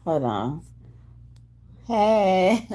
Hold on. Hey,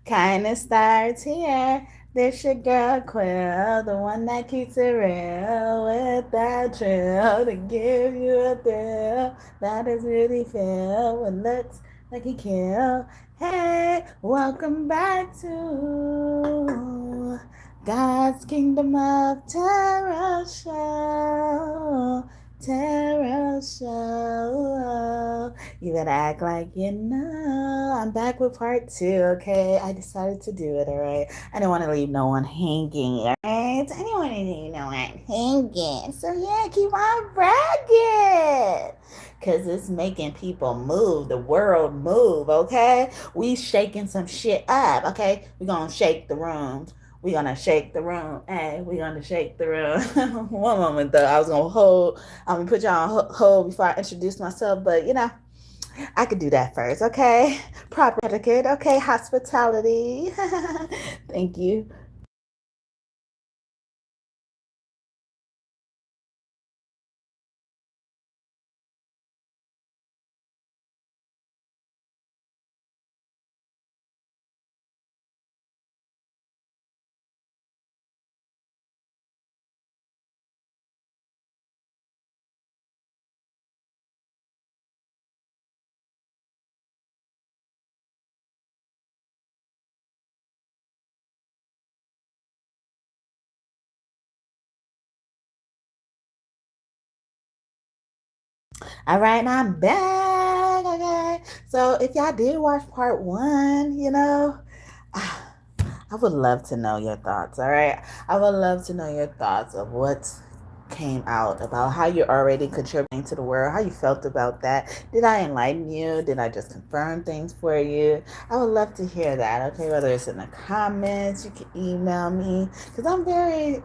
kindness starts here. This your girl Quill, the one that keeps it real with that trill to give you a thrill that is really filled with looks like a kill. Hey, welcome back to God's Kingdom of Terror Show. Terror Show. You better act like you know. I'm back with part two, okay? I decided to do it, all right? I didn't want to leave no one hanging, all right? I didn't want to leave no one hanging. So, yeah, keep on bragging. Because it's making people move, the world move, okay? We shaking some shit up, okay? We're going to shake the rooms. We're gonna shake the room. Hey, we're gonna shake the room. One moment though, I was gonna hold. I'm gonna put y'all on hold before I introduce myself, but you know, I could do that first, okay? Proper etiquette, okay? Hospitality. Thank you. All right, now I'm back, okay? So if y'all did watch part one, you know, I would love to know your thoughts, all right? I would love to know your thoughts of what came out about how you're already contributing to the world, how you felt about that. Did I enlighten you? Did I just confirm things for you? I would love to hear that, okay? Whether it's in the comments, you can email me because I'm very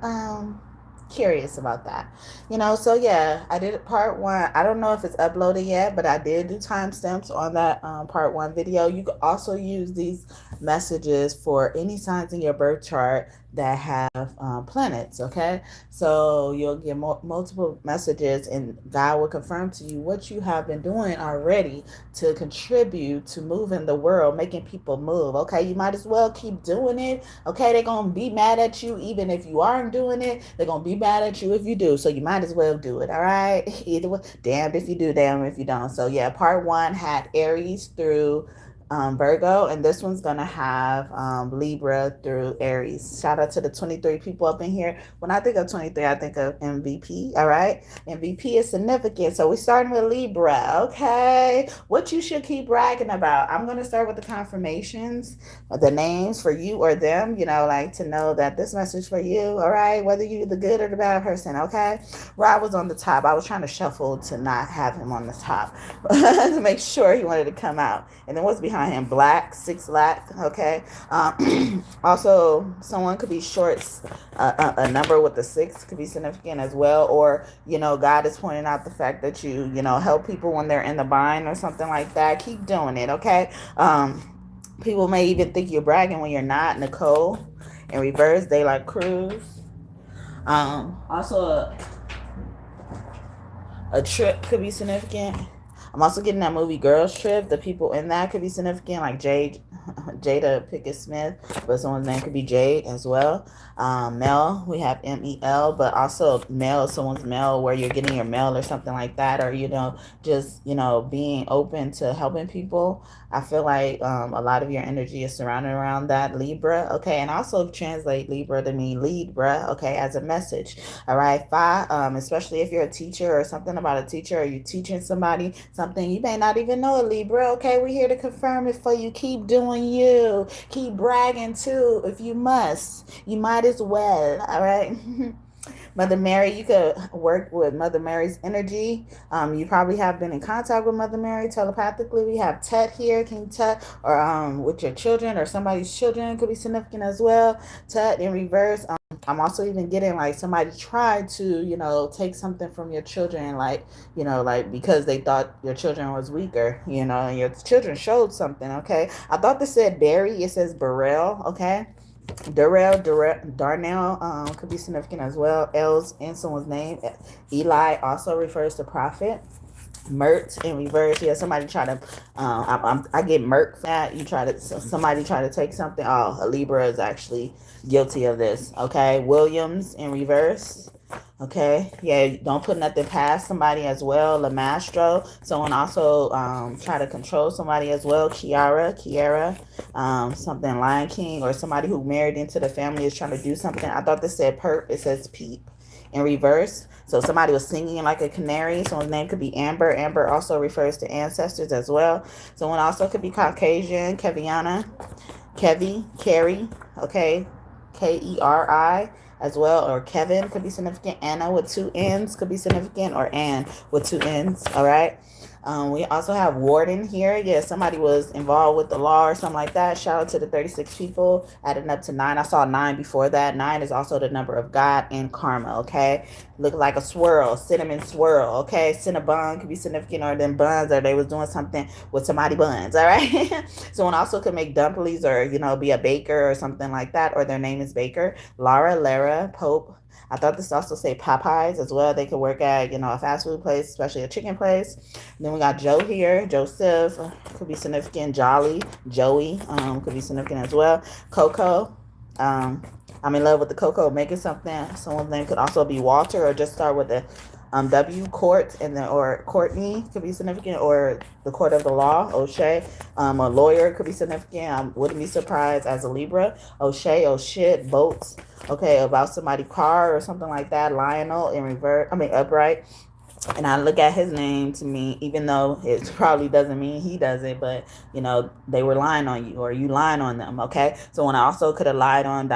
curious about that. You know, so yeah, I did part one. I don't know if it's uploaded yet, but I did do timestamps on that part one video. You could also use these messages for any signs in your birth chart that have planets, okay? So you'll get multiple messages, and God will confirm to you what you have been doing already to contribute to moving the world, making people move, okay? You might as well keep doing it, okay? They're going to be mad at you even if you aren't doing it. They're going to be mad at you if you do, so you might as well do it, all right? Either way, damned if you do, damned if you don't. So yeah, part one had Aries through Virgo, and this one's gonna have Libra through Aries. Shout out to the 23 people up in here. When I think of 23, I think of MVP. All right, MVP is significant. So we're starting with Libra. Okay, what you should keep bragging about. I'm gonna start with the confirmations, the names for you or them. You know, like to know that this message for you. All right, whether you're the good or the bad person. Okay, Rob was on the top. I was trying to shuffle to not have him on the top to make sure he wanted to come out. And then what's behind him? Black, 6 lakh. Okay. Also, someone could be short. A number with the 6 could be significant as well. Or, you know, God is pointing out the fact that you know, help people when they're in the bind or something like that. Keep doing it. Okay. People may even think you're bragging when you're not. Nicole. In reverse, Daylight Cruz. Also, a trip could be significant. I'm also getting that movie Girls Trip. The people in that could be significant, like Jada Pickett Smith, but someone's name could be Jade as well. Mel, we have MEL, but also mail, someone's mail where you're getting your mail or something like that, or, you know, just, you know, being open to helping people. I feel like a lot of your energy is surrounded around that, Libra, okay? And also translate Libra to mean Libra, okay, as a message, all right? Five, especially if you're a teacher or something about a teacher, or you're teaching somebody something you may not even know, a Libra, okay? We're here to confirm it for you. Keep doing you. Keep bragging too if you must. You might as well, all right? Mother Mary, you could work with Mother Mary's energy. You probably have been in contact with Mother Mary telepathically. We have Tut here, King Tut, or with your children or somebody's children could be significant as well. Tut in reverse. I'm also even getting like somebody tried to, you know, take something from your children, like, you know, like because they thought your children was weaker, you know, and your children showed something, okay? I thought this said Barry, it says Burrell, okay? Darnell could be significant as well. L's in someone's name. Eli also refers to prophet. Mert in reverse. Yeah, somebody try to I get murked for that. Somebody try to take something. Oh, a Libra is actually guilty of this. Okay, Williams in reverse. Okay, yeah, don't put nothing past somebody as well. Lamastro, someone also try to control somebody as well. Kiara, something Lion King, or somebody who married into the family is trying to do something. I thought this said perp. It says peep in reverse. So somebody was singing like a canary. Someone's name could be Amber. Amber also refers to ancestors as well. Someone also could be Caucasian. Keviana, Carrie, okay, Keri as well, or Kevin could be significant. Anna with 2 N's could be significant, or Ann with 2 N's. All right. We also have Warden here. Yeah, somebody was involved with the law or something like that. Shout out to the 36 people, adding up to 9. I saw 9 before that. 9 is also the number of God and karma, okay? Look like a swirl, cinnamon swirl, okay? Cinnabon could be significant, or them buns, or they was doing something with somebody buns, all right? Someone also could make dumplings, or, you know, be a baker or something like that, or their name is Baker. Lara, Pope. I thought this also say Popeyes as well. They could work at, you know, a fast food place, especially a chicken place. And then we got Joe here. Joseph could be significant. Jolly, Joey could be significant as well. Coco. I'm in love with the Coco making something. Someone's name could also be Walter, or just start with the W, Court, and then, or Courtney could be significant, or the Court of the Law, O'Shea. A lawyer could be significant. I wouldn't be surprised as a Libra. O'Shea, oh shit, boats. Okay, about somebody car or something like that. Lionel in reverse, upright. And I look at his name to me, even though it probably doesn't mean he does it, but, you know, they were lying on you, or you lying on them, okay? So when I also could have lied on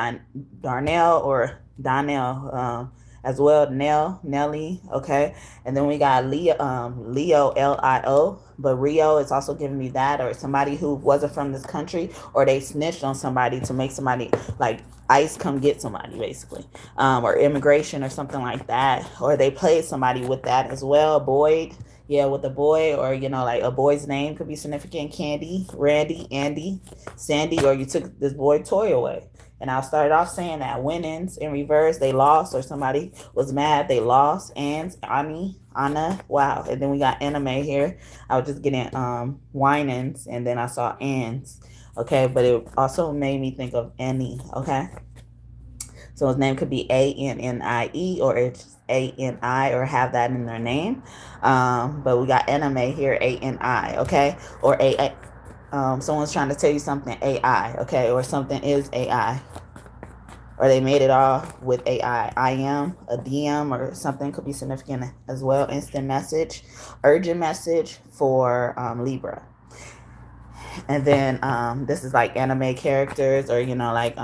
Darnell or Donnell as well, Nelly, okay? And then we got Leo, Lio, but Rio is also giving me that, or somebody who wasn't from this country, or they snitched on somebody to make somebody, like, ICE come get somebody, basically, or immigration or something like that, or they played somebody with that as well. Boyd, yeah, with a boy, or, you know, like a boy's name could be significant. Candy, Randy, Andy, Sandy, or you took this boy toy away. And I started off saying that winnings in reverse, they lost, or somebody was mad, they lost. And Anna, wow. And then we got anime here. I was just getting whinings, and then I saw ands. Okay, but it also made me think of Annie, okay? So his name could be Annie, or it's Ani, or have that in their name. But we got anime here, Ani, okay? Or someone's trying to tell you something AI, okay? Or something is AI. Or they made it all with AI. I am a DM, or something could be significant as well. Instant message, urgent message for Libra. And then this is like anime characters, or, you know, like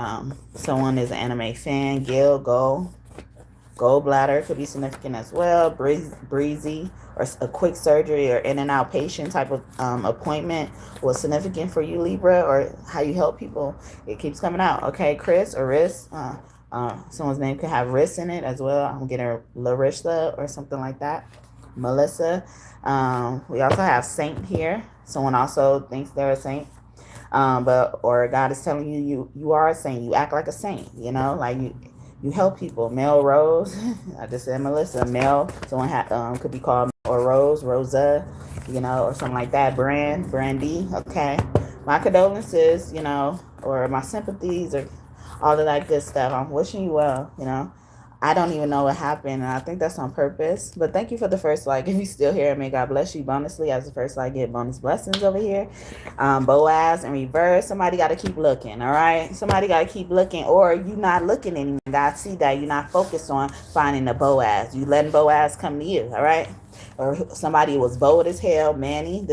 someone is an anime fan. Gil, Goldbladder could be significant as well. Breezy, or a quick surgery or in and out patient type of appointment was significant for you, Libra, or how you help people. It keeps coming out. Okay, Chris or Riss. Someone's name could have Riss in it as well. I'm getting Larissa or something like that. Melissa. We also have Saint here. Someone also thinks they're a saint. Or God is telling you are a saint. You act like a saint, you know, like you help people. Mel Rose. I just said Melissa. Mel. Someone could be called or Rosa, you know, or something like that. Brandy. Okay. My condolences, you know, or my sympathies, or all of that good stuff. I'm wishing you well, you know. I don't even know what happened, and I think that's on purpose. But thank you for the first like. If you're still here, may God bless you bonusly as the first like. Get bonus blessings over here. Boaz in reverse. Somebody got to keep looking, all right? Somebody got to keep looking, or you not looking anymore. God see that you're not focused on finding the Boaz. You letting Boaz come to you, all right? Or somebody was bold as hell. Manny,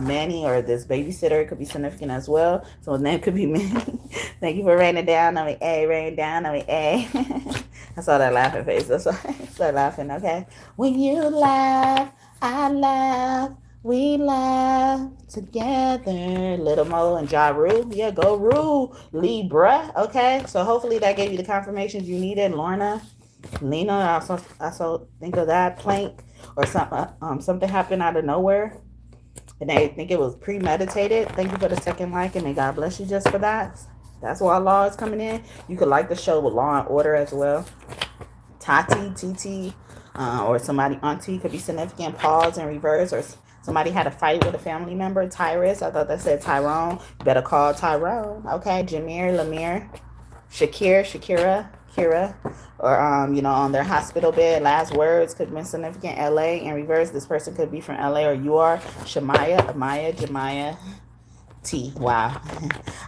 Manny, or this babysitter could be significant as well. So his name could be Manny. Thank you for raining down on me, rain down on me, I saw that laughing face. That's why I started laughing, okay? When you laugh, I laugh. We laugh together. Little Mo and Ja Rule. Yeah, go Rule. Libra, okay? So hopefully that gave you the confirmations you needed. Lorna, Lena, I also think of that. Plank, or something happened out of nowhere, and they think it was premeditated. Thank you for the second like, and may God bless you just for that. That's why Law is coming in. You could like the show with Law and Order as well. Tati, TT, or somebody auntie could be significant. Pause in reverse, or somebody had a fight with a family member. Tyrus, I thought that said Tyrone. Better call Tyrone. Okay, Jameer, Lamir, Shakira, Kira, or you know, on their hospital bed. Last words could be significant. LA in reverse. This person could be from LA, or you are. Shemaya, Amaya, Jemiah, T. Wow.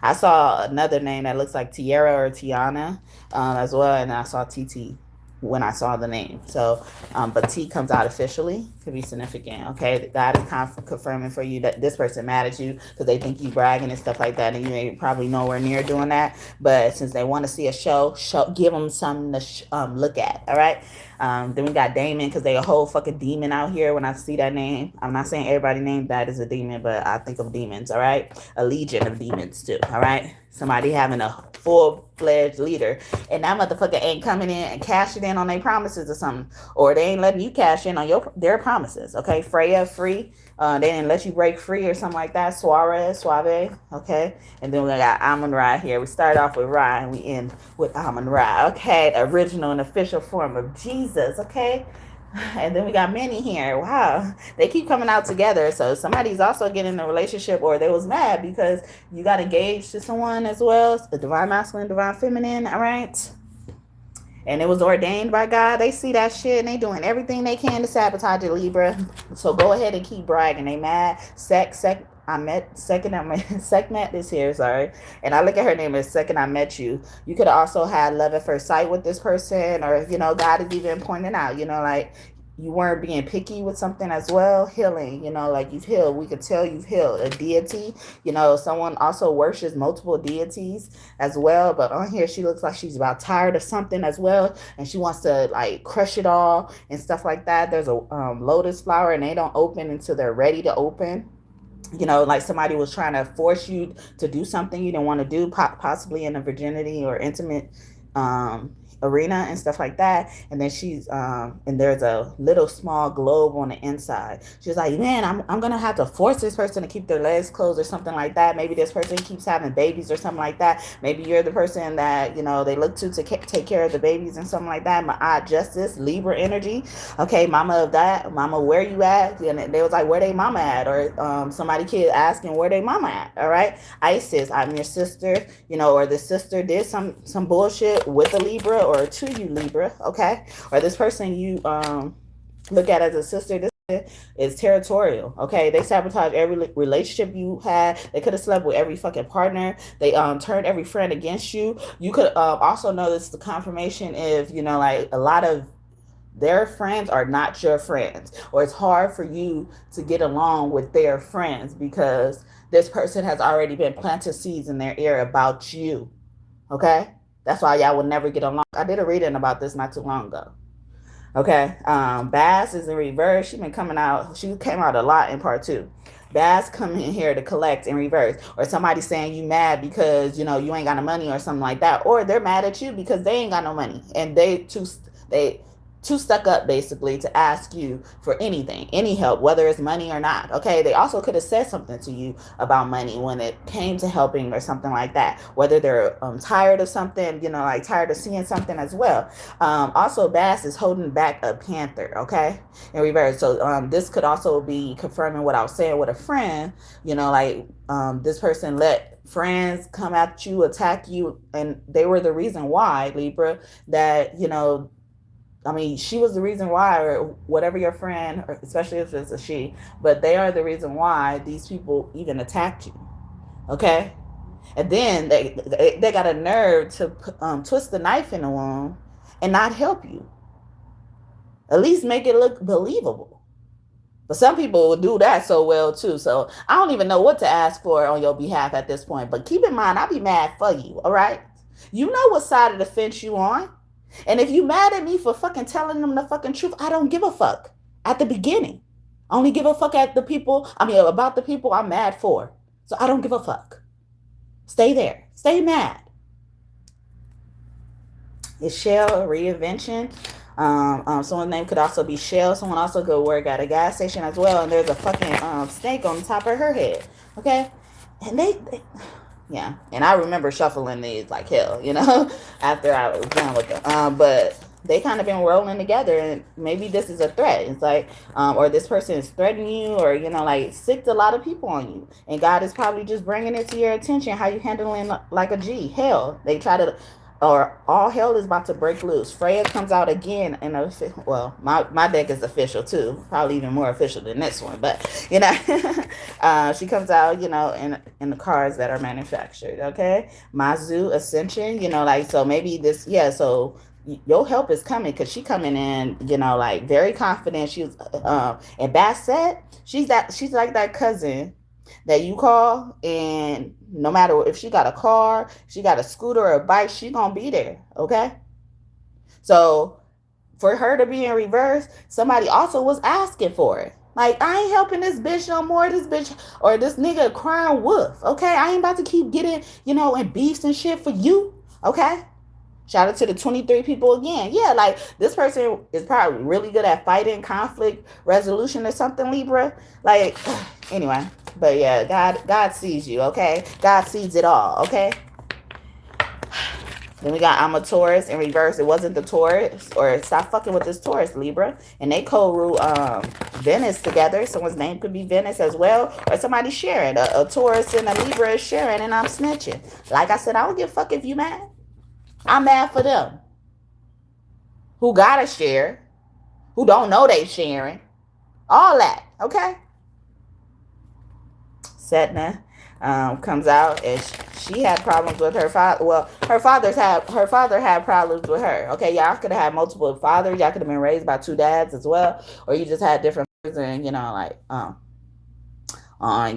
I saw another name that looks like Tiara or Tiana as well, and I saw TT when I saw the name. So, but T comes out officially, could be significant. Okay, God is confirming for you that this person mad at you because they think you bragging and stuff like that, and you ain't probably nowhere near doing that. But since they want to see a show, give them something to look at. All right. Then we got Damon, because they a whole fucking demon out here. When I see that name, I'm not saying everybody named that is a demon, but I think of demons. All right, a legion of demons too. All right, somebody having a full-fledged leader, and that motherfucker ain't coming in and cashing in on their promises or something, or they ain't letting you cash in on their promises. Okay, Freya, free. They didn't let you break free or something like that. Suave. Okay, and then we got Amon Ra here. We start off with Ra and we end with Amon Ra. Okay, the original and official form of Jesus. Okay. And then we got many here. Wow. They keep coming out together. So somebody's also getting in a relationship, or they was mad because you got engaged to someone as well. The divine masculine, divine feminine. All right. And it was ordained by God. They see that shit and they doing everything they can to sabotage it, Libra. So go ahead and keep bragging. They mad. Sekmet is here, sorry. And I look at her name as Second I Met You. You could also have love at first sight with this person, or, you know, God is even pointing out, you know, like you weren't being picky with something as well. Healing, you know, like you've healed. We could tell you've healed. A deity, you know, someone also worships multiple deities as well. But on here, she looks like she's about tired of something as well. And she wants to like crush it all and stuff like that. There's a lotus flower, and they don't open until they're ready to open. You know, like somebody was trying to force you to do something you didn't want to do, possibly in a virginity or intimate arena and stuff like that. And then she's and there's a little small globe on the inside. She's like, man, I'm gonna have to force this person to keep their legs closed or something like that. Maybe this person keeps having babies or something like that. Maybe you're the person that, you know, they look to take care of the babies and something like that. My Justice, Libra energy. Okay, mama of that, mama, where you at? And they was like, where they mama at? Or somebody kid asking where they mama at. All right, Isis, I'm your sister, you know, or the sister did some bullshit with a Libra or to you, Libra, okay? Or this person you look at as a sister, this is territorial, okay? They sabotage every relationship you had. They could have slept with every fucking partner. They turned every friend against you. You could also notice the confirmation if, you know, like a lot of their friends are not your friends, or it's hard for you to get along with their friends because this person has already been planted seeds in their ear about you, okay? That's why y'all will never get along. I did a reading about this not too long ago. Okay. Bass is in reverse. She been coming out. She came out a lot in part 2. Bass coming in here to collect in reverse. Or somebody saying you mad because, you know, you ain't got no money or something like that. Or they're mad at you because they ain't got no money. And they too stuck up basically to ask you for anything, any help, whether it's money or not. Okay, they also could have said something to you about money when it came to helping or something like that, whether they're tired of something, you know, like tired of seeing something as well. Also, Bass is holding back a panther, okay, in reverse. So this could also be confirming what I was saying with a friend, you know, like this person let friends come at you, attack you, and they were the reason why, Libra, that, you know, I mean, she was the reason why, or whatever your friend, or especially if it's a she, but they are the reason why these people even attacked you, okay? And then they got a nerve to twist the knife in the wound and not help you. At least make it look believable. But some people will do that so well too. So I don't even know what to ask for on your behalf at this point. But keep in mind, I'll be mad for you, all right? You know what side of the fence you on. And if you mad at me for fucking telling them the fucking truth, I don't give a fuck at the beginning. I only give a fuck about the people I'm mad for. So I don't give a fuck. Stay there. Stay mad. It's Shell, reinvention. Someone's name could also be Shell. Someone also could work at a gas station as well. And there's a fucking snake on the top of her head. Okay? And they yeah, and I remember shuffling these like hell, you know, after I was done with them. But they kind of been rolling together, and maybe this is a threat. It's like, or this person is threatening you, or, you know, like, sicked a lot of people on you, and God is probably just bringing it to your attention how you handling like a G. Hell, they try to, or all hell is about to break loose. Freya comes out again, and well, my deck is official too, probably even more official than this one, but, you know, she comes out, you know, in the cards that are manufactured. Okay, Mazu Ascension, you know, like, so maybe this, yeah, so your help is coming, because she coming in, you know, like, very confident. She's and Bassett, she's like that cousin that you call, and no matter if she got a car, she got a scooter or a bike, she gonna be there. Okay, so for her to be in reverse, somebody also was asking for it. Like, I ain't helping this bitch no more. This bitch or this nigga crying wolf. Okay, I ain't about to keep getting, you know, in beefs and shit for you. Okay, shout out to the 23 people again. Yeah, like, this person is probably really good at fighting, conflict resolution or something, Libra. Like, anyway, but yeah, God sees you, okay? God sees it all, okay? Then we got I'm a Taurus in reverse. It wasn't the Taurus, or stop fucking with this Taurus, Libra. And they co-rule Venus together. Someone's name could be Venus as well, or somebody sharing. A Taurus and a Libra is sharing, and I'm snitching. Like I said, I don't give a fuck if you mad. I'm mad for them who gotta share, who don't know they sharing, all that. Okay. Setna comes out, and she had problems with her father. Well, her father had problems with her. Okay, y'all could have had multiple fathers. Y'all could have been raised by two dads as well, or you just had different fathers, and, you know, like,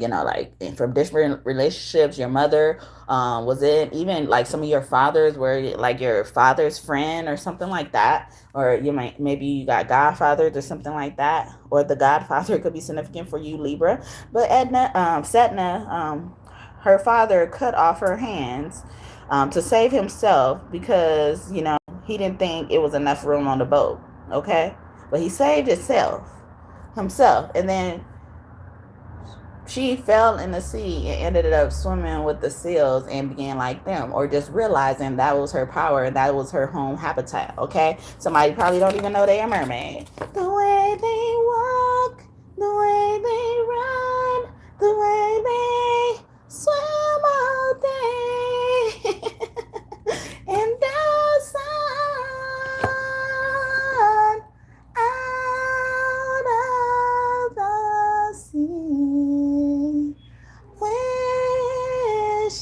you know, like, from different relationships. Your mother was in, even like some of your fathers were like your father's friend or something like that, or maybe you got godfathers or something like that, or the godfather could be significant for you, Libra. But Setna, her father cut off her hands to save himself, because, you know, he didn't think it was enough room on the boat. Okay, but he saved himself, and then she fell in the sea and ended up swimming with the seals and began like them, or just realizing that was her power and that was her home habitat. Okay, somebody probably don't even know they a mermaid. The way they walk, the way they run, the way they swim all day in the sun, out of the sea. Wish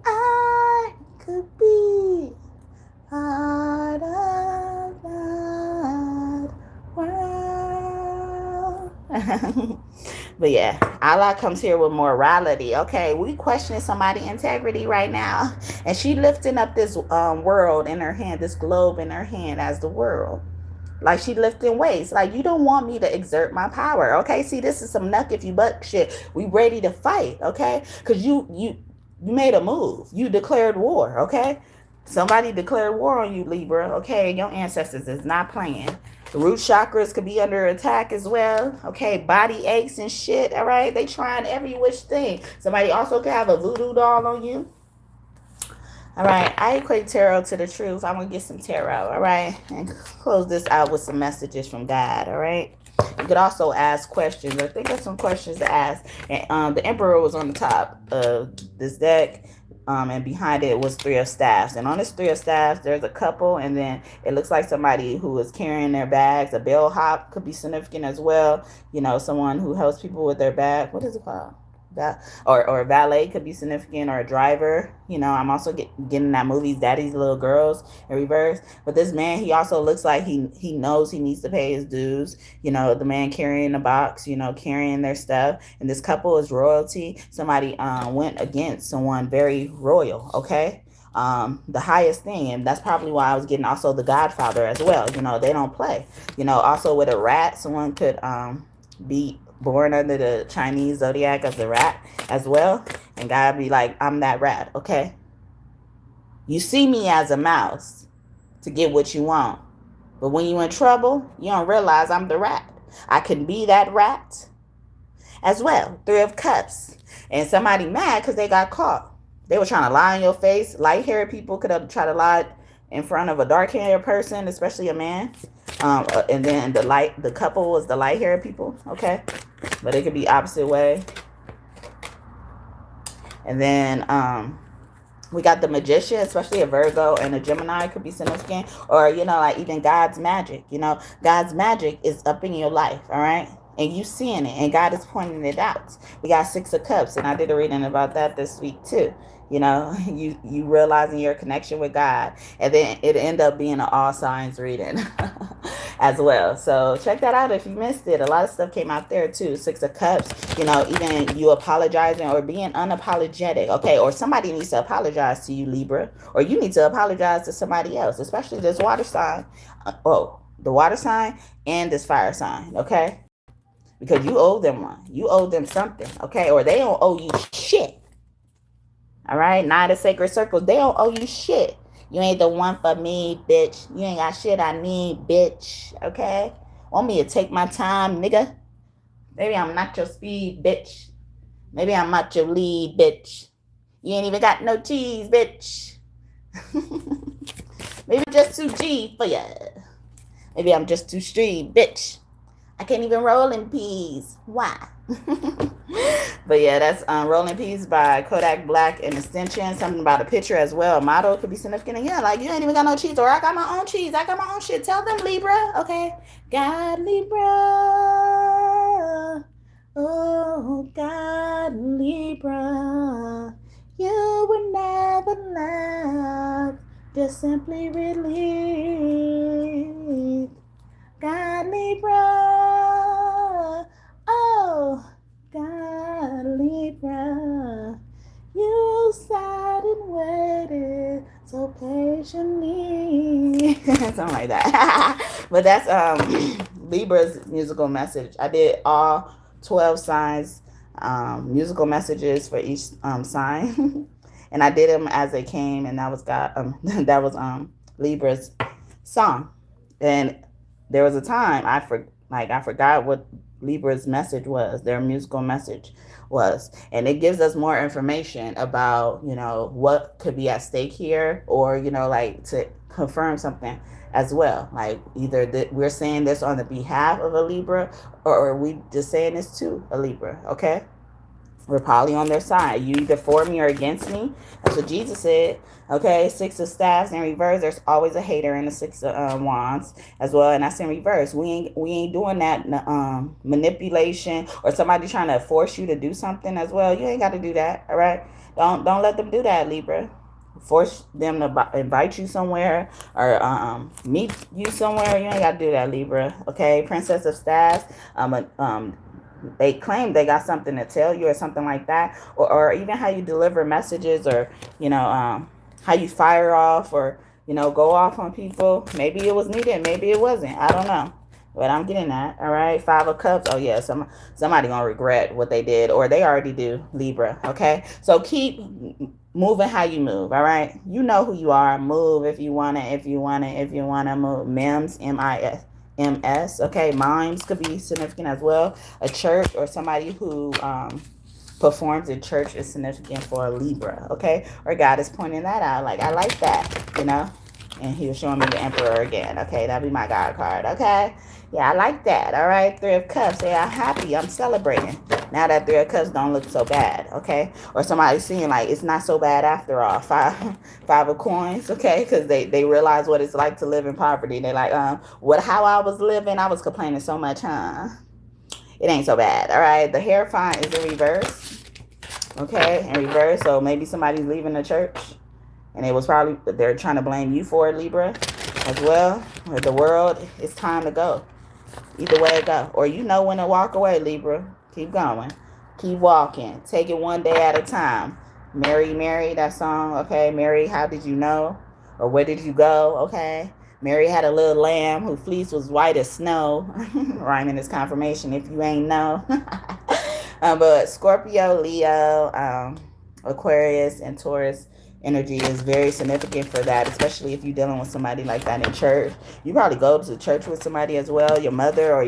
I could be part of that world. But yeah, Allah comes here with morality. Okay, we questioning somebody's integrity right now, and she lifting up this world in her hand, this globe in her hand as the world. Like, she lifting weights. Like, you don't want me to exert my power. Okay, see, this is some knuck if you buck shit. We ready to fight. Okay, because you made a move. You declared war. Okay, somebody declared war on you, Libra. Okay, your ancestors is not playing. The root chakras could be under attack as well. Okay, body aches and shit. All right, they trying every which thing. Somebody also could have a voodoo doll on you. All right, I equate tarot to the truth. I'm going to get some tarot, all right? And close this out with some messages from God, all right? You could also ask questions, or think of some questions to ask. And the Emperor was on the top of this deck, and behind it was Three of Staffs. And on this Three of Staffs, there's a couple, and then it looks like somebody who is carrying their bags. A bellhop could be significant as well. You know, someone who helps people with their bag. What is it called? Or a valet could be significant, or a driver. You know, I'm also getting that movie Daddy's Little Girls in reverse. But this man, he also looks like he knows he needs to pay his dues. You know, the man carrying a box, you know, carrying their stuff. And this couple is royalty. Somebody went against someone very royal, okay? The highest thing, and that's probably why I was getting also the Godfather as well. You know, they don't play. You know, also with a rat, someone could be born under the Chinese zodiac as a rat as well, and God be like, I'm that rat. Okay, you see me as a mouse to get what you want, but when you in trouble, you don't realize I'm the rat. I can be that rat as well. Three of Cups, and somebody mad because they got caught. They were trying to lie in your face. Light-haired people could have tried to lie in front of a dark-haired person, especially a man. And then the couple was the light-haired people, okay? But it could be opposite way. And then we got the magician, especially a Virgo and a Gemini could be significant. Or, you know, like even God's magic. You know, God's magic is up in your life, all right? And you seeing it, and God is pointing it out. We got 6 of Cups, and I did a reading about that this week too. You know, you realizing your connection with God. And then it ended up being an all signs reading as well. So check that out if you missed it. A lot of stuff came out there too. 6 of Cups, you know, even you apologizing or being unapologetic. Okay, or somebody needs to apologize to you, Libra. Or you need to apologize to somebody else, especially this water sign. The water sign and this fire sign, okay? Because you owe them one. You owe them something, okay? Or they don't owe you shit. All right? 9 of Sacred Circles, they don't owe you shit. You ain't the one for me, bitch. You ain't got shit I need, bitch. Okay? Want me to take my time, nigga? Maybe I'm not your speed, bitch. Maybe I'm not your lead, bitch. You ain't even got no cheese, bitch. Maybe just too G for ya. Maybe I'm just too street, bitch. I can't even roll in peas. Why? But yeah, that's Rolling Peas by Kodak Black and Extension. Something about a picture as well. A model could be significant. And yeah, like you ain't even got no cheese. Or I got my own cheese. I got my own shit. Tell them, Libra. Okay. God, Libra. Oh, God, Libra. You were never loved. Just simply relieved. God, Libra. Oh, God, Libra. You sat and waited so patiently. Something like that. But that's Libra's musical message. I did all 12 signs, musical messages for each sign. And I did them as they came, and that was Libra's song. And there was a time I forgot what Libra's message was, their musical message was. And it gives us more information about, you know, what could be at stake here, or, you know, like to confirm something as well. Like either we're saying this on the behalf of a Libra, or we just saying this to a Libra, okay? We're probably on their side. You either for me or against me. That's what Jesus said. Okay, 6 of Staffs in reverse. There's always a hater in the 6 of Wands as well, and that's in reverse. We ain't doing that manipulation or somebody trying to force you to do something as well. You ain't got to do that. All right, don't let them do that, Libra. Force them to invite you somewhere or meet you somewhere. You ain't got to do that, Libra. Okay, Princess of Staffs. They claim they got something to tell you or something like that, or even how you deliver messages, or, you know, how you fire off or, you know, go off on people. Maybe it was needed, maybe it wasn't. I don't know, but I'm getting that. All right, 5 of Cups. Oh yeah, somebody gonna regret what they did, or they already do, Libra. Okay, so keep moving how you move. All right, you know who you are. Move if you wanna move. Mims, M-I-S. Okay, mimes could be significant as well. A church or somebody who performs in church is significant for a Libra, okay? Or God is pointing that out. Like, I like that, you know? And he was showing me the Emperor again, okay? That'd be my God card, okay? Yeah, I like that, all right? 3 of Cups. Yeah, I'm happy. I'm celebrating. Now that 3 of Cups don't look so bad, okay? Or somebody seeing, like, it's not so bad after all. 5 of Coins, okay? Because they realize what it's like to live in poverty. They're like, how I was living, I was complaining so much, huh? It ain't so bad, all right? The Hierophant is in reverse, okay? In reverse, so maybe somebody's leaving the church, and they're trying to blame you for it, Libra, as well. Or the World, it's time to go. Either way it go. Or you know when to walk away, Libra. Keep going. Keep walking. Take it one day at a time. Mary, that song, okay? Mary, how did you know? Or where did you go, okay? Mary had a little lamb whose fleece was white as snow. Rhyming is confirmation if you ain't know. But Scorpio, Leo, Aquarius, and Taurus energy is very significant for that, especially if you're dealing with somebody like that in church. You probably go to church with somebody as well. Your mother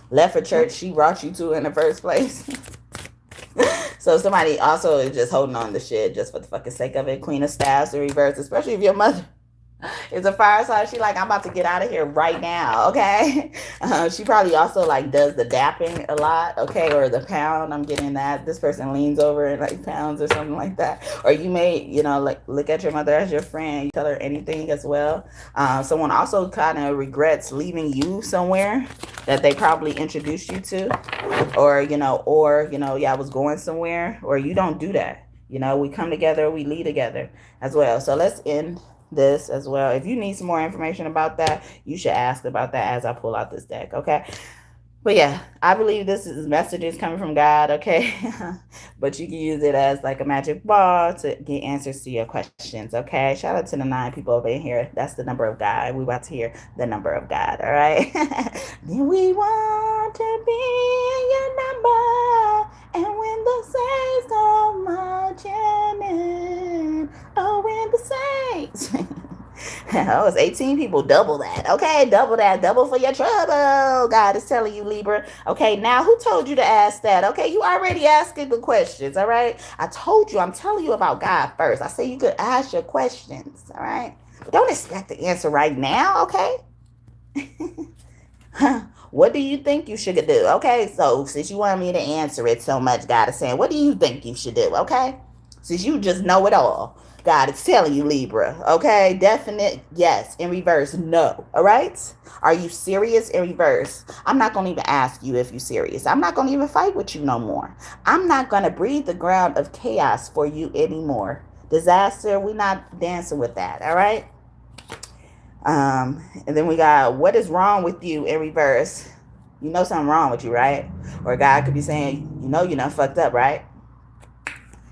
left for church she brought you to in the first place. So somebody also is just holding on to shit just for the fucking sake of it. Queen of Staffs in reverse, especially if your mother is a fire sign. She like, I'm about to get out of here right now, okay? She probably also like does the dapping a lot, okay, or the pound. I'm getting that. This person leans over and like pounds or something like that. Or you may, you know, like look at your mother as your friend. You tell her anything as well. Someone also kind of regrets leaving you somewhere that they probably introduced you to, or yeah, I was going somewhere, or you don't do that. You know, we come together, we lead together as well. So let's end this as well. If you need some more information about that, you should ask about that as I pull out this deck, okay? But yeah, I believe this is messages coming from God, okay? But you can use it as like a magic ball to get answers to your questions, okay? Shout out to the 9 people over in here. That's the number of God. We about to hear the number of God, all right? Then we want to be your number, and when the saints go marching in, oh, when the saints... Oh, it's 18 people. Double that. Okay, double that. Double for your trouble. God is telling you, Libra. Okay, now who told you to ask that? Okay, you already asking the questions, all right? I told you, I'm telling you about God first. I say you could ask your questions, all right? But don't expect the answer right now, okay? What do you think you should do? Okay, so since you want me to answer it so much, God is saying, what do you think you should do? Okay, since you just know it all, God is telling you, Libra. Okay, definite yes. In reverse, no. All right, are you serious? In reverse, I'm not gonna even ask you if you're serious. I'm not gonna even fight with you no more. I'm not gonna breathe the ground of chaos for you anymore. Disaster, we're not dancing with that. All right. And then we got, what is wrong with you in reverse? You know something wrong with you, right? Or God could be saying, you know you done fucked up, right?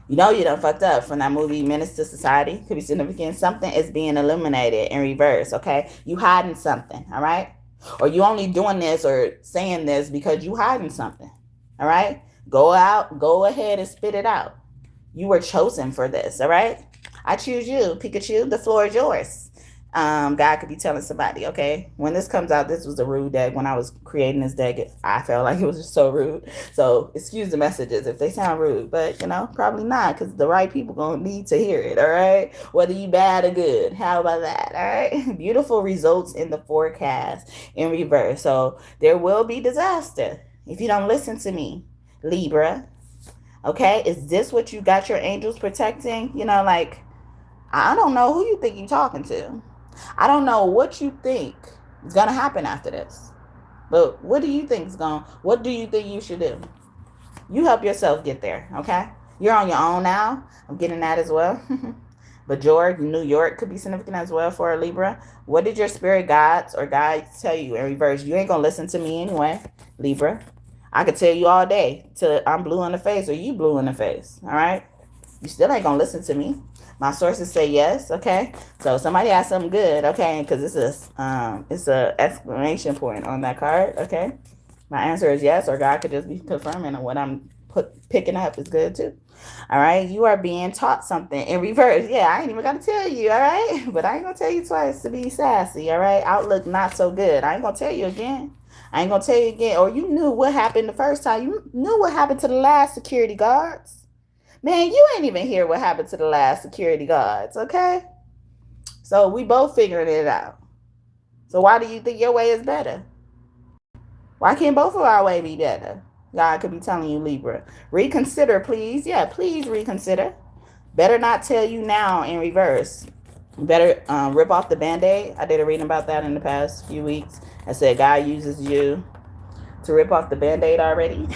You know you done fucked up from that movie Menace to Society. Could be significant. Something is being eliminated in reverse, okay? You hiding something, all right? Or you only doing this or saying this because you hiding something, all right? Go ahead and spit it out. You were chosen for this, all right? I choose you, Pikachu. The floor is yours. God could be telling somebody, okay, when this comes out, this was a rude deck. When I was creating this deck, I felt like it was just so rude. So excuse the messages if they sound rude, but you know, probably not, because the right people gonna need to hear it, all right? Whether you bad or good. How about that, all right? Beautiful results in the forecast in reverse. So there will be disaster if you don't listen to me, Libra. Okay, is this what you got your angels protecting? You know, like, I don't know who you think you're talking to. I don't know what you think is going to happen after this. But what do you think what do you think you should do? You help yourself get there, okay? You're on your own now. I'm getting that as well. But George, New York could be significant as well for a Libra. What did your spirit guides or guides tell you in reverse? You ain't going to listen to me anyway, Libra. I could tell you all day till I'm blue in the face or you blue in the face, all right? You still ain't going to listen to me. My sources say yes, okay? So somebody has something good, okay? Because it's a exclamation point on that card, okay? My answer is yes, or God could just be confirming that what I'm picking up is good too. All right? You are being taught something in reverse. Yeah, I ain't even got to tell you, all right? But I ain't going to tell you twice to be sassy, all right? Outlook not so good. I ain't going to tell you again. I ain't going to tell you again. Or you knew what happened the first time. You knew what happened to the last security guards. Man, you ain't even hear what happened to the last security guards, okay? So we both figuring it out. So why do you think your way is better? Why can't both of our way be better? God could be telling you, Libra. Reconsider, please. Yeah, please reconsider. Better not tell you now in reverse. Better rip off the Band-Aid. I did a reading about that in the past few weeks. I said God uses you to rip off the Band-Aid already.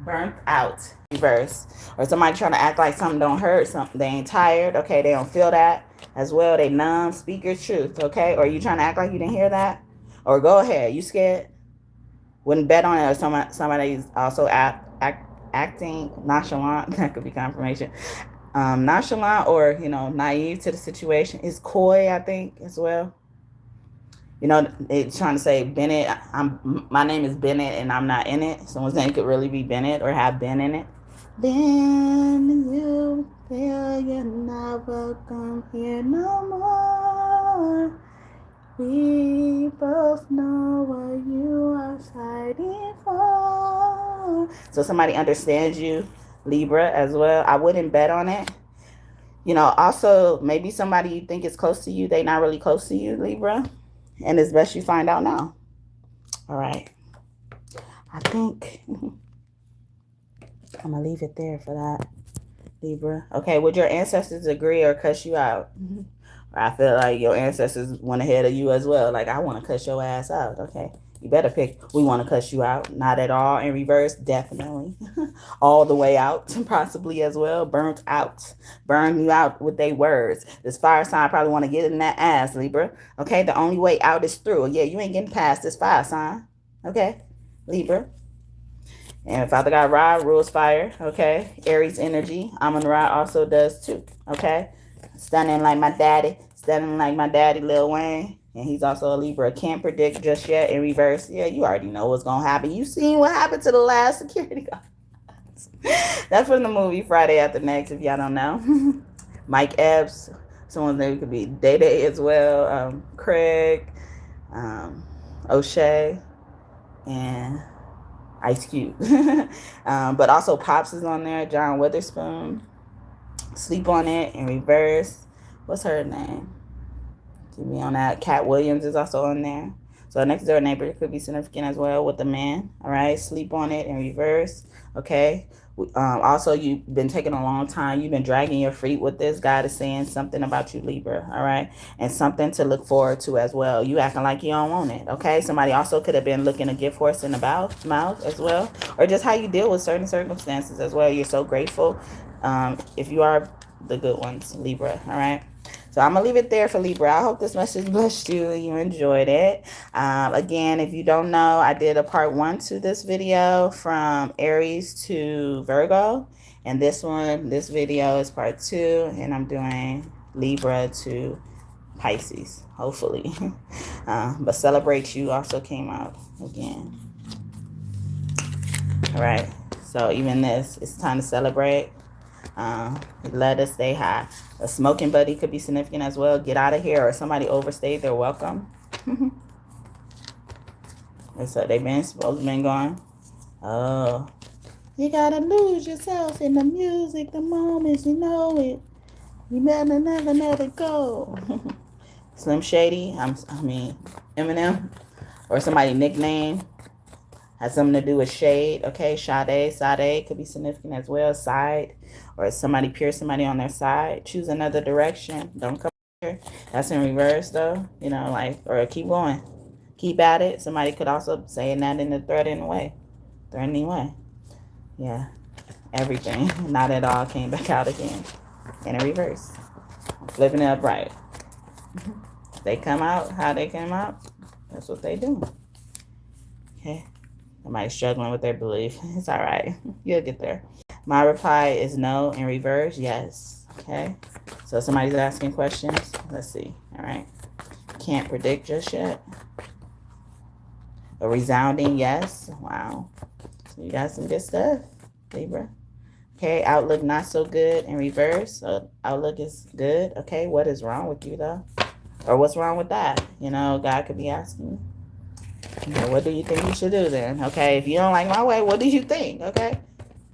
Burnt out, reverse. Or somebody trying to act like something don't hurt, something they ain't tired, okay? They don't feel that as well. They numb, speak your truth, okay? Or you trying to act like you didn't hear that? Or go ahead, you scared? Wouldn't bet on it. Or somebody's also acting nonchalant. That could be confirmation. Nonchalant or, you know, naive to the situation. Is coy, I think, as well. You know, they trying to say Bennett. My name is Bennett, and I'm not in it. Someone's name could really be Bennett or have been in it. Then you feel you're not welcome here no more. We both know what you are fighting for. So somebody understands you, Libra, as well. I wouldn't bet on it. You know, also, maybe somebody you think is close to you, they not really close to you, Libra. And it's best you find out now. All right. I think I'm going to leave it there for that, Libra. Okay, would your ancestors agree or cuss you out? I feel like your ancestors went ahead of you as well. Like, I want to cuss your ass out. Okay, you better pick. We want to cuss you out. Not at all. In reverse, definitely. All the way out, possibly as well. Burnt out. Burn you out with their words. This fire sign probably want to get in that ass, Libra. Okay, the only way out is through. Yeah, you ain't getting past this fire sign. Okay, Libra. And Father God Ra rules fire. Okay, Aries energy. Amun Ra also does too. Okay. Stunning like my daddy. Stunning like my daddy, Lil Wayne. And he's also a Libra. Can't predict just yet. In reverse, yeah, you already know what's going to happen. You seen what happened to the last security guards. That's from the movie Friday After Next, if y'all don't know. Mike Epps. Someone's name could be Day Day as well. Craig. O'Shea. And Ice Cube. But also Pops is on there. John Witherspoon. Sleep on It in reverse. What's her name? Keep me on that. Cat Williams is also on there. So next door neighbor could be significant as well with the man. All right. Sleep on It in reverse. Okay. Also, you've been taking a long time. You've been dragging your feet with this. God is saying something about you, Libra. All right. And something to look forward to as well. You acting like you don't want it. Okay. Somebody also could have been looking a gift horse in the mouth as well. Or just how you deal with certain circumstances as well. You're so grateful. If you are the good ones, Libra. All right. So I'm going to leave it there for Libra. I hope this message blessed you and you enjoyed it. Again, if you don't know, I did a part 1 to this video from Aries to Virgo. And this video is part 2. And I'm doing Libra to Pisces, hopefully. But Celebrate You also came out again. All right. So even this, it's time to celebrate. Let us stay high. A smoking buddy could be significant as well. Get out of here. Or somebody overstayed their welcome. And so they've been supposed to been going. Oh, you gotta lose yourself in the music the moment you know it. You better never let it go. Slim Shady. I mean Eminem. Or somebody nickname. Has something to do with shade. Okay, Sade could be significant as well. Side. Or somebody pierce somebody on their side. Choose another direction. Don't come here. That's in reverse though. You know, like, or keep going. Keep at it. Somebody could also say that in a threatening way. Yeah. Everything. Not at all came back out again. In a reverse. Flipping it upright. They come out how they came out. That's what they do. Okay. Somebody's struggling with their belief. It's all right. You'll get there. My reply is no. In reverse, yes. Okay. So somebody's asking questions. Let's see. All right. Can't predict just yet. A resounding yes. Wow. So you got some good stuff, Libra. Okay. Outlook not so good. In reverse. So outlook is good. Okay. What is wrong with you though? Or what's wrong with that? You know, God could be asking you. Okay, what do you think you should do then? Okay, if you don't like my way, what do you think? Okay,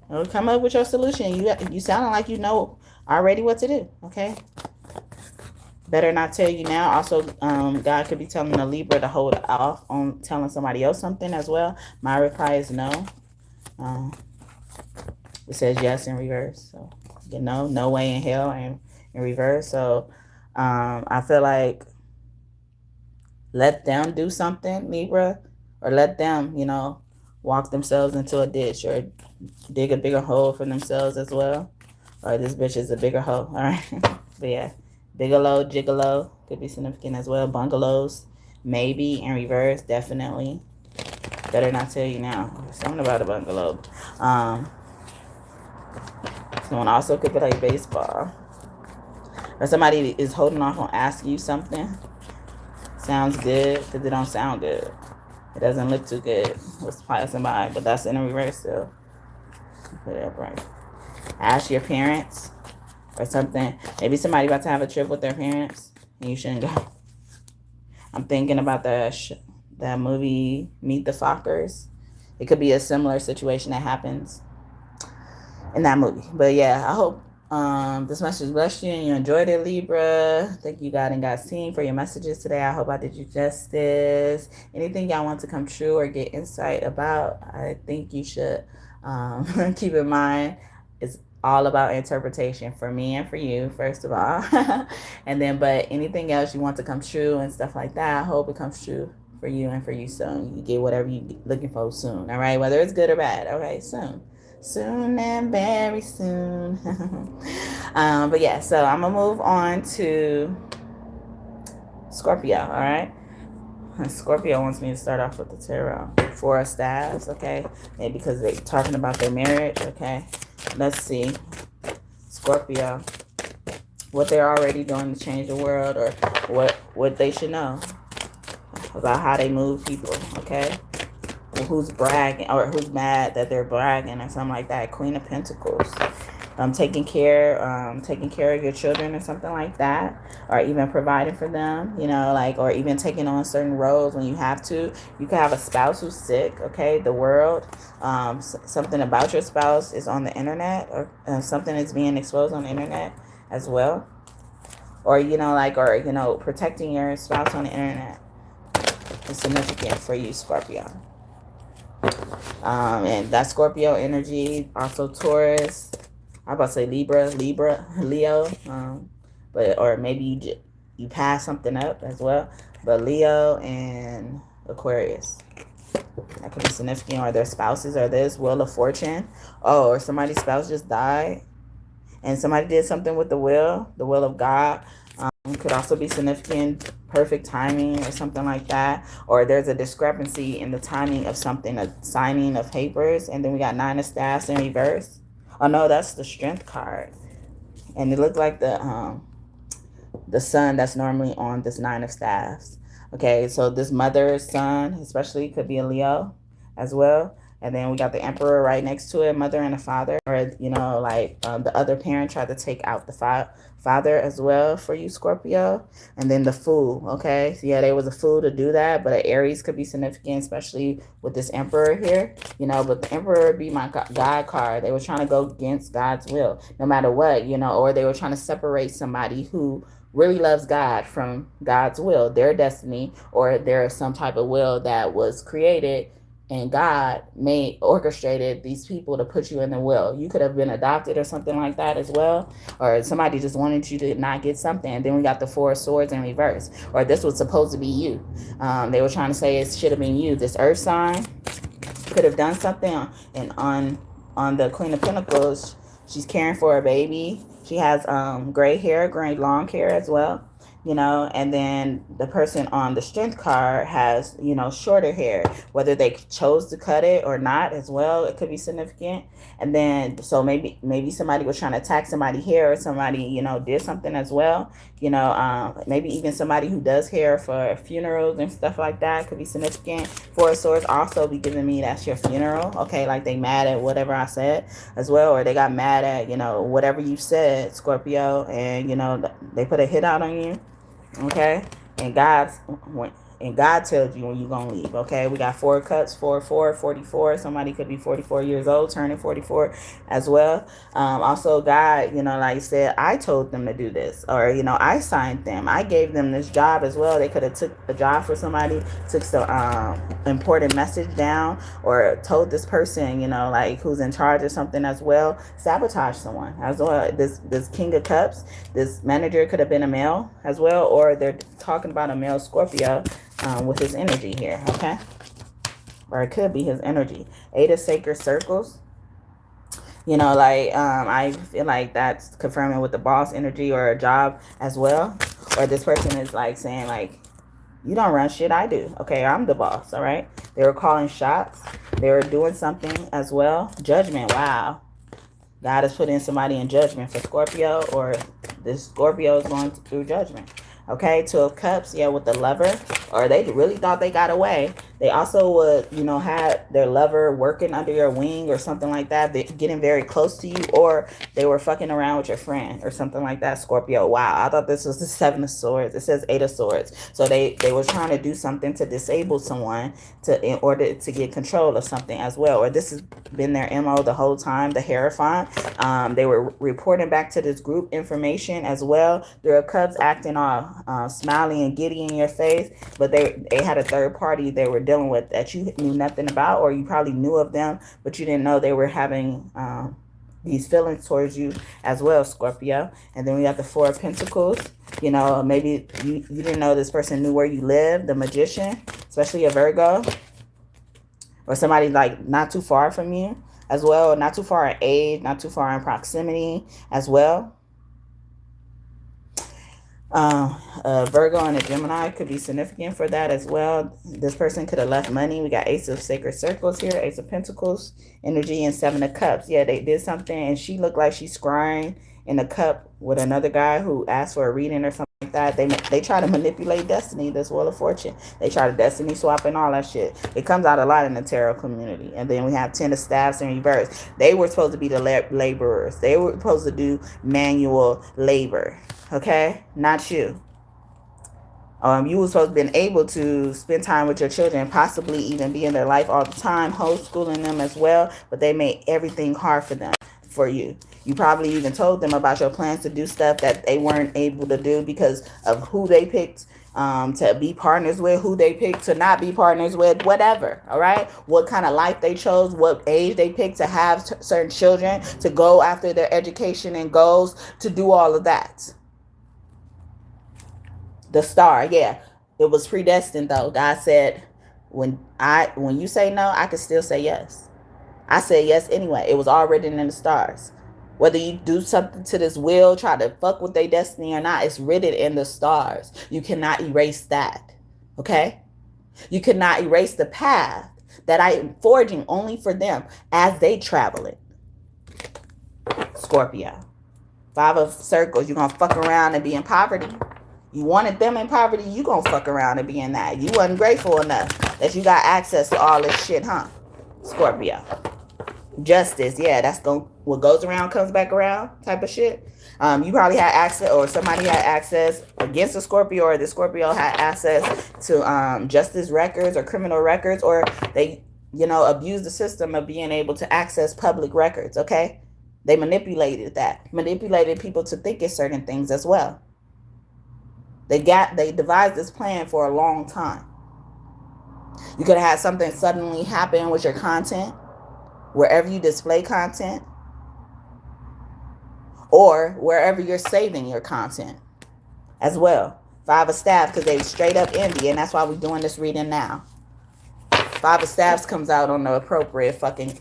well, come up with your solution. You sounding like you know already what to do. Okay, better not tell you now. Also, God could be telling the Libra to hold off on telling somebody else something as well. My reply is no. It says yes in reverse. So you know, no way in hell in reverse. So I feel like let them do something, Libra, or let them, you know, walk themselves into a ditch or dig a bigger hole for themselves as well. Or this bitch is a bigger hole. All right. But yeah, Bigelow, Gigolo could be significant as well. Bungalows, maybe in reverse, definitely. Better not tell you now. Something about a bungalow. Someone also could play baseball. Or somebody is holding off on asking you something. Sounds good because it don't sound good. It doesn't look too good. Let's passing by, but that's in a reverse still. Put it up right. Ask your parents or something. Maybe somebody about to have a trip with their parents and you shouldn't go. I'm thinking about that movie, Meet the Fockers. It could be a similar situation that happens in that movie. But yeah, I hope this message blessed you and you enjoyed it, Libra. Thank you, God and God's team, for your messages today. I hope I did you justice. Anything y'all want to come true or get insight about, I think you should keep in mind it's all about interpretation for me and for you, first of all. And then, but anything else you want to come true and stuff like that, I hope it comes true for you and for you soon. You get whatever you're looking for soon, all right? Whether it's good or bad, okay? Soon and very soon. But yeah, so I'm gonna move on to Scorpio. All right, Scorpio wants me to start off with the tarot. Four of Staves. Okay, maybe because they're talking about their marriage. Okay, let's see, Scorpio, what they're already doing to change the world, or what they should know about how they move people. Okay, who's bragging or who's mad that they're bragging or something like that. Queen of Pentacles. Taking care of your children or something like that, or even providing for them, you know, like, or even taking on certain roles when you have to. You could have a spouse who's sick. Okay, the world, something about your spouse is on the internet, or something is being exposed on the internet as well, or you know, like, or you know, protecting your spouse on the internet is significant for you, Scorpio. And that's Scorpio energy. Also Taurus. I'm about to say Libra, Leo. But or maybe you pass something up as well. But Leo and Aquarius. That could be significant. Or their spouses, or this Wheel of Fortune. Oh, or somebody's spouse just died, and somebody did something with the will of God. Could also be significant, perfect timing or something like that. Or there's a discrepancy in the timing of something, a signing of papers. And then we got Nine of Staves in reverse. Oh no, that's the Strength card. And it looked like the sun that's normally on this Nine of Staves. Okay, so this mother's son especially could be a Leo as well. And then we got the Emperor right next to it, mother and a father. Or, you know, like the other parent tried to take out the father as well for you, Scorpio. And then the Fool, okay? So yeah, there was a Fool to do that, but an Aries could be significant, especially with this Emperor here. You know, but the Emperor would be my God card. They were trying to go against God's will, no matter what, you know, or they were trying to separate somebody who really loves God from God's will, their destiny, or there's some type of will that was created and God orchestrated these people to put you in the will. You could have been adopted or something like that as well. Or somebody just wanted you to not get something. And then we got the Four of Swords in reverse. Or this was supposed to be you. They were trying to say it should have been you. This Earth sign could have done something. And on the Queen of Pentacles, she's caring for a baby. She has gray long hair as well. You know, and then the person on the Strength card has, you know, shorter hair, whether they chose to cut it or not as well. It could be significant. And then, so maybe somebody was trying to attack somebody's hair, or somebody, you know, did something as well. You know, maybe even somebody who does hair for funerals and stuff like that could be significant. Four of Swords also be giving me that's your funeral. Okay, like they mad at whatever I said as well, or they got mad at, you know, whatever you said, Scorpio, and, you know, they put a hit out on you. Okay, and God tells you when you're gonna leave. Okay, we got 4 cups, 44. Somebody could be 44 years old, turning 44 as well. Also, God, you know, like I said, I told them to do this, or, you know, I signed them. I gave them this job as well. They could have took a job for somebody, took some important message down, or told this person, you know, like who's in charge or something as well, sabotage someone as well. This King of Cups, this manager could have been a male as well, or they're talking about a male Scorpio with his energy here, okay? Or it could be his energy. 8 of Sacred Circles. You know, like, I feel like that's confirming with the boss energy, or a job as well. Or this person is like saying, like, you don't run shit, I do. Okay, I'm the boss, all right? They were calling shots. They were doing something as well. Judgment, wow. God is putting somebody in judgment for Scorpio, or this Scorpio is going through judgment. Okay, Two of Cups, yeah, with the lover. Or they really thought they got away. They also would, you know, have their lover working under your wing or something like that, getting very close to you, or they were fucking around with your friend or something like that, Scorpio. Wow, I thought this was the Seven of Swords. It says Eight of Swords. So they were trying to do something to disable someone in order to get control of something as well. Or this has been their MO the whole time, the Hierophant. They were reporting back to this group information as well. Their Cubs acting all smiley and giddy in your face, but they had a third party they were dealing with that you knew nothing about, or you probably knew of them, but you didn't know they were having these feelings towards you as well, Scorpio. And then we got the Four of Pentacles. You know, maybe you didn't know this person knew where you lived, the Magician, especially a Virgo, or somebody like not too far from you as well, not too far in age, not too far in proximity as well. Virgo and a Gemini could be significant for that as well. This person could have left money. We got Ace of Sacred Circles here, Ace of Pentacles energy, and Seven of Cups. Yeah, they did something, and she looked like she's scrying in a cup with another guy who asked for a reading or something like that. They try to manipulate destiny, this Wheel of Fortune. They try to destiny swap and all that shit. It comes out a lot in the tarot community. And then we have Ten of Staffs in reverse. They were supposed to be the laborers. They were supposed to do manual labor. Okay, not you. You were supposed to been able to spend time with your children, possibly even be in their life all the time, homeschooling them as well, but they made everything hard for you. You probably even told them about your plans to do stuff that they weren't able to do because of who they picked to be partners with, who they picked to not be partners with, whatever, all right? What kind of life they chose, what age they picked to have certain children, to go after their education and goals, to do all of that. The Star, yeah, it was predestined though. God said, when you say no, I can still say yes. I said yes anyway. It was all written in the stars. Whether you do something to this will, try to fuck with their destiny or not, it's written in the stars. You cannot erase that, okay? You cannot erase the path that I am forging only for them as they travel it. Scorpio. Five of Circles, you're going to fuck around and be in poverty. You wanted them in poverty, you gonna fuck around and be in that. You wasn't grateful enough that you got access to all this shit, huh? Scorpio. Justice, yeah, that's what goes around comes back around type of shit. You probably had access, or somebody had access against the Scorpio, or the Scorpio had access to justice records or criminal records, or they, you know, abused the system of being able to access public records, okay? They manipulated people to think it's certain things as well. They devised this plan for a long time. You could have had something suddenly happen with your content, wherever you display content, or wherever you're saving your content as well. Five of Staffs, because they straight up envy, and that's why we're doing this reading now. Five of Staffs comes out on the appropriate fucking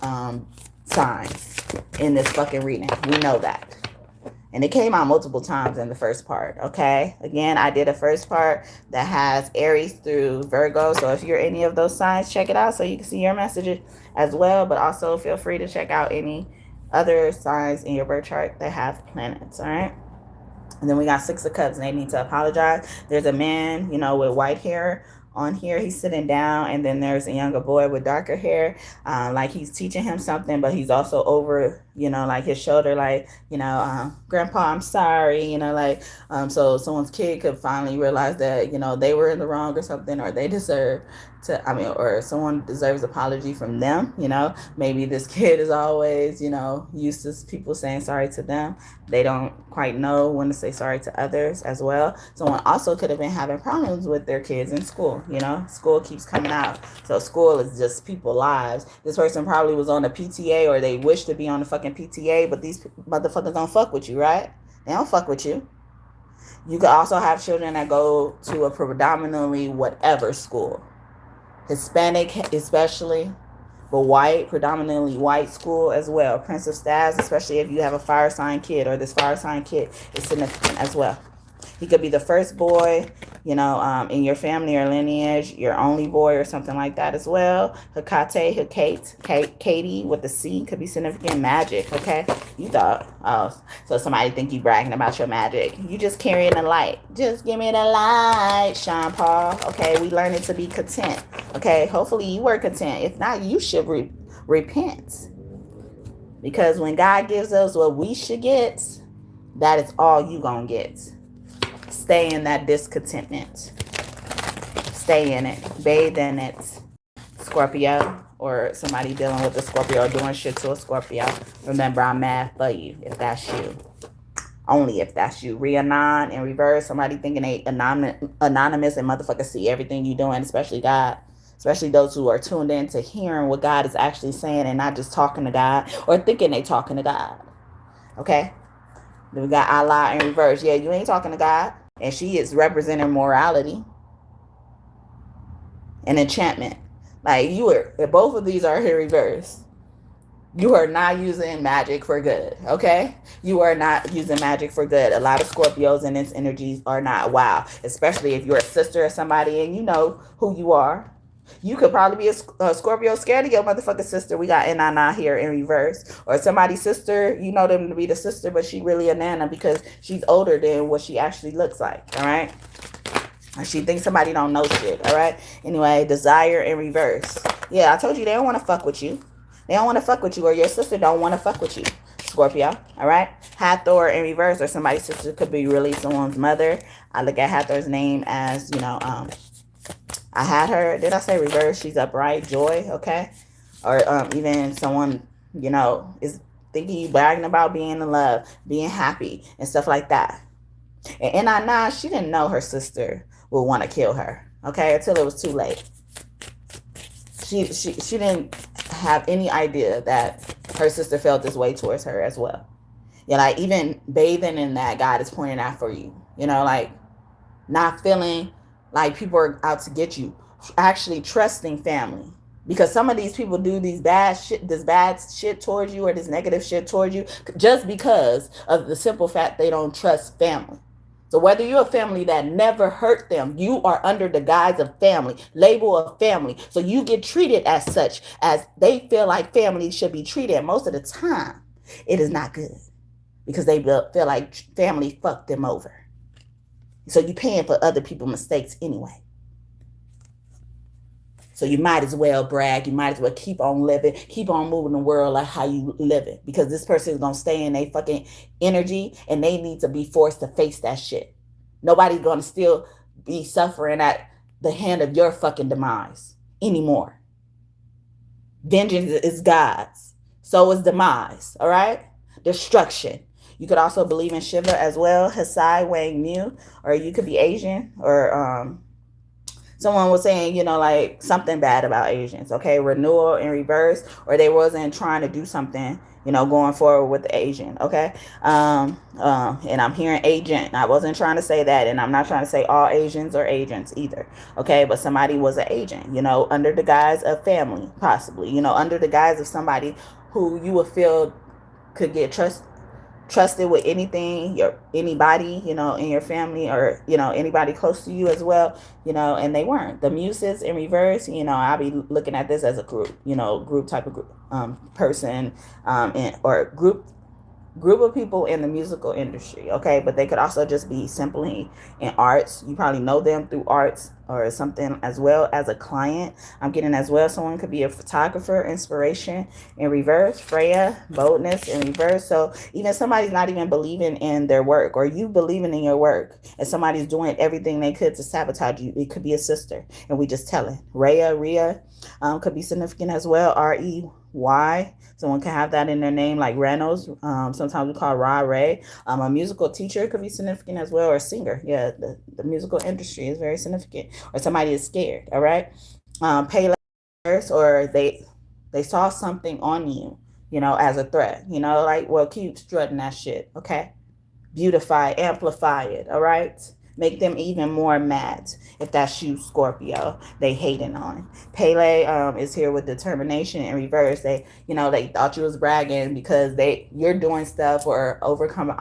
signs in this fucking reading. We know that. And it came out multiple times in the first part, okay? Again, I did a first part that has Aries through Virgo. So if you're any of those signs, check it out so you can see your messages as well. But also feel free to check out any other signs in your birth chart that have planets, all right? And then we got Six of Cups, and they need to apologize. There's a man, you know, with white hair on here. He's sitting down, and then there's a younger boy with darker hair, like he's teaching him something, but he's also over, you know, like his shoulder, like, you know, Grandpa, I'm sorry, you know, like, so someone's kid could finally realize that, you know, they were in the wrong or something, or they deserve to, or someone deserves apology from them, you know. Maybe this kid is always, you know, used to people saying sorry to them. They don't quite know when to say sorry to others as well. Someone also could have been having problems with their kids in school, you know. School keeps coming out. So school is just people's lives. This person probably was on the PTA, or they wish to be on the fucking PTA, but these motherfuckers don't fuck with you, right? They don't fuck with you. You could also have children that go to a predominantly whatever school. Hispanic especially, but white, predominantly white school as well. Prince of Staffs, especially if you have a fire sign kid, or this fire sign kid is significant as well. He could be the first boy, you know, in your family or lineage, your only boy or something like that as well. Hecate, Katie with the C could be significant. Magic, okay? You thought, oh, so somebody think you bragging about your magic. You just carrying the light. Just give me the light, Sean Paul. Okay, we learning to be content. Okay, hopefully you were content. If not, you should repent. Because when God gives us what we should get, that is all you gonna get. Stay in that discontentment. Stay in it. Bathe in it. Scorpio, or somebody dealing with a Scorpio, doing shit to a Scorpio. Remember, I'm mad for you if that's you. Only if that's you. Rhiannon in reverse. Somebody thinking they anonymous and motherfuckers see everything you doing, especially God. Especially those who are tuned in to hearing what God is actually saying and not just talking to God or thinking they talking to God. Okay? Then we got Allah in reverse. Yeah, you ain't talking to God. And she is representing morality and enchantment. Like, you are, both of these are in reverse. You are not using magic for good, okay? You are not using magic for good. A lot of Scorpios and its energies are not. Wow. Especially if you're a sister of somebody and you know who you are. You could probably be a Scorpio scared of your motherfucking sister. We got Nana here in reverse. Or somebody's sister, you know them to be the sister, but she really a Nana because she's older than what she actually looks like, all right? She thinks somebody don't know shit, all right? Anyway, desire in reverse. Yeah, I told you they don't want to fuck with you. They don't want to fuck with you, or your sister don't want to fuck with you, Scorpio, all right? Hathor in reverse, or somebody's sister could be really someone's mother. I look at Hathor's name as, you know, I had her, did I say reverse? She's upright, joy, okay? Or even someone, you know, is thinking you bragging about being in love, being happy, and stuff like that. And Nana, she didn't know her sister would want to kill her, okay, until it was too late. She didn't have any idea that her sister felt this way towards her as well. Yeah, like even bathing in that, God is pointing out for you. You know, like not feeling like people are out to get you. Actually trusting family. Because some of these people do this bad shit towards you or this negative shit towards you just because of the simple fact they don't trust family. So whether you're a family that never hurt them, you are under the guise of family, label of family. So you get treated as such as they feel like family should be treated. Most of the time, it is not good because they feel like family fucked them over. So you're paying for other people's mistakes anyway. So you might as well brag. You might as well keep on living, keep on moving the world like how you live it. Because this person is going to stay in their fucking energy and they need to be forced to face that shit. Nobody's going to still be suffering at the hand of your fucking demise anymore. Vengeance is God's. So is demise, all right? Destruction. You could also believe in Shiva as well, Hesai, Wang Mu, or you could be Asian, or someone was saying, you know, like something bad about Asians, okay? Renewal in reverse, or they wasn't trying to do something, you know, going forward with the Asian, okay? And I'm hearing agent. I wasn't trying to say that, and I'm not trying to say all Asians are agents either, okay? But somebody was an agent, you know, under the guise of family, possibly, you know, under the guise of somebody who you would feel could get trusted with anything, anybody, you know, in your family, or, you know, anybody close to you as well, you know, and they weren't. The Muses in reverse, you know, I'll be looking at this as a group, you know, group type of group, person, or group of people in the musical industry, okay? But they could also just be simply in arts. You probably know them through arts or something, as well as a client. I'm getting as well, someone could be a photographer, inspiration in reverse, Freya, boldness in reverse. So even somebody's not even believing in their work, or you believing in your work, and somebody's doing everything they could to sabotage you. It could be a sister, and we just telling. Rhea, could be significant as well, Rey. Someone can have that in their name, like Reynolds. Sometimes we call Ray. A musical teacher could be significant as well, or a singer. Yeah, the musical industry is very significant. Or somebody is scared, all right? Pay less, or they saw something on you, you know, as a threat. You know, like, well, keep strutting that shit, okay? Beautify, amplify it, all right? Make them even more mad. If that's you, Scorpio, they hating on. Pele is here with determination in reverse. They thought you was bragging because you're doing stuff or overcoming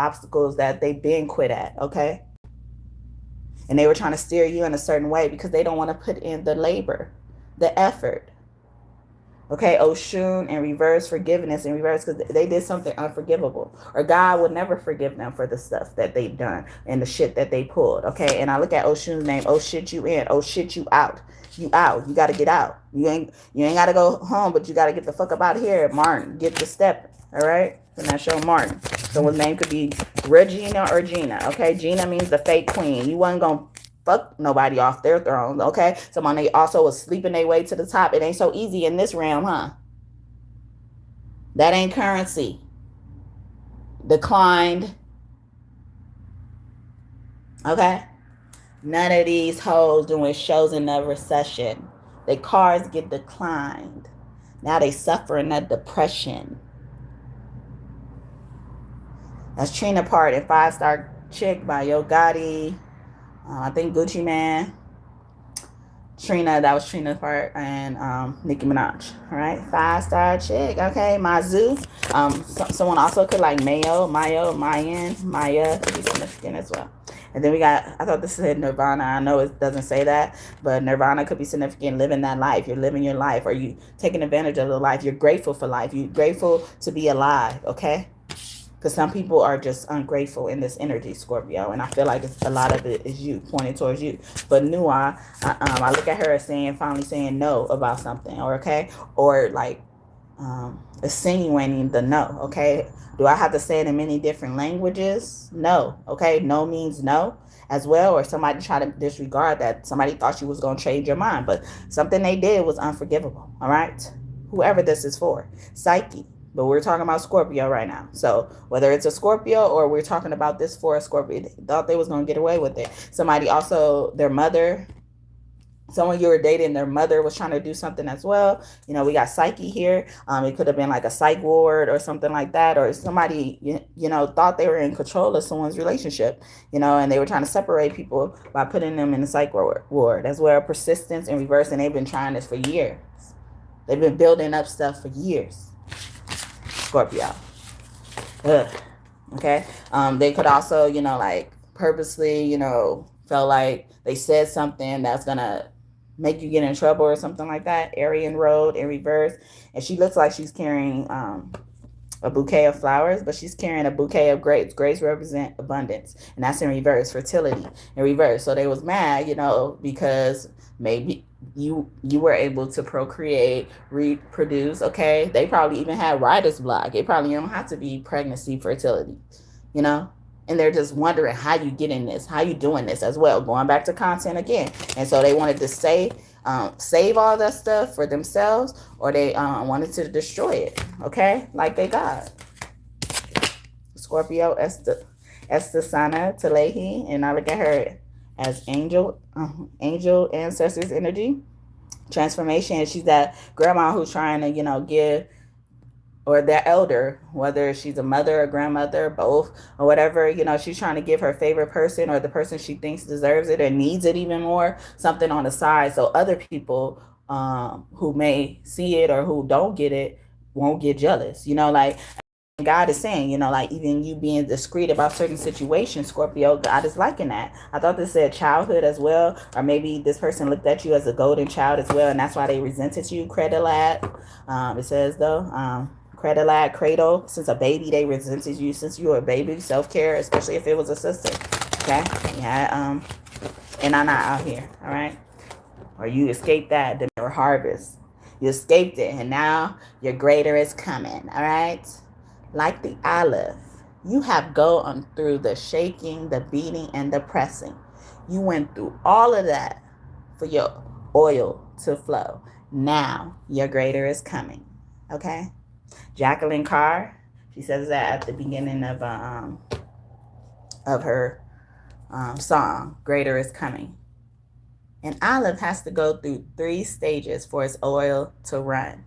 obstacles that they've been quit at, okay? And they were trying to steer you in a certain way because they don't want to put in the labor, the effort. Okay, Oshun in reverse, forgiveness in reverse, because they did something unforgivable. Or God would never forgive them for the stuff that they've done and the shit that they pulled. Okay, and I look at Oshun's name, oh shit you in, oh shit you out. You out. You gotta get out. You ain't gotta go home, but you gotta get the fuck up out of here. Martin, get the step. Alright? And that show Martin. Someone's name could be Regina or Gina. Okay, Gina means the fake queen. You wasn't gonna fuck nobody off their throne, okay? Somebody also was sleeping their way to the top. It ain't so easy in this realm, huh? That ain't currency. Declined. Okay? None of these hoes doing shows in the recession. Their cars get declined. Now they suffering a depression. That's Trina Part in 5-Star Chick by Yo Gotti. I think Gucci Man. Trina, that was Trina's part, and Nicki Minaj. All right, 5-Star Chick. Okay, Mazu. Someone also could like Maya could be significant as well. And then we got, I thought this said Nirvana. I know it doesn't say that, but Nirvana could be significant, living that life. You're living your life, or you taking advantage of the life. You're grateful for life. You're grateful to be alive, okay? Because some people are just ungrateful in this energy, Scorpio. And I feel like a lot of it is you, pointed towards you. But Nua, I look at her as finally saying no about something, or okay? Or like insinuating the no, okay? Do I have to say it in many different languages? No, okay? No means no as well. Or somebody try to disregard that. Somebody thought you was going to change your mind. But something they did was unforgivable, all right? Whoever this is for. Psyche. But we're talking about Scorpio right now. So whether it's a Scorpio or we're talking about this for a Scorpio, they thought they was going to get away with it. Somebody also, their mother, someone you were dating, their mother was trying to do something as well. You know, we got Psyche here. It could have been like a psych ward or something like that. Or somebody, you know, thought they were in control of someone's relationship, you know, and they were trying to separate people by putting them in a psych ward as well. Persistence in reverse. And they've been trying this for years. They've been building up stuff for years. Scorpio. Ugh. Okay. They could also, you know, like purposely, you know, felt like they said something that's gonna make you get in trouble or something like that. Aryan Road in reverse. And she looks like she's carrying a bouquet of flowers, but she's carrying a bouquet of grapes. Grapes represent abundance. And that's in reverse, fertility in reverse. So they was mad, you know, because maybe you were able to procreate, reproduce, okay? They probably even had writer's block. It probably don't have to be pregnancy, fertility, you know? And they're just wondering how you get in this, how you doing this as well. Going back to content again. And so they wanted to save all that stuff for themselves, or they wanted to destroy it, okay? Like they got. Scorpio, Esther Sana Telehi, and I look at her as angel ancestors energy transformation. She's that grandma who's trying to, you know, give, or that elder, whether she's a mother or grandmother, both or whatever, you know, she's trying to give her favorite person or the person she thinks deserves it or needs it even more, something on the side, so other people who may see it or who don't get it won't get jealous, you know, like God is saying, you know, like even you being discreet about certain situations, Scorpio, God is liking that. I thought this said childhood as well, or maybe this person looked at you as a golden child as well, and that's why they resented you. Credit it says though, credit cradle, since a baby they resented you since you were a baby. Self-care, especially if it was a sister. Okay, yeah, and I'm not out here, all right, or you escaped that, the mirror harvest. You escaped it, and now your greater is coming, all right. Like the olive, you have gone through the shaking, the beating, and the pressing. You went through all of that for your oil to flow. Now your greater is coming. Okay? Jacqueline Carr, she says that at the beginning of her song, Greater is Coming. An olive has to go through 3 stages for its oil to run.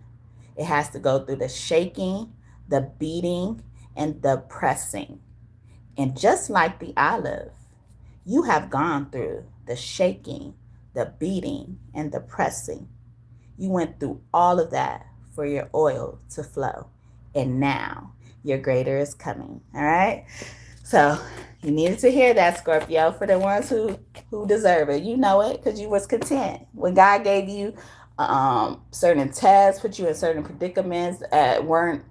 It has to go through the shaking, the beating, and the pressing. And just like the olive, you have gone through the shaking, the beating, and the pressing. You went through all of that for your oil to flow. And now your greater is coming. All right. So you needed to hear that, Scorpio, for the ones who deserve it. You know it because you was content when God gave you certain tests, put you in certain predicaments that weren't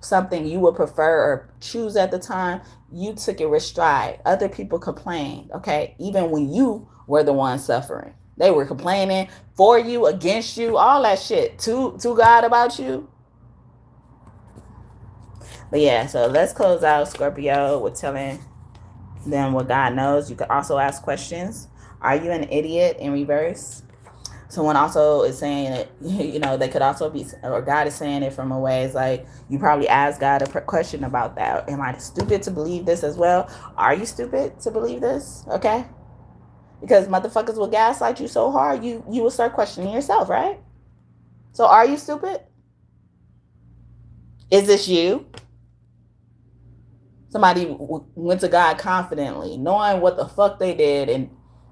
something you would prefer or choose at the time. You took it with stride. Other people complained, okay, even when you were the one suffering. They were complaining for you, against you, all that shit to God about you. But yeah, so let's close out, Scorpio, with telling them what God knows. You could also ask questions. Are you an idiot in reverse? Someone also is saying it, you know, they could also be, or God is saying it from a way, it's like, you probably ask God a question about that. Am I stupid to believe this as well? Are you stupid to believe this? Okay. Because motherfuckers will gaslight you so hard, you will start questioning yourself, right? So are you stupid? Is this you? Somebody went to God confidently, knowing what the fuck they did, and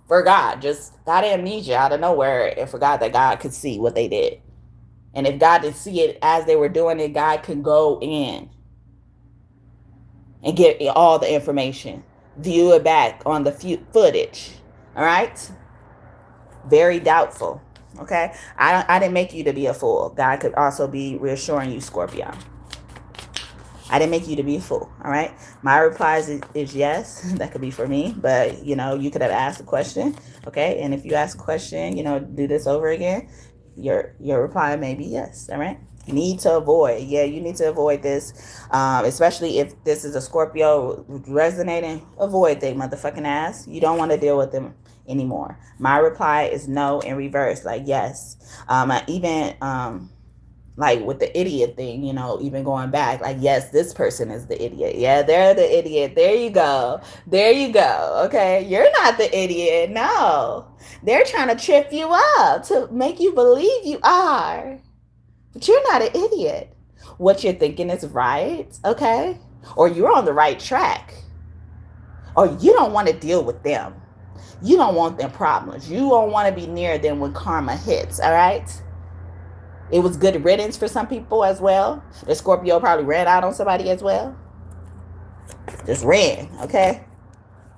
forgot, just got amnesia out of nowhere and forgot that God could see what they did. And if God didn't see it as they were doing it, God could go in and get all the information, view it back on the footage. All right? Very doubtful. Okay? I didn't make you to be a fool. God could also be reassuring you, Scorpio. I didn't make you to be a fool. All right? My reply is yes. That could be for me. But, you know, you could have asked a question. Okay? And if you ask a question, you know, do this over again, your reply may be yes. All right? You need to avoid. Yeah, you need to avoid this. Especially if this is a Scorpio resonating. Avoid they motherfucking ass. You don't want to deal with them anymore. My reply is no in reverse. Like, yes. Even like with the idiot thing, you know, even going back, like, yes, this person is the idiot. Yeah, they're the idiot. There you go. There you go. Okay. You're not the idiot. No. They're trying to trip you up to make you believe you are. But you're not an idiot. What you're thinking is right. Okay. Or you're on the right track. Or you don't want to deal with them. You don't want them problems. You don't want to be near them when karma hits. All right. It was good riddance for some people as well. The Scorpio probably ran out on somebody as well. Just ran, okay?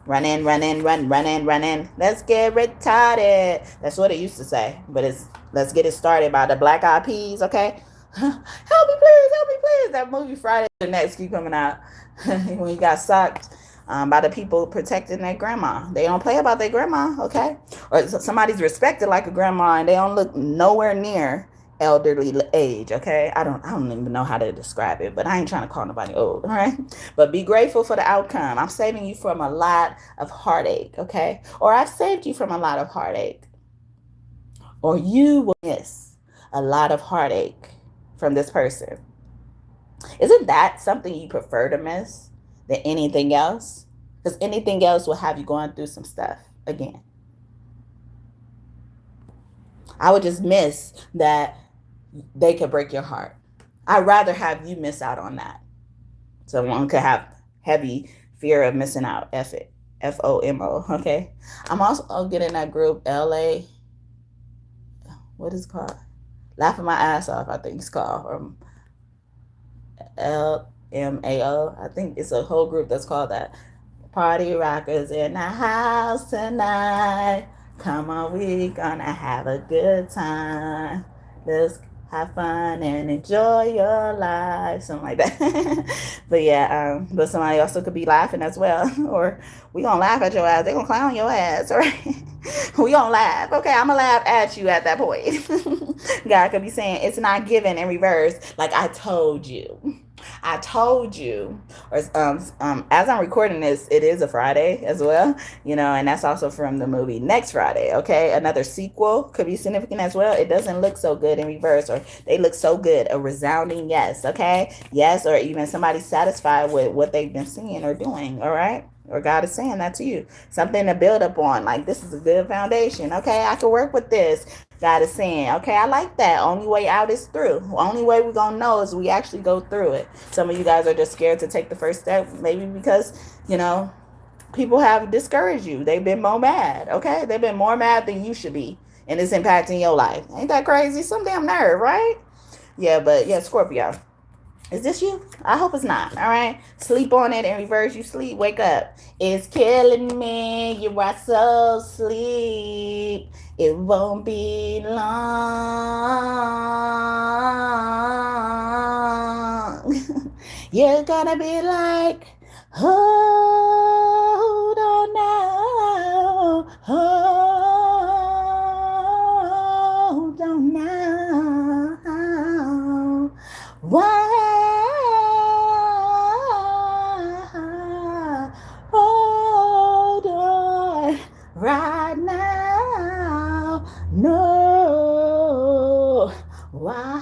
Run in, run in, run in, run in. Let's get retarded. That's what it used to say. But it's let's get it started by the Black Eyed Peas, okay? Help me please. That movie Friday the next keep coming out. When you got sucked by the people protecting their grandma. They don't play about their grandma, okay? Or somebody's respected like a grandma and they don't look nowhere near elderly age, okay? I don't even know how to describe it, but I ain't trying to call nobody old, all right? But be grateful for the outcome. I'm saving you from a lot of heartache, okay? Or I've saved you from a lot of heartache. Or you will miss a lot of heartache from this person. Isn't that something you prefer to miss than anything else? Because anything else will have you going through some stuff again. I would just miss that they could break your heart. I'd rather have you miss out on that. Someone could have heavy fear of missing out. F it. FOMO. Okay. I'm also getting that group LA. What is it called? Laughing My Ass Off, I think it's called. Or LMAO. I think it's a whole group that's called that. Party rockers in the house tonight. Come on, we gonna have a good time. Let's have fun and enjoy your life, something like that. But yeah, but somebody also could be laughing as well. Or we gonna laugh at your ass, they gonna clown your ass, right? We gonna laugh. Okay, I'm gonna laugh at you at that point. God could be saying it's not given in reverse, like I told you. I told you. Or as I'm recording this, it is a Friday as well, you know, and that's also from the movie Next Friday. Okay, another sequel could be significant as well. It doesn't look so good in reverse, or they look so good. A resounding yes. Okay, yes, or even somebody satisfied with what they've been seeing or doing. All right. Or God is saying that to you. Something to build up on. Like, this is a good foundation. Okay, I can work with this. God is saying, okay, I like that. Only way out is through. Only way we're going to know is we actually go through it. Some of you guys are just scared to take the first step. Maybe because, you know, people have discouraged you. They've been more mad. Okay, they've been more mad than you should be. And it's impacting your life. Ain't that crazy? Some damn nerve, right? Yeah, but yeah, Scorpio. Is this you? I hope it's not. All right. Sleep on it in reverse. You sleep. Wake up. It's killing me. You are so asleep. It won't be long. You're gonna be like, hold on now. Hold on now. Why? Hold on right now. No. Why?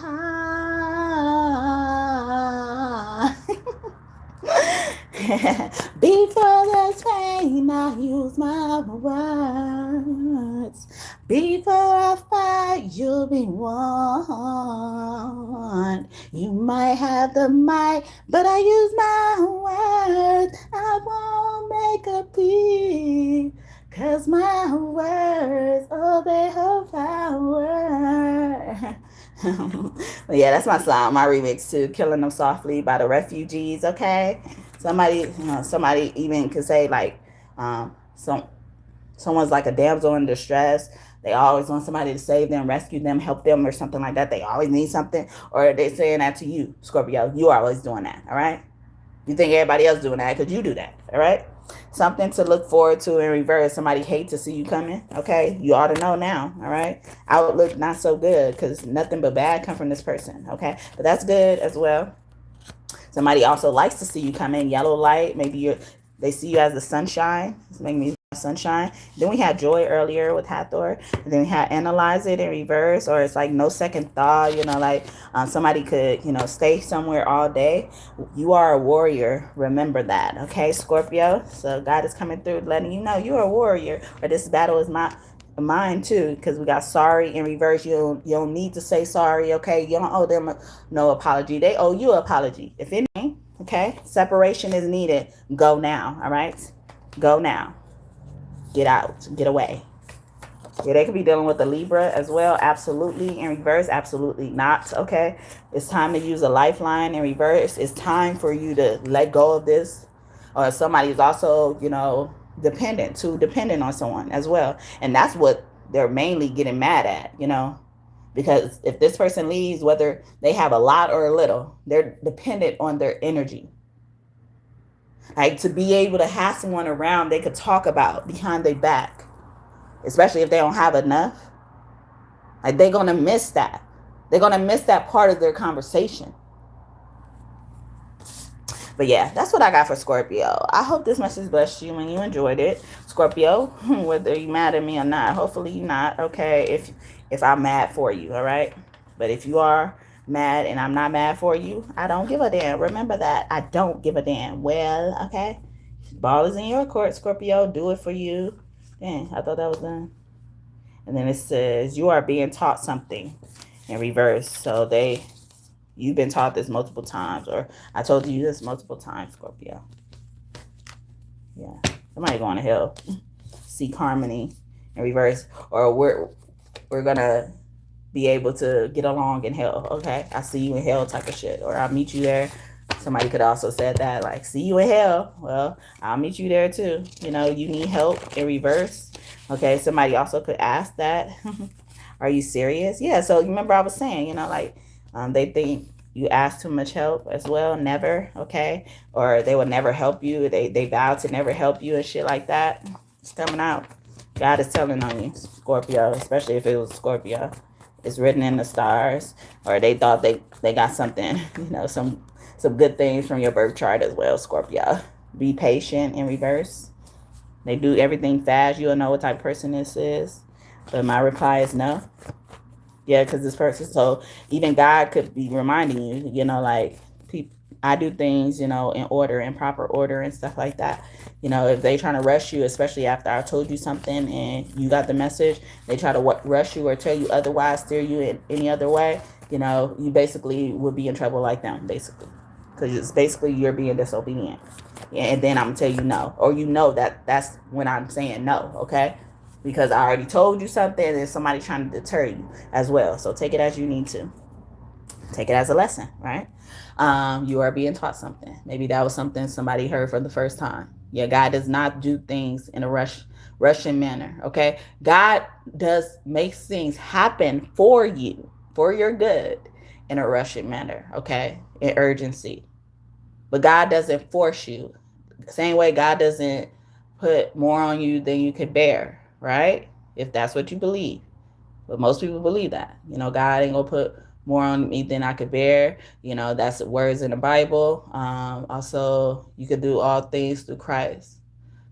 Before the pain, I use my words. Before I fight, you'll be won. You might have the might, but I use my words. I won't make a plea, 'cause my words, oh, they have power. But yeah, that's my song, my remix to Killing Them Softly by the Refugees, okay? Somebody even could say like, someone's like a damsel in distress. They always want somebody to save them, rescue them, help them, or something like that. They always need something, or they're saying that to you, Scorpio. You are always doing that, all right? You think everybody else doing that because you do that, all right? Something to look forward to in reverse. Somebody hate to see you coming, okay? You ought to know now, all right? Outlook not so good because nothing but bad come from this person, okay? But that's good as well. Somebody also likes to see you come in, yellow light. Maybe they see you as the sunshine. It's making me sunshine. Then we had joy earlier with Hathor. And then we had analyze it in reverse, or it's like no second thought, like somebody could, stay somewhere all day. You are a warrior. Remember that, okay, Scorpio? So God is coming through letting you know you're a warrior, or this battle is mine too, because we got sorry in reverse. You don't need to say sorry, okay? You don't owe them no apology. They owe you an apology. If anything, okay? Separation is needed. Go now, all right? Go now. Get out. Get away. Yeah, they could be dealing with the Libra as well. Absolutely. In reverse, absolutely not, okay? It's time to use a lifeline in reverse. It's time for you to let go of this. Or somebody is also, dependent on someone as well. And that's what they're mainly getting mad at, because if this person leaves, whether they have a lot or a little, they're dependent on their energy. Like, to be able to have someone around they could talk about behind their back, especially if they don't have enough. Like, they're going to miss that. They're going to miss that part of their conversation. But yeah, that's what I got for Scorpio. I hope this message blessed you and you enjoyed it. Scorpio, whether you're mad at me or not, hopefully you're not, okay, if I'm mad for you, all right? But if you are mad and I'm not mad for you, I don't give a damn. Remember that. I don't give a damn. Well, okay? Ball is in your court, Scorpio. Do it for you. Dang, I thought that was done. And then it says, you are being taught something in reverse. So you've been taught this multiple times, or I told you this multiple times, Scorpio. Yeah. Somebody going to hell. Seek harmony in reverse. Or we're going to be able to get along in hell, okay? I see you in hell type of shit. Or I'll meet you there. Somebody could also said that, like, see you in hell. Well, I'll meet you there too. You need help in reverse. Okay, somebody also could ask that. Are you serious? Yeah, so remember I was saying, they think you ask too much help as well. Never, okay? Or they will never help you. They vow to never help you and shit like that. It's coming out. God is telling on you, Scorpio, especially if it was Scorpio. It's written in the stars. Or they thought they got something, some good things from your birth chart as well, Scorpio. Be patient in reverse. They do everything fast. You'll know what type of person this is. But my reply is no. Yeah, because this person, so even God could be reminding you, I do things, in order, in proper order and stuff like that. If they trying to rush you, especially after I told you something and you got the message, they try to rush you or tell you otherwise, steer you in any other way, you basically would be in trouble like them, basically. Because it's basically you're being disobedient. And then I'm going to tell you no. Or that's when I'm saying no, okay? Because I already told you something and somebody trying to deter you as well. So take it as you need to. take it as a lesson, right? You are being taught something. Maybe that was something somebody heard for the first time. Yeah, God does not do things in a rushing manner. Okay, God does makes things happen for you, for your good, in a rushing manner. Okay, in urgency. But God doesn't force you. Same way God doesn't put more on you than you could bear, right? If that's what you believe. But most people believe that. God ain't gonna put more on me than I could bear. That's words in the Bible. Also, you could do all things through Christ.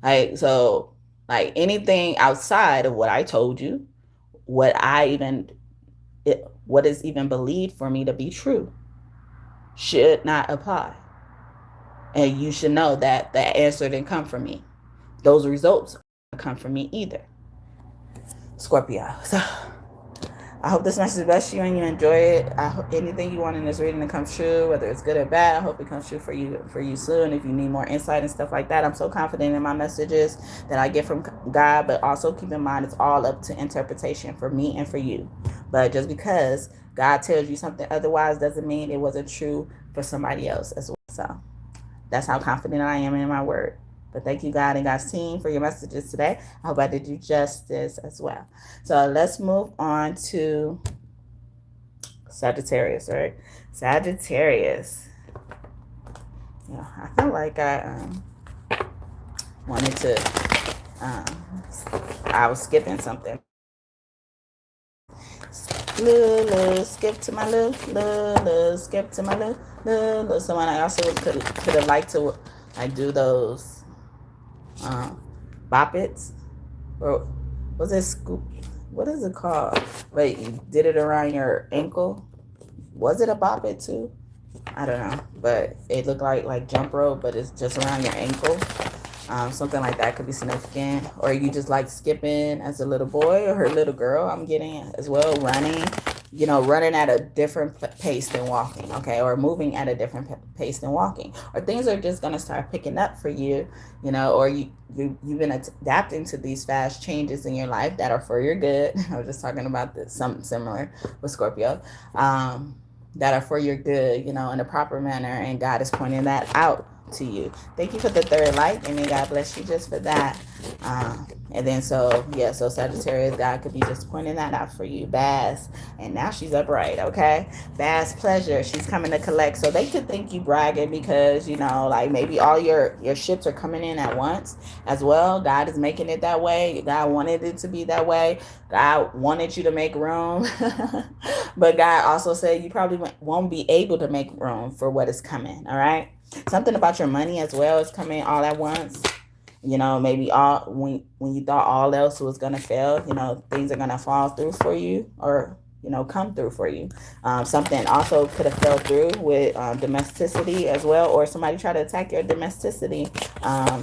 Like anything outside of what I told you, what is even believed for me to be true, should not apply. And you should know that the answer didn't come from me. Those results didn't come from me either. Scorpio. So I hope this message blessed you and you enjoy it. I hope anything you want in this reading to come true, whether it's good or bad, I hope it comes true for you soon. If you need more insight and stuff like that, I'm so confident in my messages that I get from God, but also keep in mind it's all up to interpretation for me and for you. But just because God tells you something otherwise doesn't mean it wasn't true for somebody else as well. So that's how confident I am in my word. But thank you, God and God's team, for your messages today. I hope I did you justice as well. So let's move on to Sagittarius, right? Sagittarius. Yeah, I feel like I wanted to, I was skipping something. Skip to my skip to my someone I also could have liked to like do those bop its, or was it scoop? What is it called? Wait, you did it around your ankle. Was it a bop it too? I don't know, but it looked like jump rope, but it's just around your ankle. Something like that could be significant. Or you just like skipping as a little boy or her little girl. I'm getting as well, running. Running at a different pace than walking, okay? Or moving at a different pace than walking. Or things are just going to start picking up for you, or you've been adapting to these fast changes in your life that are for your good. I was just talking about this, something similar with Scorpio, that are for your good, in a proper manner. And God is pointing that out to you. Thank you for the third light, and may God bless you just for that. And then so Sagittarius, God could be just pointing that out for you. Bass, and now she's upright, okay? Bass, pleasure, she's coming to collect. So they could think you bragging because, like maybe all your ships are coming in at once as well. God is making it that way. God wanted it to be that way. God wanted you to make room. But God also said you probably won't be able to make room for what is coming, all right? Something about your money as well is coming all at once. Maybe when you thought all else was gonna fail, things are gonna fall through for you, or come through for you. Something also could have fell through with domesticity as well, or somebody try to attack your domesticity.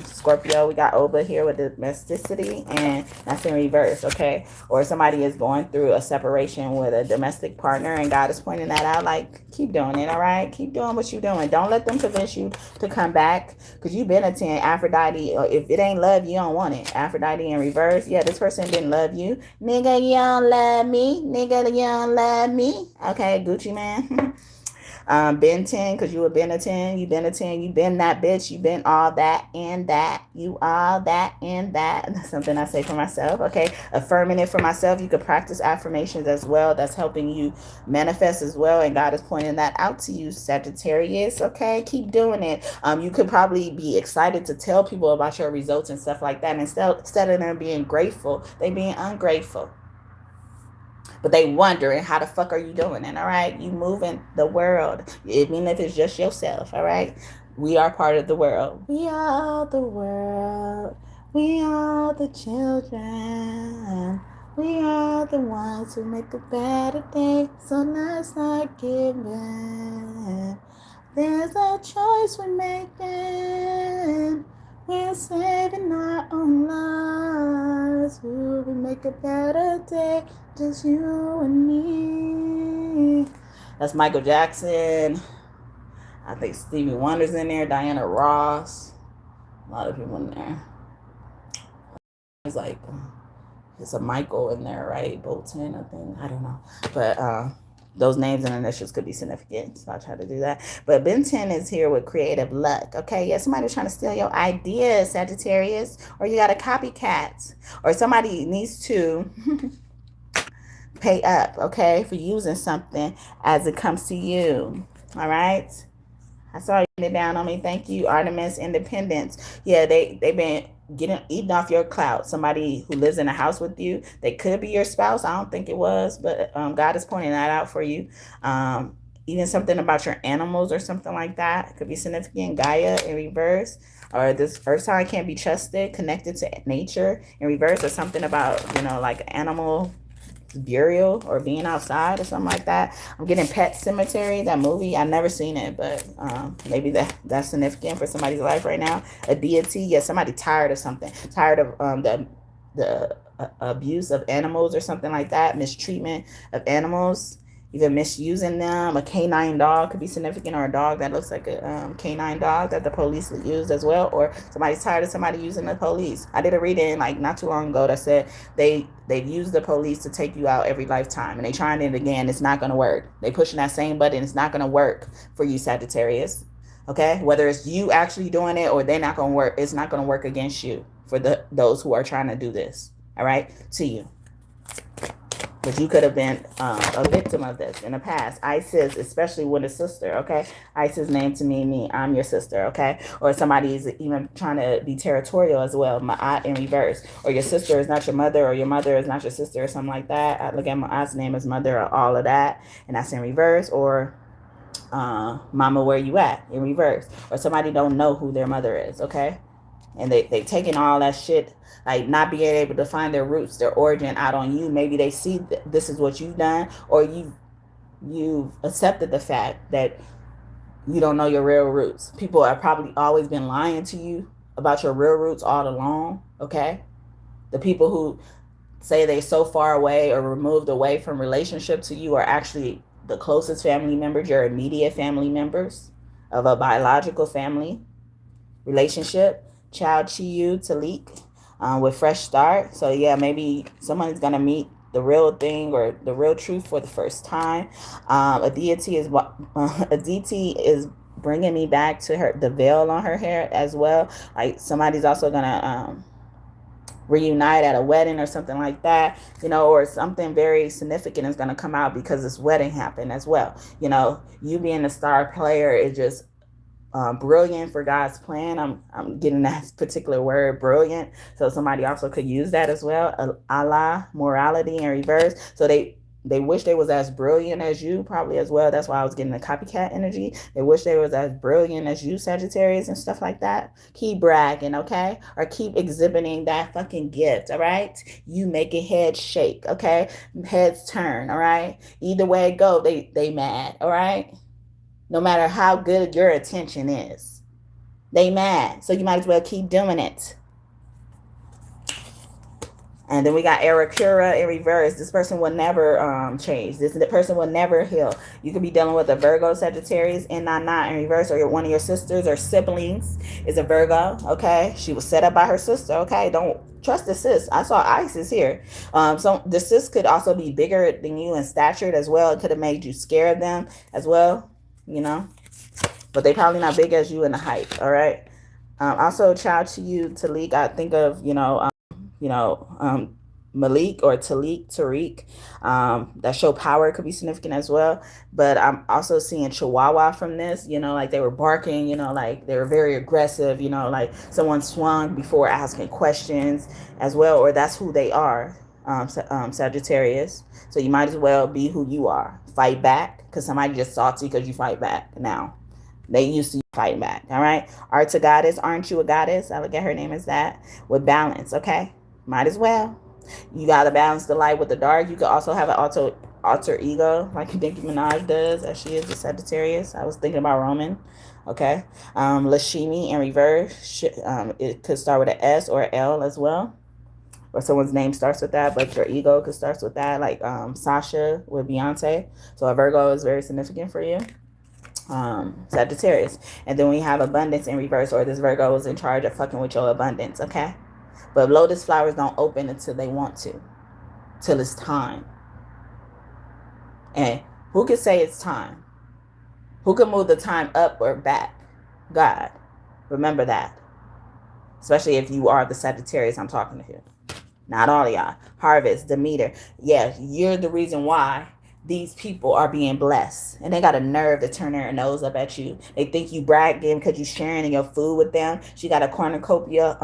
Scorpio, we got Oba here with domesticity, and that's in reverse, okay? Or somebody is going through a separation with a domestic partner, and God is pointing that out, like, keep doing it, all right? Keep doing what you're doing. Don't let them convince you to come back, because you've been a 10. Aphrodite, or if it ain't love, you don't want it. Aphrodite in reverse. Yeah, this person didn't love you. Nigga, you don't love me. Nigga, you don't love me. Okay, Gucci man. Been 10, because you have been a 10. You been a 10. You been that bitch. You been all that and that. You all that and that. That's something I say for myself. Okay, affirming it for myself. You could practice affirmations as well. That's helping you manifest as well, and God is pointing that out to you, Sagittarius. Okay, keep doing it. You could probably be excited to tell people about your results and stuff like that, and instead of them being grateful, they being ungrateful. But they wondering, how the fuck are you doing it, all right? You moving the world, even if it's just yourself, all right? We are part of the world. We are the world. We are the children. We are the ones who make a better day. So let's not give in. There's a choice we're making. We're saving our own lives. We will make a better day. Just you and me. That's Michael Jackson. I think Stevie Wonder's in there. Diana Ross. A lot of people in there. It's like, it's a Michael in there, right? Bolton, I think. I don't know. But those names and initials could be significant, so I'll try to do that. But Ben 10 is here with creative luck. Okay, yeah, somebody's trying to steal your ideas, Sagittarius, or you got a copycat, or somebody needs to pay up, okay, for using something as it comes to you. All right. I saw you it down on me. Thank you, Artemis Independence. Yeah, they've been eating off your clout. Somebody who lives in a house with you. They could be your spouse. I don't think it was, but God is pointing that out for you. Even something about your animals or something like that. It could be significant. Gaia in reverse. Or this first sign can't be trusted, connected to nature in reverse, or something about, you know, like animal burial or being outside or something like that. I'm getting Pet Cemetery, that movie. I've never seen it, but maybe that's significant for somebody's life right now. A deity, yeah, somebody tired of something, tired of the abuse of animals or something like that, mistreatment of animals, even misusing them. A canine dog could be significant, or a dog that looks like a canine dog that the police would use as well, or somebody's tired of somebody using the police. I did a reading like not too long ago that said they've used the police to take you out every lifetime, and they trying it again. It's not going to work. They pushing that same button. It's not going to work for you, Sagittarius. Okay, whether it's you actually doing it or they're not going to work, it's not going to work against you for those who are trying to do this. All right, to you. But you could have been a victim of this in the past. Isis, especially with a sister, okay? Isis name to me, I'm your sister, okay? Or somebody's even trying to be territorial as well, Ma'at in reverse. Or your sister is not your mother, or your mother is not your sister, or something like that. I look at Ma'at's name as mother, or all of that, and that's in reverse. Or mama, where you at, in reverse. Or somebody don't know who their mother is, okay? And they've taken all that shit, like not being able to find their roots, their origin out on you. Maybe they see this is what you've done, or you've accepted the fact that you don't know your real roots. People have probably always been lying to you about your real roots all along, okay? The people who say they're so far away or removed away from relationship to you are actually the closest family members, your immediate family members of a biological family relationship. Child Chiyu Talik with fresh start. So yeah, maybe someone's gonna meet the real thing or the real truth for the first time. A deity is bringing me back to the veil on her hair as well. Like somebody's also gonna reunite at a wedding or something like that, you know, or something very significant is gonna come out because this wedding happened as well. You know, you being the star player is just brilliant for God's plan. I'm getting that particular word, brilliant. So somebody also could use that as well. Allah, morality in reverse. So they wish they was as brilliant as you, probably as well. That's why I was getting the copycat energy. They wish they was as brilliant as you, Sagittarius, and stuff like that. Keep bragging, okay? Or keep exhibiting that fucking gift, all right? You make it head shake, okay? Heads turn, all right? Either way it go, they mad, all right? No matter how good your attention is, they mad. So you might as well keep doing it. And then we got Arakura in reverse. This person will never change. This person will never heal. You could be dealing with a Virgo, Sagittarius, and not in reverse, or one of your sisters or siblings is a Virgo. Okay, she was set up by her sister. Okay, don't trust the sis. I saw Isis here. So the sis could also be bigger than you in stature as well. It could have made you scared of them as well. You know, but they probably not big as you in the height. All right. Also, child to you, Talik. I think of Malik or Tariq. That show power could be significant as well. But I'm also seeing Chihuahua from this. You know, like they were barking. You know, like they were very aggressive. You know, like someone swung before asking questions as well, or that's who they are. Sagittarius. So you might as well be who you are. Fight back, because somebody just salty because you fight back now. They used to fight back, all right? Art to goddess, aren't you a goddess? I look at her name as that. With balance, okay? Might as well. You got to balance the light with the dark. You could also have an alter ego, like Nicki Minaj does, as she is a Sagittarius. I was thinking about Roman, okay? Lashimi in reverse. It could start with an S or an L as well. Or someone's name starts with that, but your ego could start with that, like Sasha with Beyonce. So a Virgo is very significant for you. Sagittarius. And then we have abundance in reverse, or this Virgo is in charge of fucking with your abundance, okay? But lotus flowers don't open until they want to, till it's time. And Who could say it's time? Who can move the time up or back? God. Remember that. Especially if you are the Sagittarius I'm talking to here. Not all of y'all. Harvest, Demeter. Yeah, you're the reason why these people are being blessed. And they got a nerve to turn their nose up at you. They think you bragging because you sharing your food with them. She got a cornucopia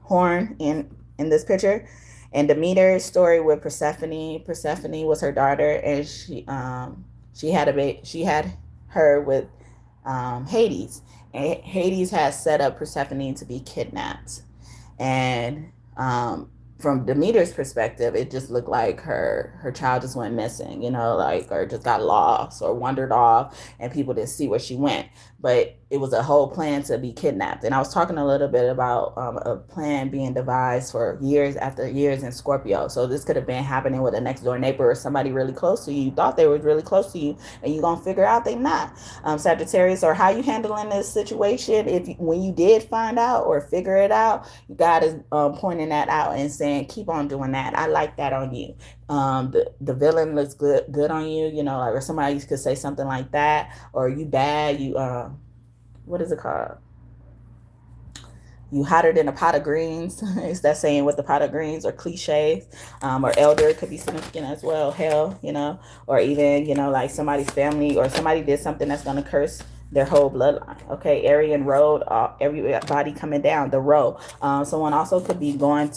horn in this picture. And Demeter's story with Persephone. Persephone was her daughter, and she had her with Hades. And Hades has set up Persephone to be kidnapped. And from Demeter's perspective, it just looked like her child just went missing, you know, like, or just got lost or wandered off, and people didn't see where she went. But it was a whole plan to be kidnapped. And I was talking a little bit about a plan being devised for years after years in Scorpio. So this could have been happening with a next door neighbor or somebody really close to you. You thought they were really close to you, and you're going to figure out they not. Sagittarius, or how you handling this situation, when you did find out or figure it out, God is pointing that out and saying, keep on doing that. I like that on you. The villain looks good on you, you know, like, or somebody could say something like that, or you bad, you what is it called? You hotter than a pot of greens. It's that saying with the pot of greens, or cliches. Or elder could be significant as well. Hell, you know, or even, you know, like somebody's family or somebody did something that's going to curse their whole bloodline. Okay, Aryan road, everybody coming down the road. Someone also could be going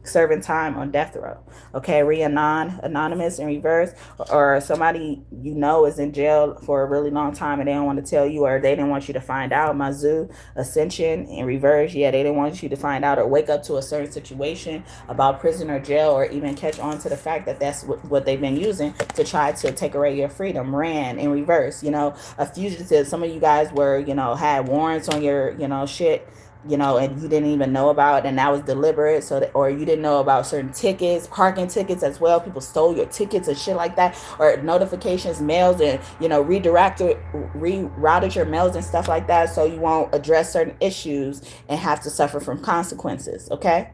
serving time on death row. Okay, anonymous in reverse, or somebody you know is in jail for a really long time and they don't want to tell you, or they didn't want you to find out. Mazu, ascension in reverse. Yeah, they didn't want you to find out or wake up to a certain situation about prison or jail, or even catch on to the fact that that's what they've been using to try to take away your freedom. Ran in reverse. You know, a fugitive. Some of you guys were, you know, had warrants on your, you know, shit, you know, and you didn't even know about it, and that was deliberate. So that, or you didn't know about certain tickets, parking tickets as well. People stole your tickets and shit like that, or notifications, mails, and, you know, rerouted your mails and stuff like that, so you won't address certain issues and have to suffer from consequences. Okay.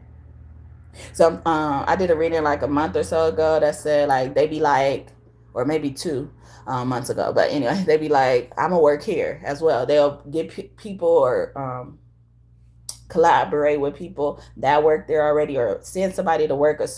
So I did a reading like a month or so ago that said, like, they be like, or maybe 2 months ago, but anyway, they be like, I'm gonna work here as well. They'll get people, or collaborate with people that work there already, or send somebody to work to a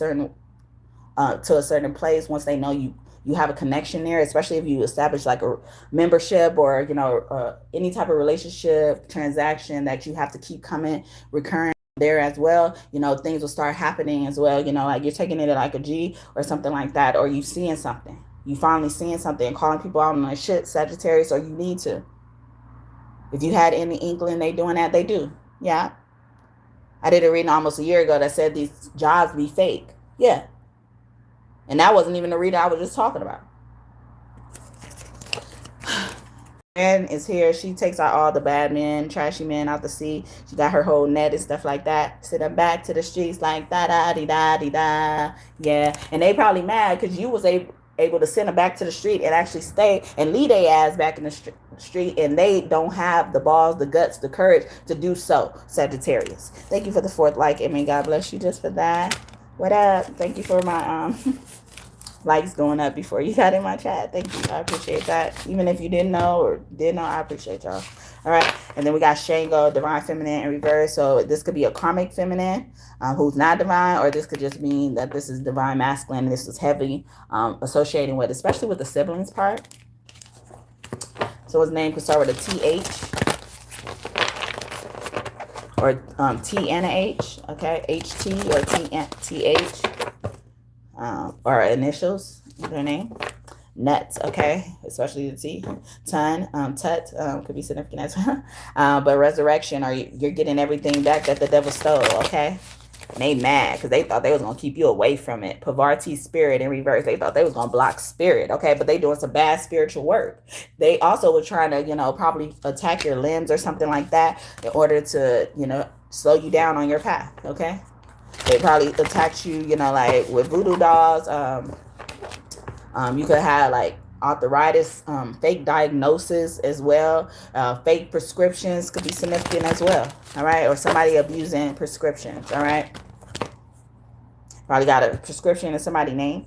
certain place once they know you have a connection there, especially if you establish like a membership, or, you know, any type of relationship transaction that you have to keep coming recurring there as well. You know, things will start happening as well, you know, like you're taking it like a G or something like that, or you seeing something, you finally seeing something and calling people out on their shit, Sagittarius, or you need to. If you had any inkling they doing that, they do. Yeah. I did a reading almost a year ago that said these jobs be fake. Yeah. And that wasn't even the reading I was just talking about. And is here. She takes out all the bad men, trashy men out the sea. She got her whole net and stuff like that. Send them back to the streets like da-da-dee-da-dee-da. Yeah. And they probably mad because you was able to send them back to the street and actually stay and lead their ass back in the street, and they don't have the balls, the guts, the courage to do so. Sagittarius, thank you for the 4th like. I mean, God bless you just for that. What up? Thank you for my likes going up before you got in my chat. Thank you. I appreciate that. Even if you didn't know or did know, I appreciate y'all. All right. And then we got Shango, divine feminine in reverse. So this could be a karmic feminine who's not divine, or this could just mean that this is divine masculine. This is heavy associating with, especially with the siblings part. So his name could start with a TH or T and a H. Okay. HT or TH. Or initials, their name. Nuts, okay, especially the T. Ton, tut, could be significant as well. But resurrection, or you're getting everything back that the devil stole, okay? And they mad because they thought they was going to keep you away from it. Pavarti, spirit in reverse. They thought they was going to block spirit, okay? But they doing some bad spiritual work. They also were trying to, you know, probably attack your limbs or something like that in order to, you know, slow you down on your path, okay? They probably attacked you, you know, like with voodoo dolls. You could have like arthritis, fake diagnosis as well. Fake prescriptions could be significant as well. All right. Or somebody abusing prescriptions. All right. Probably got a prescription in somebody's name.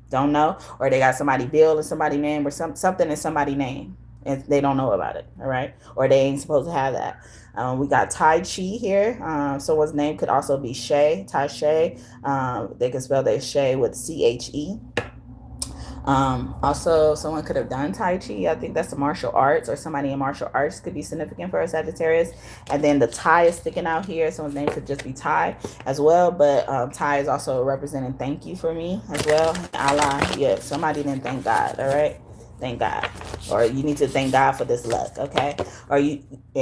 don't know, or they got somebody bill in somebody's name, or something in somebody's name, and they don't know about it. All right, or they ain't supposed to have that. We got Tai Chi here. Someone's name could also be Shay, Tai Shay. They can spell their Shay with CHE. Also, someone could have done Tai Chi. I think that's the martial arts, or somebody in martial arts could be significant for a Sagittarius. And then the Tai is sticking out here. Someone's name could just be Tai as well. But Tai is also representing thank you for me as well. Allah, yeah, somebody didn't thank God, all right? Thank God. Or you need to thank God for this luck, okay? Or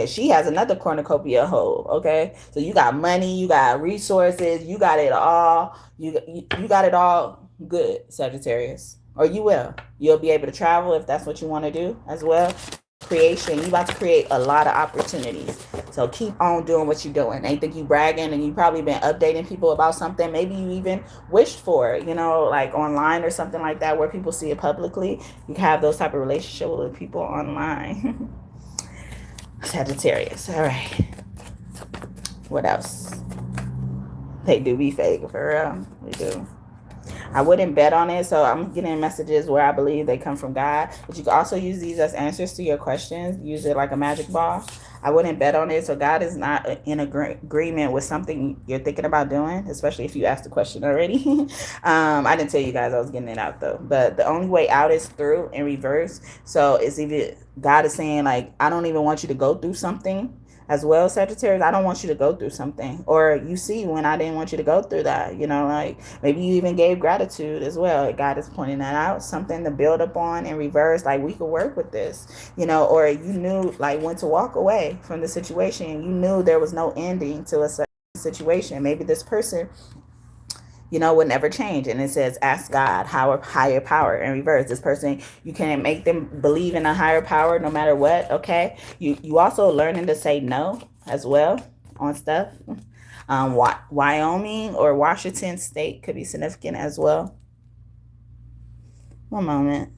she has another cornucopia hole, okay? So you got money, you got resources, you got it all. You got it all good, Sagittarius. Or you'll be able to travel if that's what you want to do as well. Creation, you about to create a lot of opportunities, so keep on doing what you're doing. Ain't think you bragging, and you probably been updating people about something maybe you even wished for, like online or something like that, where people see it publicly. You can have those type of relationships with people online. Sagittarius. All right, what else? They do be fake, for real. They do. I wouldn't bet on it, so I'm getting messages where I believe they come from God. But you can also use these as answers to your questions. Use it like a magic ball. I wouldn't bet on it, so God is not in agreement with something you're thinking about doing, especially if you asked the question already. I didn't tell you guys I was getting it out, though. But the only way out is through in reverse. So it's either God is saying, like, I don't even want you to go through something. As well, Sagittarius, I don't want you to go through something. Or you see when I didn't want you to go through that, like maybe you even gave gratitude as well. God is pointing that out, something to build up on in reverse, like we could work with this, or you knew like when to walk away from the situation. You knew there was no ending to a certain situation. Maybe this person would never change. And it says, ask God, higher power in reverse. This person, you can't make them believe in a higher power no matter what, okay? You also learning to say no as well on stuff. Wyoming or Washington State could be significant as well. One moment.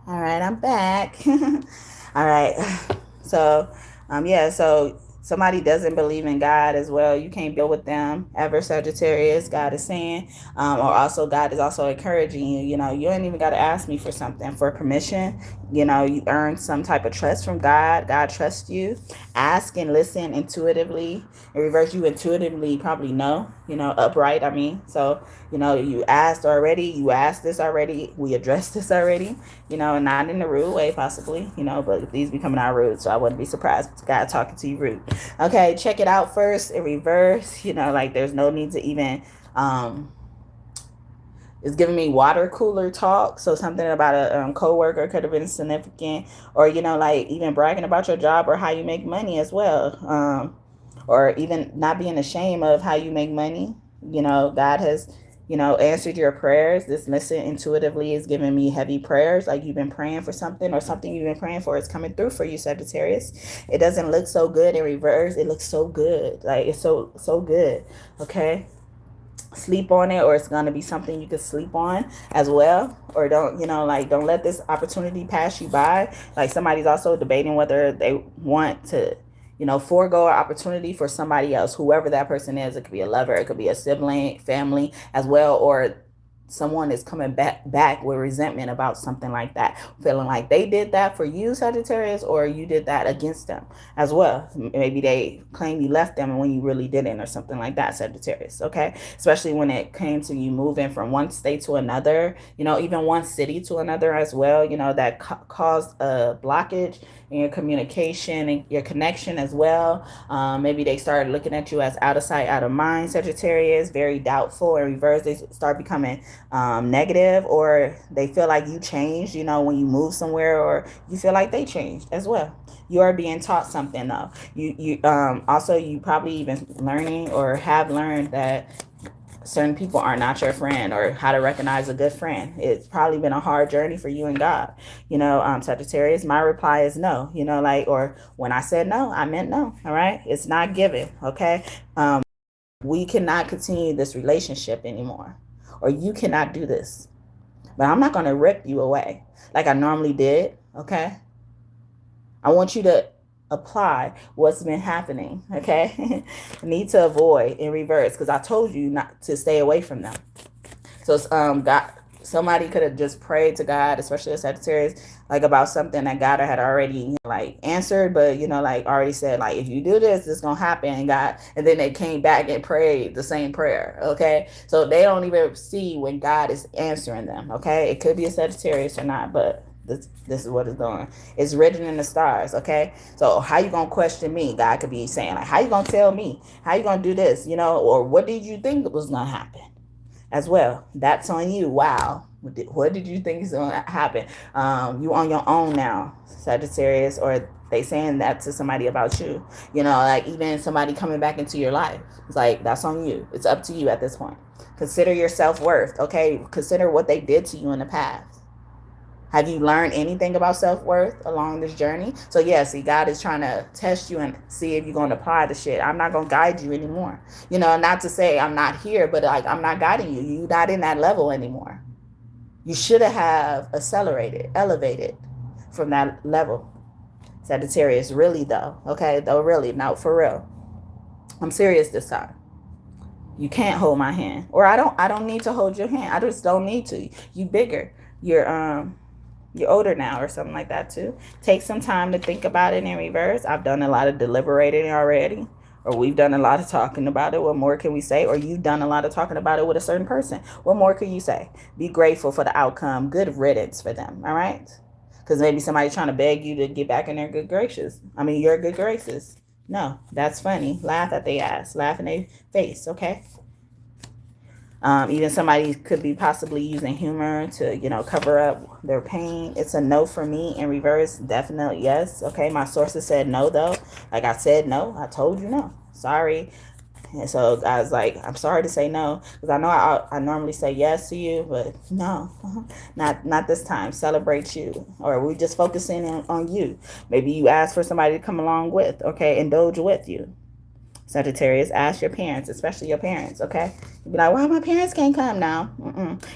All right, I'm back. All right. So, so somebody doesn't believe in God as well. You can't build with them ever, Sagittarius, God is saying. Or also God is also encouraging you. You don't even got to ask me for something, for permission. You earn some type of trust from God. God trusts you. Ask and listen intuitively. In reverse, you intuitively probably know, upright, I mean. So, you asked already. You asked this already. We addressed this already, not in a rude way possibly, but these be coming out rude. So I wouldn't be surprised if God talking to you rude. Okay, check it out first in reverse. Like there's no need to even, it's giving me water cooler talk. So something about a coworker could have been significant, or like even bragging about your job or how you make money as well, or even not being ashamed of how you make money. God has answered your prayers. This listen intuitively is giving me heavy prayers, like you've been praying for something, or something you've been praying for is coming through for you, Sagittarius. It doesn't look so good in reverse. It looks so good. Like it's so good. Okay. Sleep on it, or it's going to be something you can sleep on as well. Or don't let this opportunity pass you by. Like somebody's also debating whether they want to forego an opportunity for somebody else, whoever that person is. It could be a lover, it could be a sibling, family as well, or someone is coming back with resentment about something like that, feeling like they did that for you, Sagittarius, or you did that against them as well. Maybe they claim you left them when you really didn't, or something like that, Sagittarius. Okay, especially when it came to you moving from one state to another, you know, even one city to another as well, you know, that caused a blockage in your communication and your connection as well. Maybe they started looking at you as out of sight, out of mind, Sagittarius, very doubtful. In reverse, they start becoming negative, or they feel like you changed, you know, when you move somewhere, or you feel like they changed as well. You are being taught something though. You also, you probably even learning or have learned that certain people are not your friend, or how to recognize a good friend. It's probably been a hard journey for you and God, you know, Sagittarius. My reply is no, you know, like, or when I said no, I meant no. All right, it's not given. Okay, we cannot continue this relationship anymore, or you cannot do this. But I'm not going to rip you away like I normally did. Okay, I want you to apply what's been happening. Okay, need to avoid in reverse, because I told you not to stay away from them. So God, somebody could have just prayed to God, especially a Sagittarius, like about something that God had already like answered, but you know, like already said, like, if you do this, it's gonna happen, and God, and then they came back and prayed the same prayer. Okay, so they don't even see when God is answering them. Okay, it could be a Sagittarius or not, but this is what it's doing. It's written in the stars. Okay, so how you gonna question me? God could be saying, like, how you gonna tell me? How you gonna do this? You know, or what did you think was gonna happen? As well, that's on you. Wow, what did you think is going to happen? You on your own now, Sagittarius, or they saying that to somebody about you, you know, like even somebody coming back into your life. It's like, that's on you. It's up to you at this point. Consider your self-worth. Okay, consider what they did to you in the past. Have you learned anything about self-worth along this journey? So yeah, see, God is trying to test you and see if you're going to apply the shit. I'm not going to guide you anymore. You know, not to say I'm not here, but like, I'm not guiding you. You're not in that level anymore. You should have accelerated, elevated from that level. Sagittarius, really though. Okay, though, really, no, for real. I'm serious this time. You can't hold my hand, or I don't need to hold your hand. I just don't need to. You bigger. You're older now, or something like that too. Take some time to think about it in reverse. I've done a lot of deliberating already, or we've done a lot of talking about it. What more can we say? Or you've done a lot of talking about it with a certain person. What more can you say? Be grateful for the outcome. Good riddance for them. All right, because maybe somebody's trying to beg you to get back in their good graces. I mean, your good graces. No, that's funny. Laugh at their ass. Laugh in their face. Okay. Even somebody could be possibly using humor to, you know, cover up their pain. It's a no for me in reverse. Definitely yes. Okay, my sources said no, though. Like I said no. I told you no. Sorry. And so I was like, I'm sorry to say no, because I know I normally say yes to you, but no, not this time. Celebrate you, or we just focusing on you. Maybe you ask for somebody to come along with, okay, indulge with you. Sagittarius, ask your parents, especially your parents, okay? You be like, why my parents can't come now?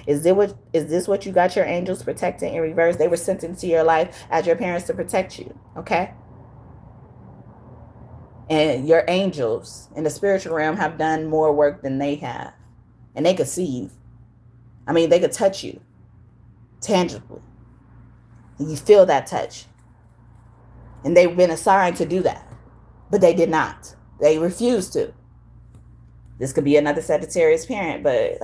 Is this what you got your angels protecting in reverse? They were sent into your life as your parents to protect you, okay? And your angels in the spiritual realm have done more work than they have. And they could see you. I mean, they could touch you tangibly. And you feel that touch. And they've been assigned to do that. But they did not. They refused to. This could be another Sagittarius parent, but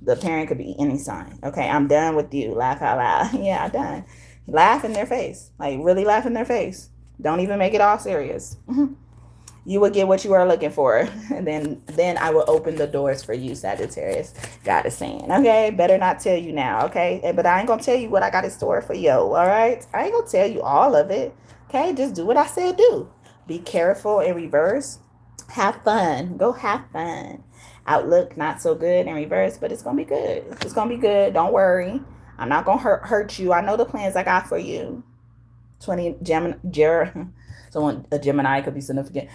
the parent could be any sign. Okay, I'm done with you. Laugh out loud. Yeah, I'm done. Laugh in their face. Like, really laugh in their face. Don't even make it all serious. You will get what you are looking for. And then I will open the doors for you, Sagittarius. God is saying. Okay, better not tell you now, okay? But I ain't going to tell you what I got in store for you, all right? I ain't going to tell you all of it. Okay, just do what I said do. Be careful in reverse. Have fun. Go have fun. Outlook not so good in reverse, but it's gonna be good. It's gonna be good. Don't worry. I'm not gonna hurt you. I know the plans I got for you. 20 Gemini. So a Gemini could be significant.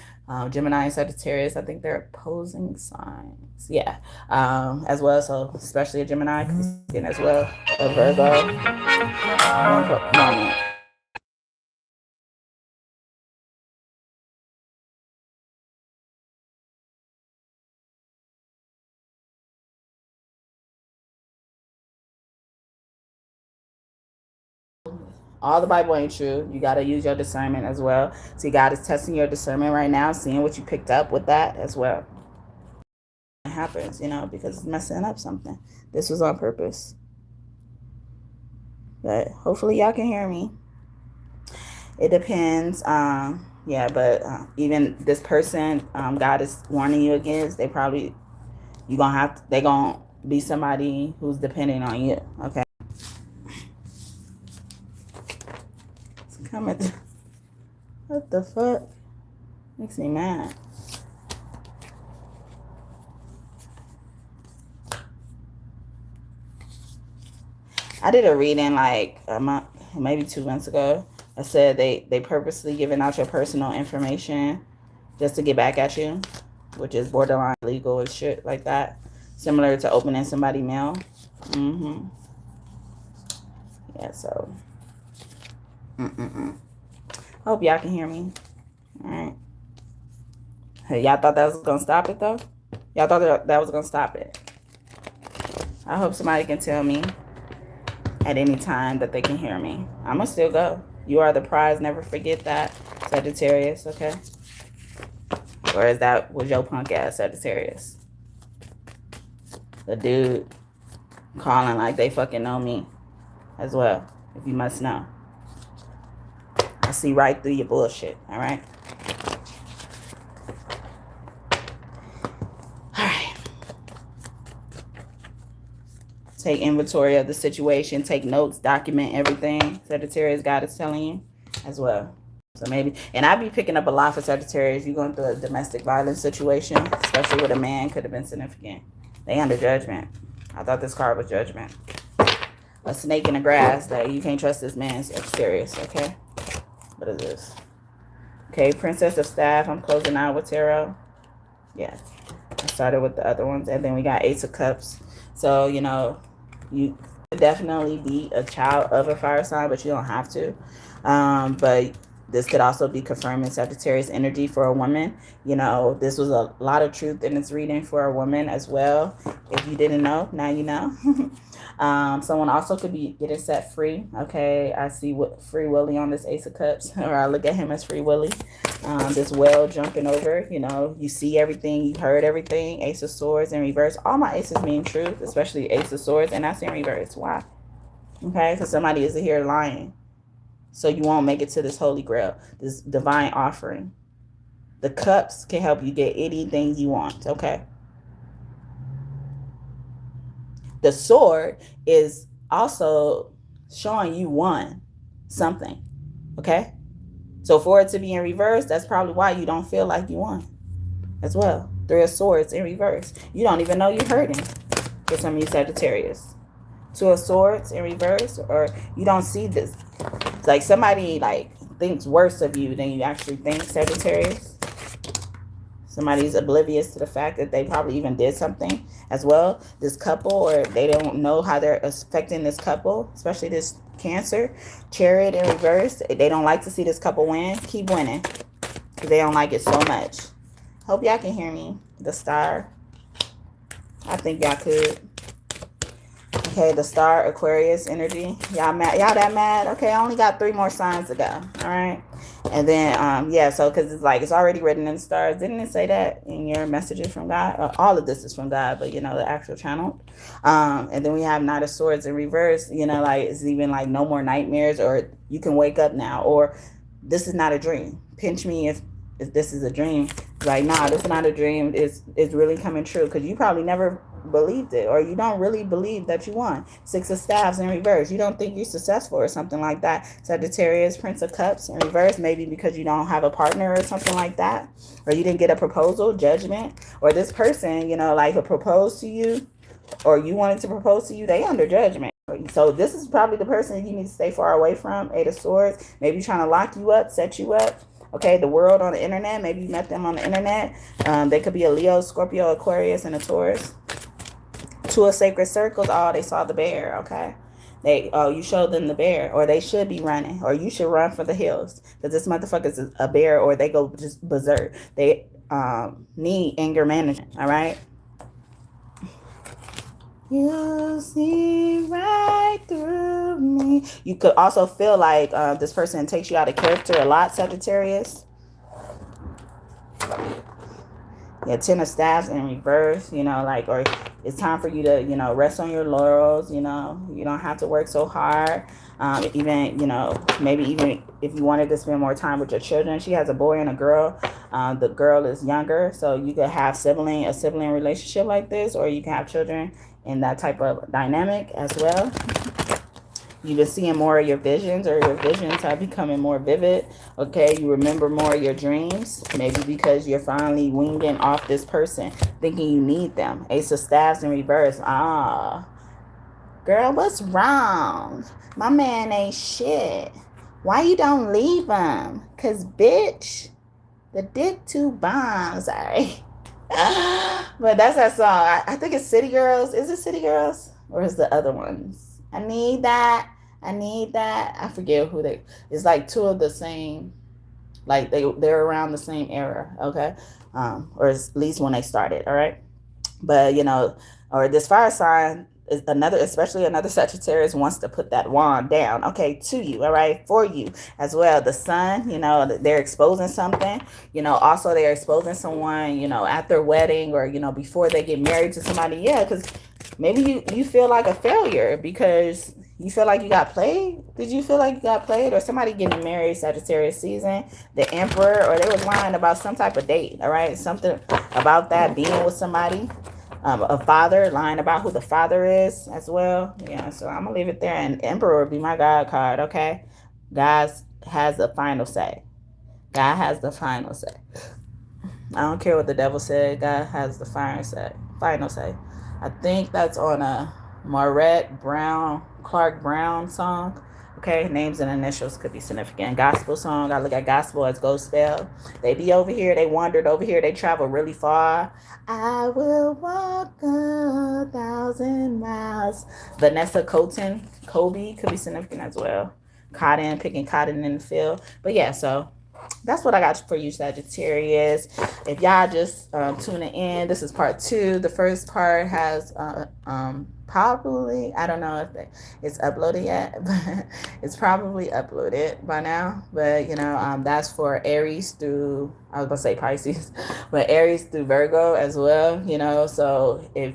Gemini and Sagittarius, I think they're opposing signs. Yeah. As well. So especially a Gemini could be significant as well. A Virgo. One moment. All the Bible ain't true. You got to use your discernment as well. See, God is testing your discernment right now, seeing what you picked up with that as well. It happens, you know, because it's messing up something. This was on purpose. But hopefully y'all can hear me. It depends. Yeah, but even this person, God is warning you against, they probably, they gonna be somebody who's depending on you. Okay. It's coming. What the fuck? Makes me mad. I did a reading like a month, maybe 2 months ago. I said they purposely giving out your personal information just to get back at you, which is borderline legal and shit like that. Similar to opening somebody's mail. Yeah, so. Hope y'all can hear me. All right. Hey, y'all thought that was going to stop it, though? Y'all thought that was going to stop it? I hope somebody can tell me at any time that they can hear me. I'm going to still go. You are the prize. Never forget that, Sagittarius, okay? Or is that was your punk ass Sagittarius? The dude calling like they fucking know me as well, if you must know. I see right through your bullshit, all right? All right. Take inventory of the situation. Take notes. Document everything Sagittarius God is telling you as well. So maybe, and I be picking up a lot for Sagittarius. You're going through a domestic violence situation, especially with a man, could have been significant. They under judgment. I thought this card was judgment. A snake in the grass that you can't trust this man. Sagittarius, okay? What is this? Okay, Princess of Staff. I'm closing out with tarot. Yeah, I started with the other ones. And then we got Ace of Cups. So, you know, you could definitely be a child of a fire sign, but you don't have to. But this could also be confirming Sagittarius energy for a woman. You know, this was a lot of truth in this reading for a woman as well. If you didn't know, now you know. Someone also could be getting set free. Okay, I see what Free Willy on this Ace of Cups, or I look at him as Free Willy. This whale jumping over, you know, you see everything, you heard everything. Ace of Swords in reverse. All my aces mean truth, especially Ace of Swords, and that's in reverse. Why? Okay, because somebody is here lying. So you won't make it to this holy grail, this divine offering. The cups can help you get anything you want, okay? The sword is also showing you won something, okay? So for it to be in reverse, that's probably why you don't feel like you won as well. 3 of Swords in reverse. You don't even know you're hurting for some of you Sagittarius. 2 of Swords in reverse, or you don't see this. It's like somebody like thinks worse of you than you actually think, Sagittarius. Somebody's oblivious to the fact that they probably even did something as well. This couple, or they don't know how they're affecting this couple, especially this Cancer. Chariot in reverse. They don't like to see this couple win. Keep winning because they don't like it so much. Hope y'all can hear me. The Star. I think y'all could. Okay, the Star, Aquarius energy. Y'all mad? Y'all that mad? Okay, I only got 3 more signs to go. All right. And then, yeah, so because it's like, it's already written in the stars. Didn't it say that in your messages from God? All of this is from God, but, you know, the actual channel. And then we have Knight of Swords in reverse. You know, like, it's even like no more nightmares, or you can wake up now, or this is not a dream. Pinch me if this is a dream. Like, nah, this is not a dream. It's really coming true, because you probably never believed it, or you don't really believe that you won. 6 of Staves in reverse. You don't think you're successful or something like that. Sagittarius, Prince of Cups in reverse, maybe because you don't have a partner or something like that, or you didn't get a proposal, Judgment, or this person, you know, like, proposed to you, or you wanted to propose to you, they under judgment. So this is probably the person you need to stay far away from. 8 of Swords, maybe trying to lock you up, set you up. Okay, the world on the internet, maybe you met them on the internet. They could be a Leo, Scorpio, Aquarius, and a Taurus. 2 of Sacred Circles. Oh, they saw the bear. Okay, you showed them the bear, or they should be running, or you should run for the hills, because this motherfucker's a bear, or they go just berserk. They need anger management. All right. You see right through me. me. You could also feel like this person takes you out of character a lot, Sagittarius. Yeah, Ten of Staffs in reverse, you know, like, or it's time for you to, you know, rest on your laurels, you know. You don't have to work so hard. Even, you know, maybe even if you wanted to spend more time with your children. She has a boy and a girl. The girl is younger, so you could have a sibling relationship like this, or you can have children in that type of dynamic as well. You've been seeing more of your visions, or your visions are becoming more vivid. Okay, you remember more of your dreams. Maybe because you're finally winging off this person, thinking you need them. Ace of Staffs in reverse. Ah, girl, what's wrong? My man ain't shit. Why you don't leave him? Cause bitch, the dick two bombs. Sorry. But that's that song. I think it's City Girls. Is it City Girls? Or is the other ones? I need that. I need that. I forget who they. It's like two of the same. Like they're around the same era. Okay, or at least when they started. All right, but you know, or this fire sign is another, especially another Sagittarius wants to put that wand down. Okay, to you. All right, for you as well. The sun. You know, they're exposing something. You know, also they're exposing someone. You know, at their wedding, or you know, before they get married to somebody. Yeah, because maybe you feel like a failure because you feel like you got played. Did you feel like you got played? Or somebody getting married Sagittarius season, the Emperor, or they was lying about some type of date. All right, something about that, being with somebody. A father, lying about who the father is as well. Yeah, so I'm gonna leave it there. And Emperor would be my God card. Okay, God has the final say. God has the final say. I don't care what the devil said. God has the final say. Final say. I think that's on a Marette Brown, Clark Brown song. Okay, names and initials could be significant. Gospel song. I look at gospel as ghost spell. They be over here. They wandered over here. They travel really far. I will walk 1,000 miles. Vanessa Colton, Kobe could be significant as well. Cotton, picking cotton in the field. But yeah, so that's what I got for you, Sagittarius. If y'all just tuning in, this is part 2. The first part has probably, I don't know if it's uploaded yet, but it's probably uploaded by now. But you know, that's for Aries through, I was gonna say Pisces, but Aries through Virgo as well. You know, so if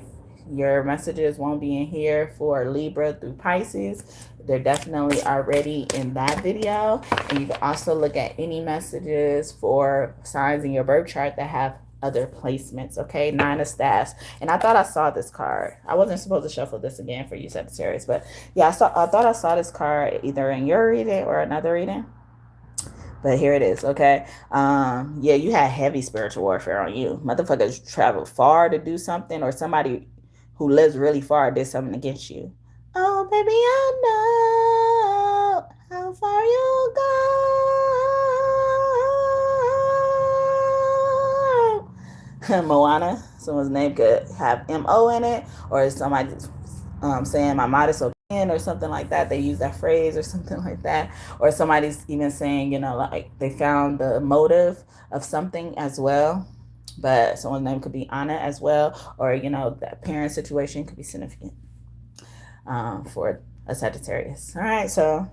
your messages won't be in here for Libra through Pisces, they're definitely already in that video. And you can also look at any messages for signs in your birth chart that have other placements. Okay, 9 of Staffs. And I thought I saw this card. I wasn't supposed to shuffle this again for you, Sagittarius, but yeah, I thought I saw this card either in your reading or another reading. But here it is, okay? Yeah, you had heavy spiritual warfare on you. Motherfuckers traveled far to do something, or somebody who lives really far did something against you. Oh, baby, I know how far you go. Moana, someone's name could have M-O in it, or somebody saying my modest opinion or something like that. They use that phrase or something like that. Or somebody's even saying, you know, like they found the motive of something as well. But someone's name could be Anna as well. Or, you know, that parent situation could be significant for a Sagittarius. All right, so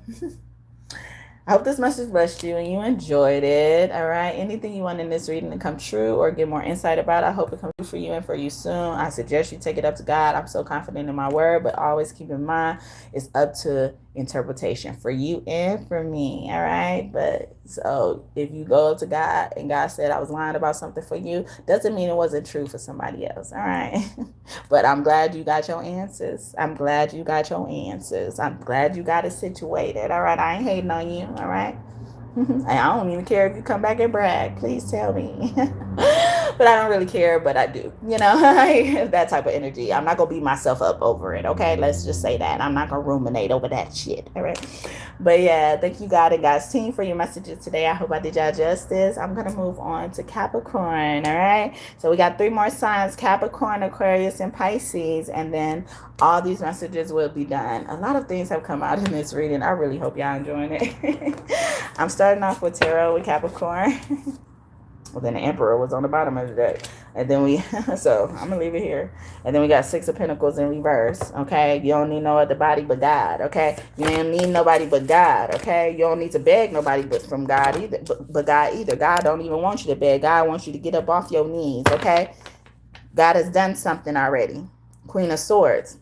I hope this message blessed you and you enjoyed it. All right, anything you want in this reading to come true or get more insight about, I hope it comes true for you and for you soon. I suggest you take it up to God. I'm so confident in my word, but always keep in mind it's up to interpretation for you and for me. All right, but so if you go up to God and God said I was lying about something for you, doesn't mean it wasn't true for somebody else. All right, but I'm glad you got your answers. I'm glad you got your answers. I'm glad you got it situated. All right, I ain't hating on you. All right. I don't even care if you come back and brag. Please tell me. But I don't really care, but I do. You know, that type of energy. I'm not going to beat myself up over it, okay? Let's just say that. I'm not going to ruminate over that shit, all right? But yeah, thank you, God and God's team, for your messages today. I hope I did y'all justice. I'm going to move on to Capricorn, all right? So we got 3 more signs, Capricorn, Aquarius, and Pisces, and then all these messages will be done. A lot of things have come out in this reading. I really hope y'all enjoying it. I'm starting off with Tarot with Capricorn. Well, then the Emperor was on the bottom of the deck. And then we, so I'm going to leave it here. And then we got 6 of Pentacles in reverse, okay? You don't need no other body but God, okay? You don't need nobody but God, okay? You don't need to beg nobody but from God either, but God either. God don't even want you to beg. God wants you to get up off your knees, okay? God has done something already. Queen of Swords,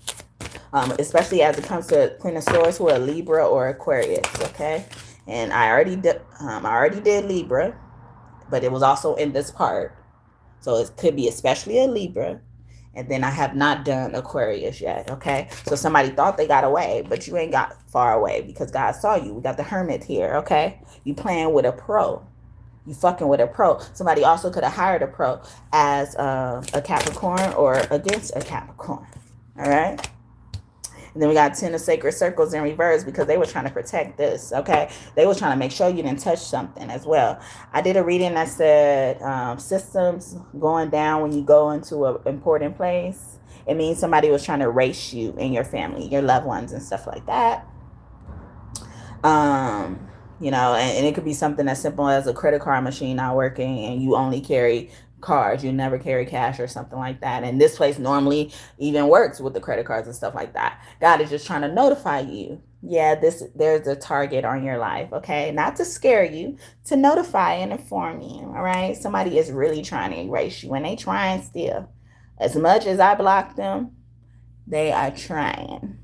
especially as it comes to Queen of Swords who are Libra or Aquarius, okay? And I already did Libra, but it was also in this part. So it could be especially a Libra. And then I have not done Aquarius yet, okay? So somebody thought they got away, but you ain't got far away because God saw you. We got the Hermit here, okay? You playing with a pro. You fucking with a pro. Somebody also could have hired a pro as a Capricorn or against a Capricorn, all right? And then we got 10 of Sacred Circles in reverse because they were trying to protect this, okay? They were trying to make sure you didn't touch something as well. I did a reading that said systems going down when you go into an important place. It means somebody was trying to erase you and your family, your loved ones and stuff like that. You know, and it could be something as simple as a credit card machine not working and you only carry cards, you never carry cash or something like that. And this place normally even works with the credit cards and stuff like that. God is just trying to notify you. Yeah, there's a target on your life, okay? Not to scare you, to notify and inform you, all right? Somebody is really trying to erase you and they trying still. As much as I block them, they are trying.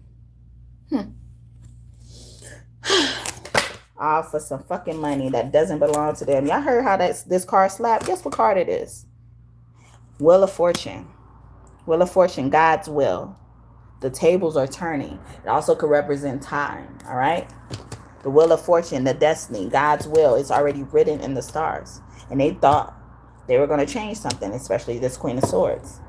All for some fucking money that doesn't belong to them. Y'all heard how this card slapped? Guess what card it is? Wheel of Fortune. Wheel of Fortune, God's will. The tables are turning. It also could represent time, all right? The Wheel of Fortune, the destiny, God's will is already written in the stars. And they thought they were going to change something, especially this Queen of Swords.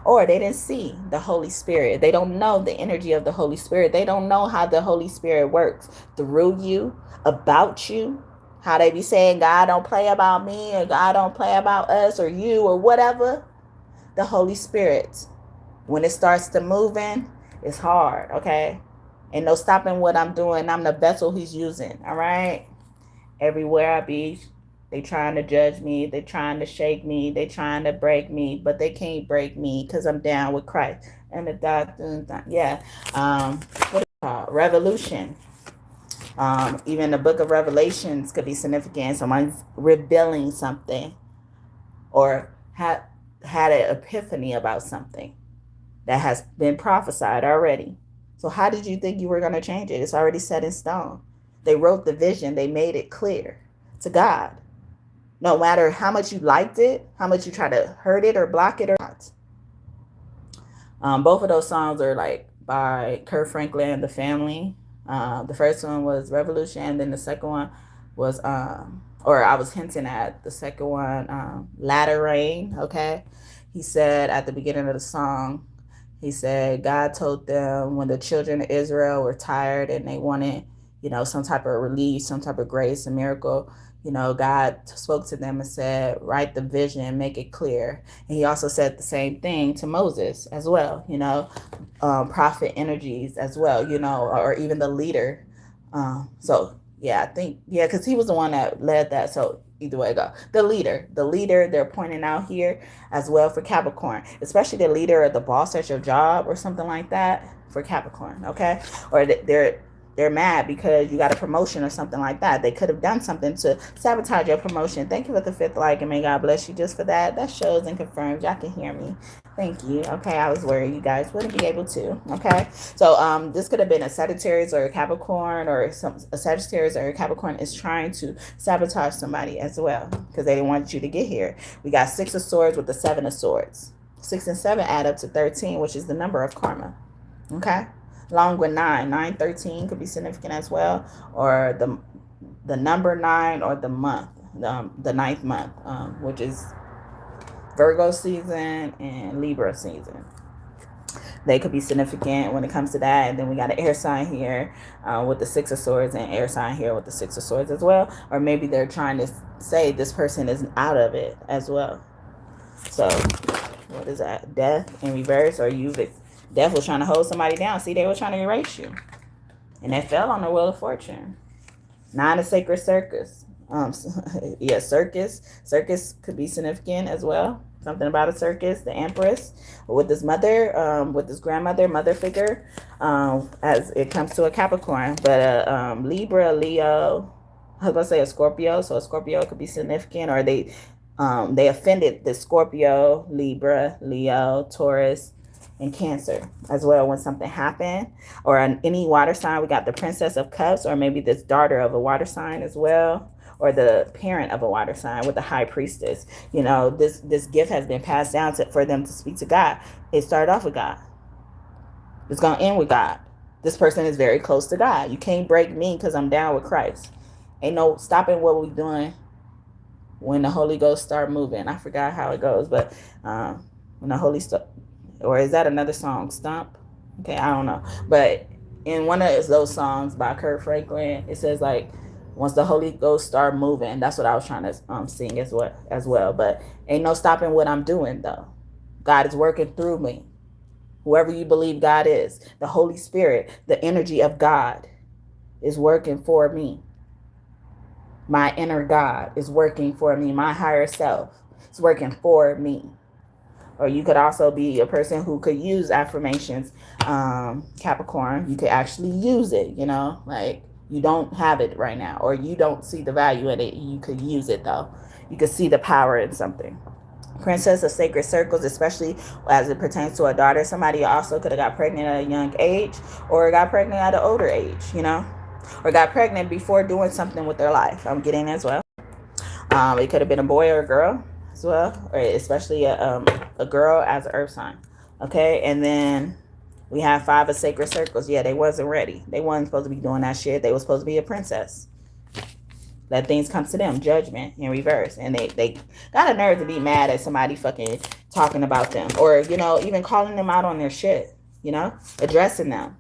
Or they didn't see the Holy Spirit. They don't know the energy of the Holy Spirit. They don't know how the Holy Spirit works through you, about you. How they be saying, God don't play about me, or God don't play about us, or you, or whatever. The Holy Spirit, when it starts to moving, it's hard, okay? Ain't no stopping what I'm doing. I'm the vessel he's using, all right? Everywhere I be, they trying to judge me. They trying to shake me. They trying to break me, but they can't break me because I'm down with Christ. And the doctor, yeah. What is it called? Revolution. Even the book of Revelations could be significant. Someone's revealing something or had an epiphany about something that has been prophesied already. So how did you think you were going to change it? It's already set in stone. They wrote the vision. They made it clear to God. No matter how much you liked it, how much you try to hurt it or block it or not. Both of those songs are like by Kirk Franklin and the Family. The first one was Revolution, and then the second one was, or I was hinting at the second one, Latter Rain, okay? He said at the beginning of the song, he said, God told them when the children of Israel were tired and they wanted, you know, some type of relief, some type of grace, a miracle, you know, God spoke to them and said, write the vision, make it clear. And he also said the same thing to Moses as well, you know, prophet energies as well, you know, or even the leader. So, yeah, I think, yeah, because he was the one that led that. So either way go. The leader they're pointing out here as well for Capricorn, especially the leader or the boss at your job or something like that for Capricorn, okay? Or they're mad because you got a promotion or something like that. They could have done something to sabotage your promotion. Thank you for the 5th like, and may God bless you just for that. That shows and confirms y'all can hear me. Thank you. Okay, I was worried you guys wouldn't be able to. Okay, so this could have been a Sagittarius or a Capricorn, or a Sagittarius or a Capricorn is trying to sabotage somebody as well because they didn't want you to get here. We got 6 of Swords with the 7 of Swords. 6 and 7 add up to 13, which is the number of karma. Okay. Along with 9, 13 could be significant as well, or the number 9 or the month, the 9th month, which is Virgo season and Libra season. They could be significant when it comes to that. And then we got an air sign here with the 6 of Swords, and air sign here with the 6 of Swords as well. Or maybe they're trying to say this person is out of it as well. So what is that? Death in reverse, or Death was trying to hold somebody down. See, they were trying to erase you. And they fell on the Wheel of Fortune. 9 of Sacred Circus. Yeah, circus. Circus could be significant as well something about a circus, the Empress, with this mother, with this grandmother, mother figure, as it comes to a Capricorn. But Libra, Leo, I was going to say a Scorpio, so a Scorpio could be significant, or they offended the Scorpio, Libra, Leo, Taurus, and Cancer as well when something happened. Or on any water sign, we got the Princess of Cups, or maybe this daughter of a water sign as well, or the parent of a water sign with the High Priestess. You know, this gift has been passed down for them to speak to God. It started off with God. It's going to end with God. This person is very close to God. You can't break me because I'm down with Christ. Ain't no stopping what we're doing when the Holy Ghost start moving. I forgot how it goes, but when the Holy or is that another song? Stomp? Okay, I don't know. But in one of those songs by Kurt Franklin, it says like, once the Holy Ghost start moving. That's what I was trying to sing as well. But ain't no stopping what I'm doing though. God is working through me. Whoever you believe God is, the Holy Spirit, the energy of God is working for me. My inner God is working for me. My higher self is working for me. Or you could also be a person who could use affirmations, Capricorn. You could actually use it, you know, like you don't have it right now, or you don't see the value in it. You could use it though. You could see the power in something. Princess of Sacred Circles, especially as it pertains to a daughter. Somebody also could have got pregnant at a young age, or got pregnant at an older age, you know, or got pregnant before doing something with their life. I'm getting as well. It could have been a boy or a girl as well, or especially a girl as an earth sign. Okay, and then we have 5 of Sacred Circles. Yeah, they wasn't ready. They wasn't supposed to be doing that shit. They was supposed to be a princess. Let things come to them. Judgment in reverse. And they got a nerve to be mad at somebody fucking talking about them. Or, you know, even calling them out on their shit. You know? Addressing them.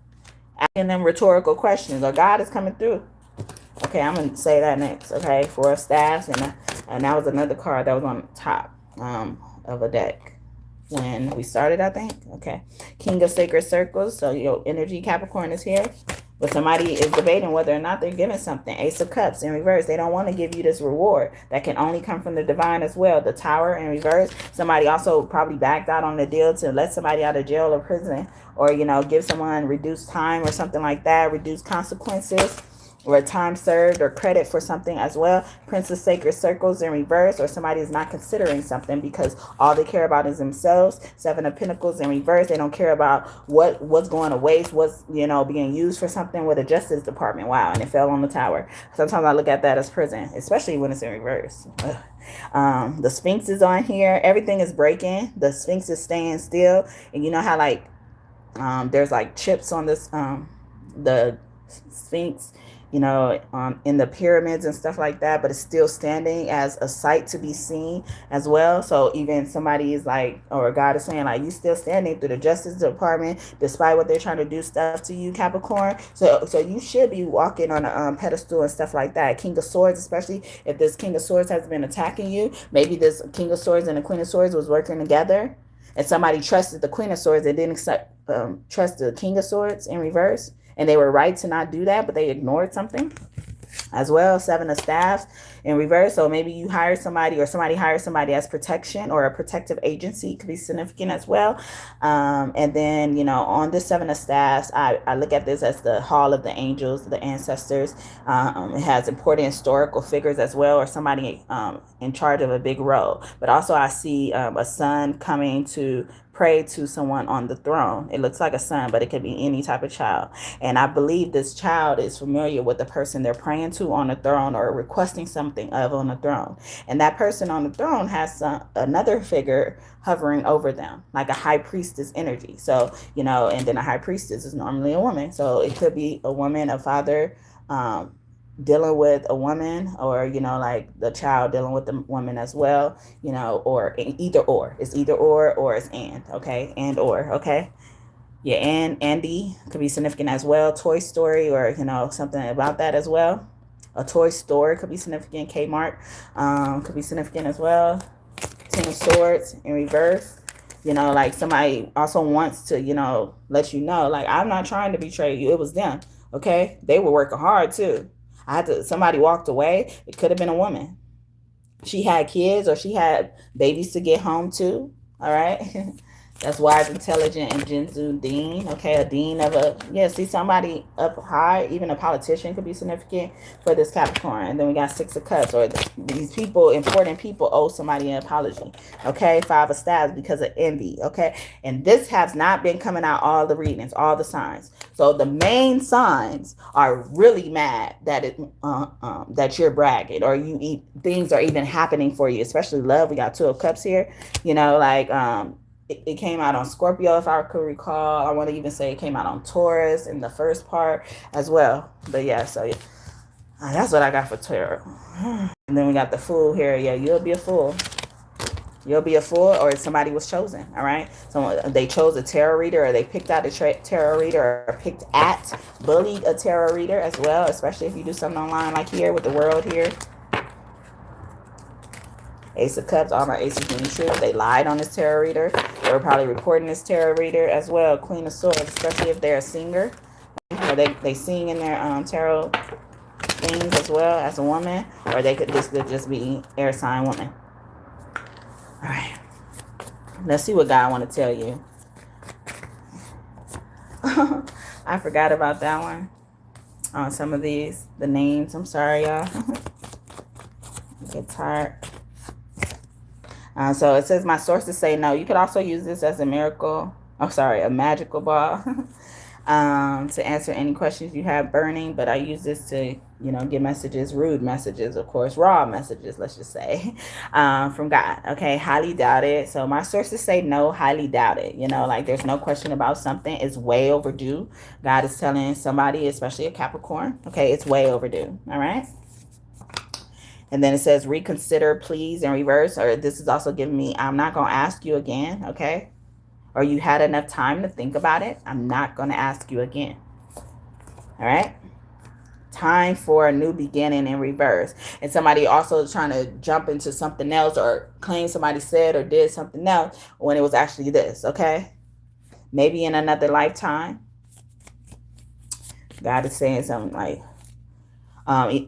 Asking them rhetorical questions. Or God is coming through. Okay, I'm going to say that next. Okay, 4 of Staffs. And that was another card that was on top of a deck when we started, I think. Okay. King of Sacred Circles. So your energy, Capricorn, is here. But somebody is debating whether or not they're giving something. Ace of Cups in reverse. They don't want to give you this reward that can only come from the divine as well. The Tower in reverse. Somebody also probably backed out on the deal to let somebody out of jail or prison. Or, you know, give someone reduced time or something like that. Reduced consequences. Or time served or credit for something as well. Prince of Sacred Circles in reverse, or somebody is not considering something because all they care about is themselves. 7 of Pentacles in reverse. They don't care about what's going to waste, what's, you know, being used for something with the Justice Department. Wow, and it fell on the Tower. Sometimes I look at that as prison, especially when it's in reverse. The Sphinx is on here. Everything is breaking. The Sphinx is staying still. And you know how like there's like chips on this the Sphinx, you know, in the pyramids and stuff like that, but it's still standing as a sight to be seen as well. So even somebody is like, or God is saying like, you still standing through the Justice Department, despite what they're trying to do stuff to you, Capricorn. So you should be walking on a pedestal and stuff like that. King of Swords, especially if this King of Swords has been attacking you, maybe this King of Swords and the Queen of Swords was working together, and somebody trusted the Queen of Swords and didn't trust the King of Swords in reverse. And they were right to not do that, but they ignored something as well. 7 of Staffs in reverse. So maybe you hire somebody, or somebody hires somebody as protection, or a protective agency could be significant as well. And then, you know, on this 7 of Staffs, I look at this as the Hall of the Angels, the ancestors. It has important historical figures as well, or somebody in charge of a big role. But also I see a son coming to pray to someone on the throne. It looks like a son, but it could be any type of child. And I believe this child is familiar with the person they're praying to on the throne, or requesting something of on the throne. And that person on the throne has another figure hovering over them, like a high priestess energy. So, you know, and then a high priestess is normally a woman. So it could be a woman, a father, dealing with a woman, or, you know, like the child dealing with the woman as well, you know, or either or. It's either or it's and, okay? And or, okay? Yeah, and Andy could be significant as well. Toy Story, or, you know, something about that as well. A toy store could be significant. Kmart could be significant as well. 10 of Swords in reverse. You know, like somebody also wants to, you know, let you know, like, I'm not trying to betray you. It was them, okay? They were working hard too. Somebody walked away. It could have been a woman. she had kids or she had babies to get home to. All right. That's wise, intelligent, and Jinzu dean. Okay, a dean of a, yeah, see somebody up high, even a politician could be significant for this Capricorn. And then we got 6 of Cups, or these people, important people, owe somebody an apology. Okay, 5 of Staves because of envy. Okay, and this has not been coming out all the readings, all the signs. So the main signs are really mad that that you're bragging, or things are even happening for you, especially love. We got 2 of Cups here. You know, like it came out on Scorpio, if I could recall. I want to even say it came out on Taurus in the first part as well. But yeah, so that's what I got for tarot. And then we got the Fool here. Yeah, you'll be a fool. You'll be a fool, or somebody was chosen, all right? So they chose a tarot reader, or they picked out a tarot reader, or bullied a tarot reader as well, especially if you do something online like here with the World here. Ace of Cups, all my aces being true. They lied on this tarot reader. They were probably recording this tarot reader as well. Queen of Swords, especially if they're a singer. Or they sing in their tarot things as well as a woman. Or they could just be air sign woman. All right. Let's see what God want to tell you. I forgot about that one. On some of these, the names. I'm sorry, y'all. I get tired. So it says, my sources say no. You could also use this as a miracle. Oh, sorry, a magical ball to answer any questions you have burning. But I use this to, get messages, rude messages, of course, raw messages, let's just say, from God. Okay, highly doubt it. So my sources say no, highly doubt it. Like there's no question about something. It's way overdue. God is telling somebody, especially a Capricorn, okay, it's way overdue. All right. And then it says reconsider, please, in reverse. Or this is also giving me, I'm not going to ask you again, okay? Or you had enough time to think about it. I'm not going to ask you again. All right? Time for a new beginning in reverse. And somebody also trying to jump into something else or claim somebody said or did something else when it was actually this, okay? Maybe in another lifetime. God is saying something like,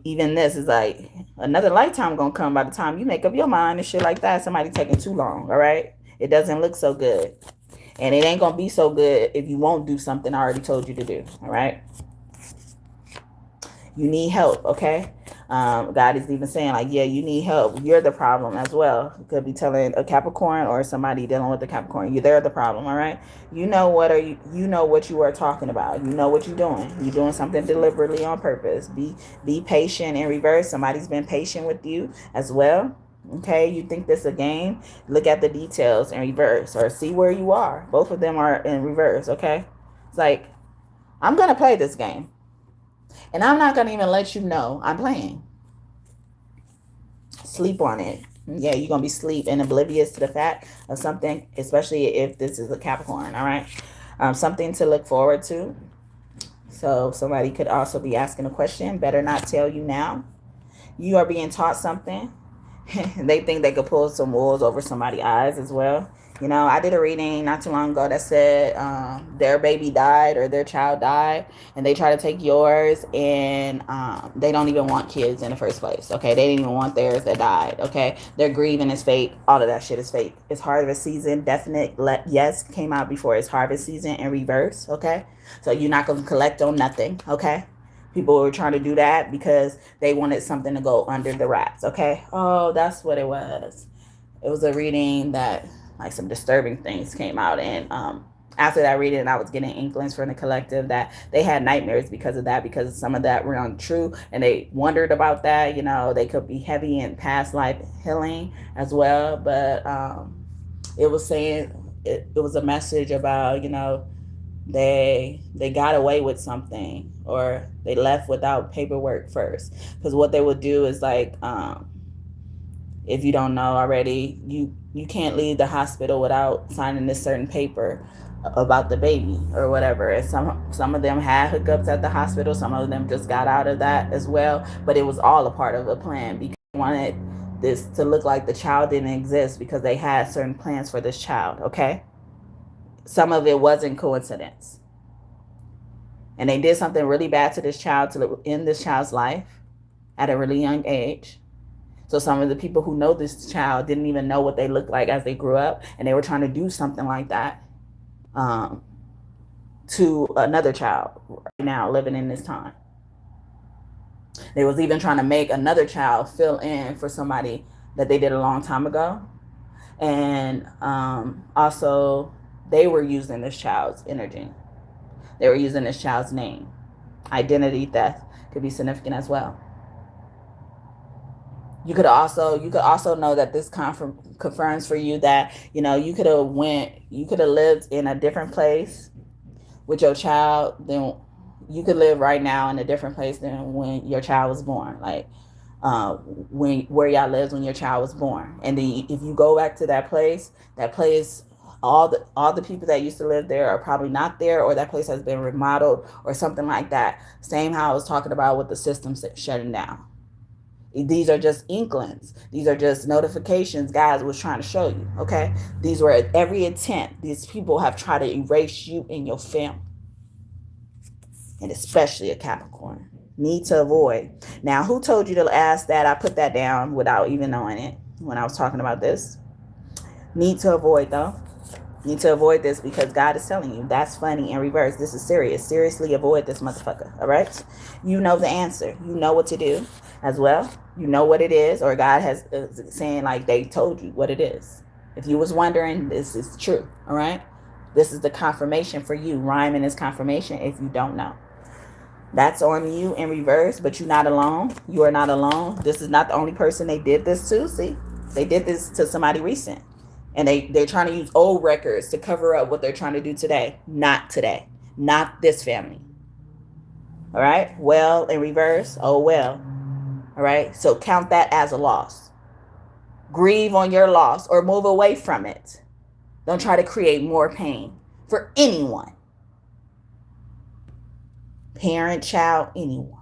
even this is like another lifetime gonna come by the time you make up your mind and shit like that. Somebody taking too long, all right? It doesn't look so good. And it ain't gonna be so good if you won't do something I already told you to do, all right? You need help, okay? God is even saying like, yeah, you need help. You're the problem as well. You could be telling a Capricorn or somebody dealing with the Capricorn. They're the problem, all right? You know what you are talking about. You know what you're doing. You're doing something deliberately on purpose. Be patient in reverse. Somebody's been patient with you as well. Okay, you think this is a game? Look at the details in reverse or see where you are. Both of them are in reverse, okay? It's like, I'm going to play this game. And I'm not going to even let you know I'm playing. Sleep on it. Yeah, you're going to be sleep and oblivious to the fact of something, especially if this is a Capricorn, all right? Something to look forward to. So somebody could also be asking a question. Better not tell you now. You are being taught something. They think they could pull some wool over somebody's eyes as well. I did a reading not too long ago that said their baby died or their child died, and they try to take yours, and they don't even want kids in the first place, okay? They didn't even want theirs that died, okay? Their grieving is fake. All of that shit is fake. It's harvest season. Definite yes came out before it's harvest season in reverse, okay? So you're not going to collect on nothing, okay? People were trying to do that because they wanted something to go under the wraps, okay? Oh, that's what it was. It was a reading that like some disturbing things came out, and after that reading I was getting inklings from the collective that they had nightmares because of that, because some of that were untrue, and they wondered about that. They could be heavy in past life healing as well, but it was saying it was a message about they got away with something, or they left without paperwork first, because what they would do is like if you don't know already, you can't leave the hospital without signing this certain paper about the baby or whatever. And some of them had hookups at the hospital. Some of them just got out of that as well. But it was all a part of a plan, because they wanted this to look like the child didn't exist because they had certain plans for this child, okay? Some of it wasn't coincidence. And they did something really bad to this child to end this child's life at a really young age. So some of the people who know this child didn't even know what they looked like as they grew up, and they were trying to do something like that to another child right now living in this time. They was even trying to make another child fill in for somebody that they did a long time ago. And also, they were using this child's energy. They were using this child's name. Identity theft could be significant as well. You could also know that this confirms for you that, you know, you could have lived in a different place with your child than you could live right now in a different place than when your child was born. Like where y'all lived when your child was born. And then if you go back to that place, all the people that used to live there are probably not there, or that place has been remodeled or something like that. Same how I was talking about with the system shutting down. These are just inklings. These are just notifications God was trying to show you, okay? These were every intent. These people have tried to erase you and your family. And especially a Capricorn. Need to avoid. Now, who told you to ask that? I put that down without even knowing it when I was talking about this. Need to avoid, though. Need to avoid this because God is telling you that's funny in reverse. This is serious. Seriously avoid this motherfucker, all right? You know the answer. You know what to do as well. You know what it is, or God has saying like they told you what it is. If you was wondering, this is true, all right? This is the confirmation for you. Rhyming is confirmation if you don't know. That's on you in reverse, but you're not alone. You are not alone. This is not the only person they did this to. See, they did this to somebody recent. And they're trying to use old records to cover up what they're trying to do today. Not today. Not this family. All right? Well, in reverse, oh well. All right? So count that as a loss. Grieve on your loss or move away from it. Don't try to create more pain for anyone. Parent, child, anyone.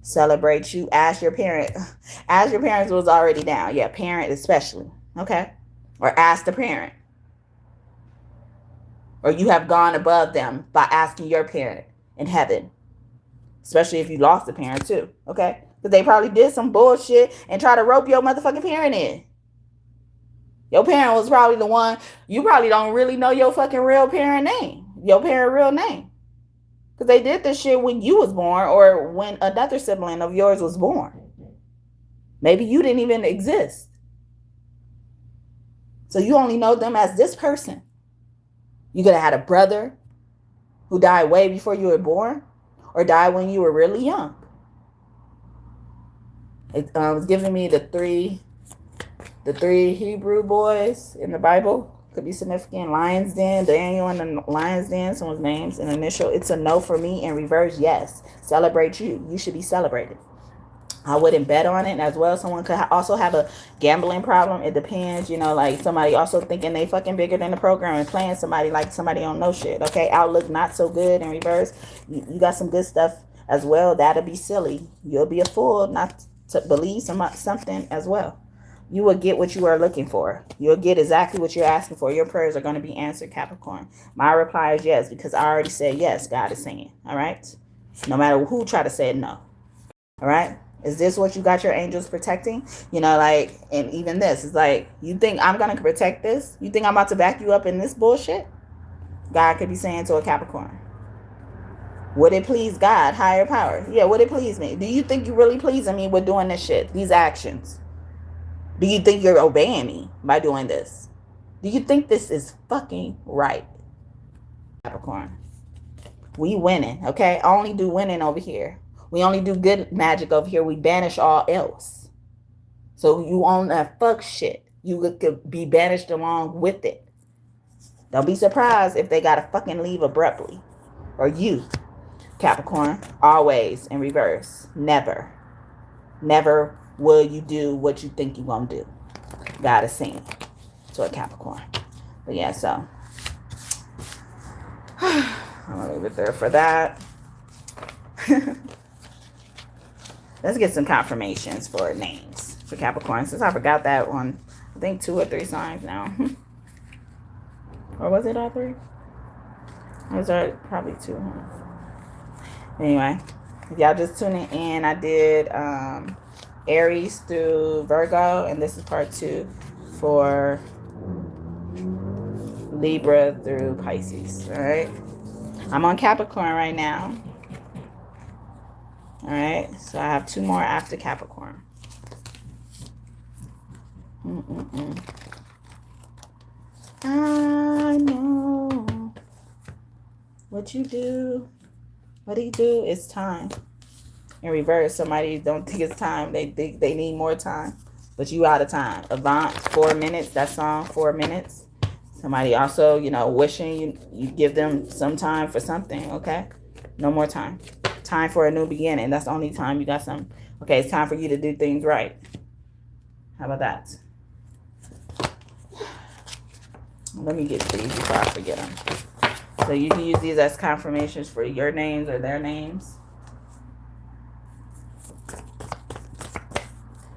Celebrate you. Ask your parent. Ask your parents was already down. Yeah, parent especially. Okay? Or ask the parent. Or you have gone above them by asking your parent in heaven. Especially if you lost a parent too. Okay? Because they probably did some bullshit and try to rope your motherfucking parent in. Your parent was probably the one. You probably don't really know your fucking real parent name. Your parent real name. Because they did this shit when you was born or when another sibling of yours was born. Maybe you didn't even exist. So you only know them as this person. You could have had a brother who died way before you were born or died when you were really young. It was giving me the three Hebrew boys in the Bible. Could be significant. Lion's Den, Daniel and the Lion's Den, someone's names and initial. It's a no for me. In reverse, yes. Celebrate you. You should be celebrated. I wouldn't bet on it as well. Someone could also have a gambling problem. It depends, you know, like somebody also thinking they fucking bigger than the program and playing somebody like somebody don't know shit. Okay, outlook not so good in reverse. You got some good stuff as well. That'll be silly. You'll be a fool not to believe something as well. You will get what you are looking for. You'll get exactly what you're asking for. Your prayers are going to be answered, Capricorn. My reply is yes, because I already said yes, God is saying. All right? No matter who try to say no. All right? Is this what you got your angels protecting? You know, like, and even this is like, you think I'm going to protect this? You think I'm about to back you up in this bullshit? God could be saying to a Capricorn. Would it please God, higher power? Yeah, would it please me? Do you think you're really pleasing me with doing this shit, these actions? Do you think you're obeying me by doing this? Do you think this is fucking right? Capricorn. We winning, okay? I only do winning over here. We only do good magic over here. We banish all else. So you own that fuck shit. You could be banished along with it. Don't be surprised if they gotta fucking leave abruptly. Or you, Capricorn, always in reverse. Never. Never will you do what you think you're going to do. God is saying to a Capricorn. But yeah, so I'm going to leave it there for that. Let's get some confirmations for names for Capricorn. Since I forgot that one, I think 2 or 3 signs now. Or was it all 3? Or was it probably 2? Huh? Anyway, If y'all just tuning in, I did Aries through Virgo, and this is part 2 for Libra through Pisces. All right, I'm on Capricorn right now. All right, so I have 2 more after Capricorn. I know what you do. What do you do? It's time. In reverse, somebody don't think it's time. They think they need more time, but you out of time. Avant, 4 minutes. That song, 4 minutes. Somebody also, you know, wishing you give them some time for something. Okay, no more time. Time for a new beginning. That's the only time you got some. Okay, it's time for you to do things right. How about that? Let me get these before I forget them. So you can use these as confirmations for your names or their names.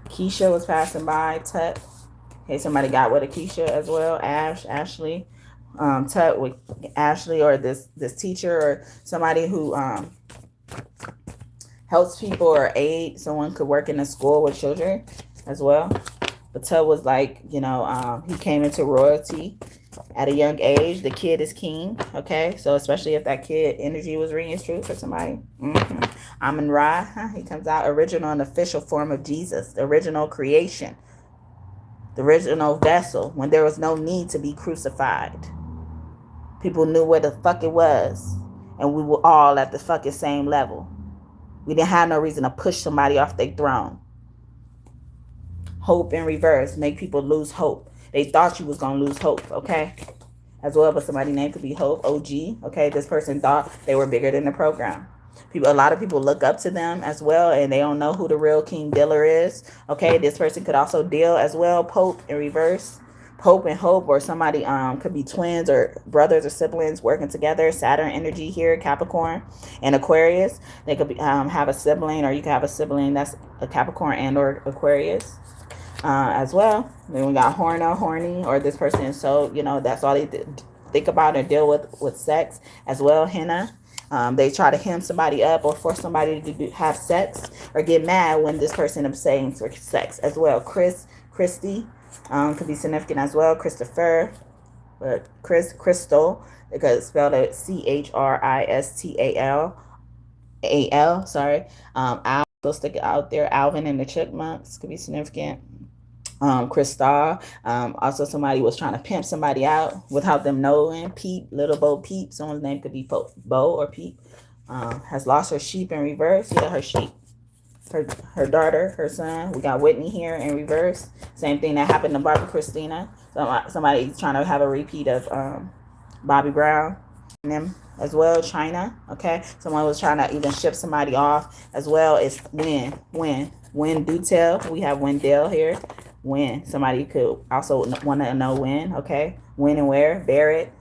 Keisha was passing by. Tut. Okay, somebody got with a Keisha as well. Ashley. Tut with Ashley, or this teacher, or somebody who helps people or aid. Someone could work in a school with children as well. But Tut was like, you know, he came into royalty at a young age. The kid is king. Okay, so especially if that kid energy was ringing true for somebody. Amun Ra, he comes out original and official form of Jesus, the original creation, the original vessel, when there was no need to be crucified. People knew where the fuck it was, and we were all at the fucking same level. We didn't have no reason to push somebody off their throne. Hope in reverse, make people lose hope. They thought you was gonna lose hope, okay? As well, but somebody's name could be Hope, OG, okay? This person thought they were bigger than the program. A lot of people look up to them as well, and they don't know who the real king dealer is. Okay, this person could also deal as well. Pope in reverse, Pope and Hope, or somebody could be twins or brothers or siblings working together. Saturn energy here, Capricorn and Aquarius. They could be, have a sibling, or you could have a sibling that's a Capricorn and or Aquarius as well. Then we got horny, or this person is so, you know, that's all they think about and deal with sex as well. Henna. They try to hem somebody up or force somebody to have sex, or get mad when this person abstains for sex as well. Christy could be significant as well. Christopher, but Crystal, they could spell it CHRISTAL. Sorry. Al, go stick it out there. Alvin and the Chipmunks could be significant. Crystal, also somebody was trying to pimp somebody out without them knowing. Peep, little Bo Peep, someone's name could be Bo or Peep, has lost her sheep in reverse. Yeah, her sheep, her daughter, her son. We got Whitney here in reverse. Same thing that happened to Barbara Christina. Somebody's trying to have a repeat of Bobby Brown and them as well. China, okay, someone was trying to even ship somebody off as well. It's Win Dutel. We have Wendell here. When somebody could also want to know when, okay? When and where. Barrett,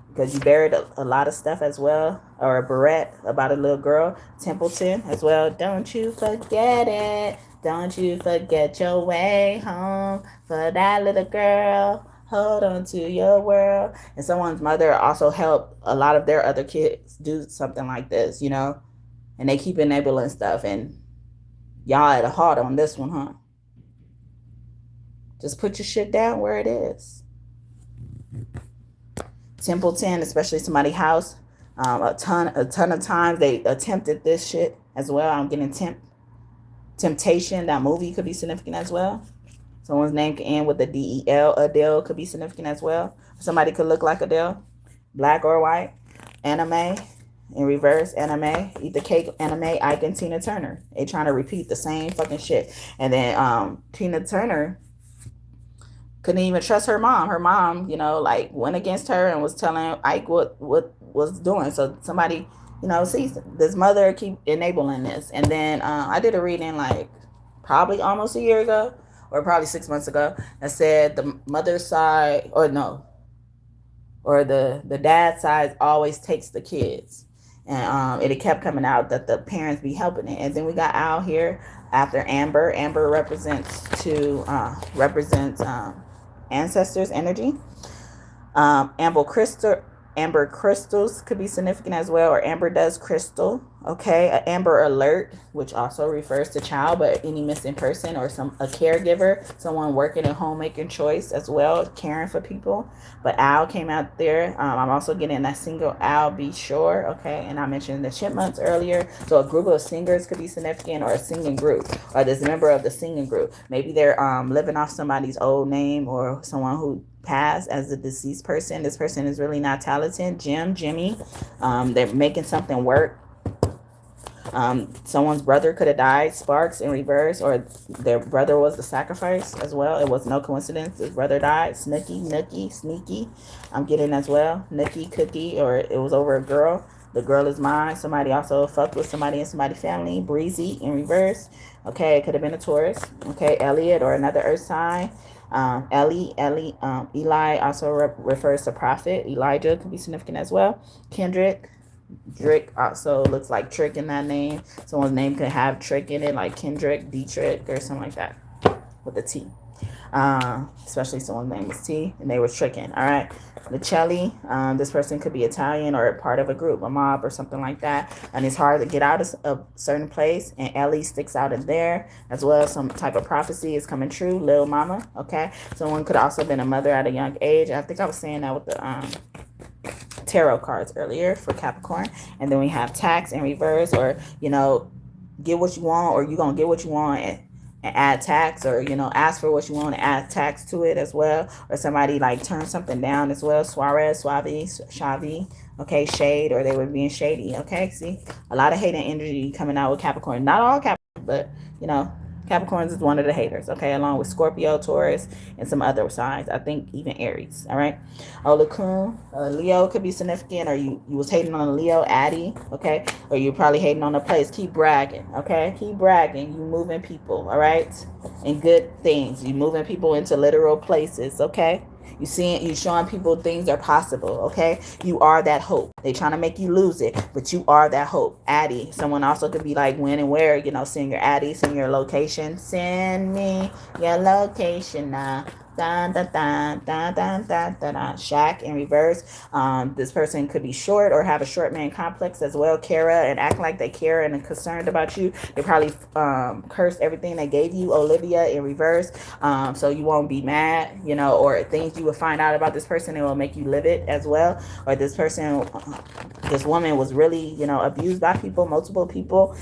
because you buried a lot of stuff as well. Or Barrett, about a little girl. Templeton as well. Don't you forget it. Don't you forget your way home for that little girl. Hold on to your world. And someone's mother also helped a lot of their other kids do something like this, you know? And they keep enabling stuff. And y'all at a heart on this one, huh? Just put your shit down where it is. Templeton, especially somebody's house. A ton of times they attempted this shit as well. I'm getting Temptation. That movie could be significant as well. Someone's name can end with a DEL. Adele could be significant as well. Somebody could look like Adele. Black or white. Anime. In reverse, anime. Eat the cake, anime. Ike and Tina Turner. They trying to repeat the same fucking shit. And then Tina Turner couldn't even trust her mom. Her mom, you know, like went against her and was telling Ike what was doing. So somebody, you know, sees this mother keep enabling this. And then I did a reading like probably almost a year ago, or probably 6 months ago, that said the mother's side, or no, or the dad's side always takes the kids. And it kept coming out that the parents be helping it. And then we got Al here after Amber. Amber represents ancestors energy. Amber Crystal Amber crystals could be significant as well, or amber dust crystal. Okay, an amber alert, which also refers to child, but any missing person or a caregiver, someone working at home making choice as well, caring for people. But owl came out there. I'm also getting that single owl, be sure. Okay, and I mentioned the chipmunks earlier. So a group of singers could be significant, or a singing group, or this member of the singing group. Maybe they're living off somebody's old name, or someone who passed as a deceased person. This person is really not talented. Jimmy. They're making something work. Someone's brother could have died. Sparks in reverse, or their brother was the sacrifice as well. It was no coincidence. His brother died. Nookie, sneaky. I'm getting as well. Nookie, cookie, or it was over a girl. The girl is mine. Somebody also fucked with somebody in somebody's family. Breezy in reverse. Okay, it could have been a Taurus. Okay, Elliot or another earth sign. Eli also refers to prophet. Elijah could be significant as well. Kendrick. Drick also looks like trick in that name. Someone's name could have trick in it, like Kendrick, Dietrich, or something like that with a T. Especially someone's name was T and they were tricking. All right. Lucelli, this person could be Italian or part of a group, a mob or something like that. And it's hard to get out of a certain place. And Ellie sticks out in there as well. Some type of prophecy is coming true. Lil mama. Okay. Someone could also have been a mother at a young age. I think I was saying that with the tarot cards earlier for Capricorn. And then we have tax in reverse, or get what you want, or you're gonna get what you want and add tax, or ask for what you want and add tax to it as well. Or somebody like turn something down as well. Suarez, Shavi, okay, shade, or they were being shady. Okay, see, a lot of hating energy coming out with Capricorn. Not all Capricorn, but Capricorns is one of the haters, okay, along with Scorpio, Taurus, and some other signs. I think even Aries, all right? Olakun, Leo could be significant, or you was hating on a Leo, Addie, okay? Or you're probably hating on a place. Keep bragging, okay? Keep bragging. You moving people, all right? And good things. You moving people into literal places, okay? You showing people things are possible, okay? You are that hope. They trying to make you lose it, but you are that hope. Addie. Someone also could be like when and where, send your Addie, send your location. Send me your location now. Dun, dun, dun, dun, dun, dun, dun, dun. Shaq in reverse. This person could be short or have a short man complex as well. Kara, and act like they care and are concerned about you. They probably cursed everything they gave you. Olivia in reverse. So you won't be mad, or things you will find out about this person, it will make you live it as well. Or this woman was really, abused by people, multiple people,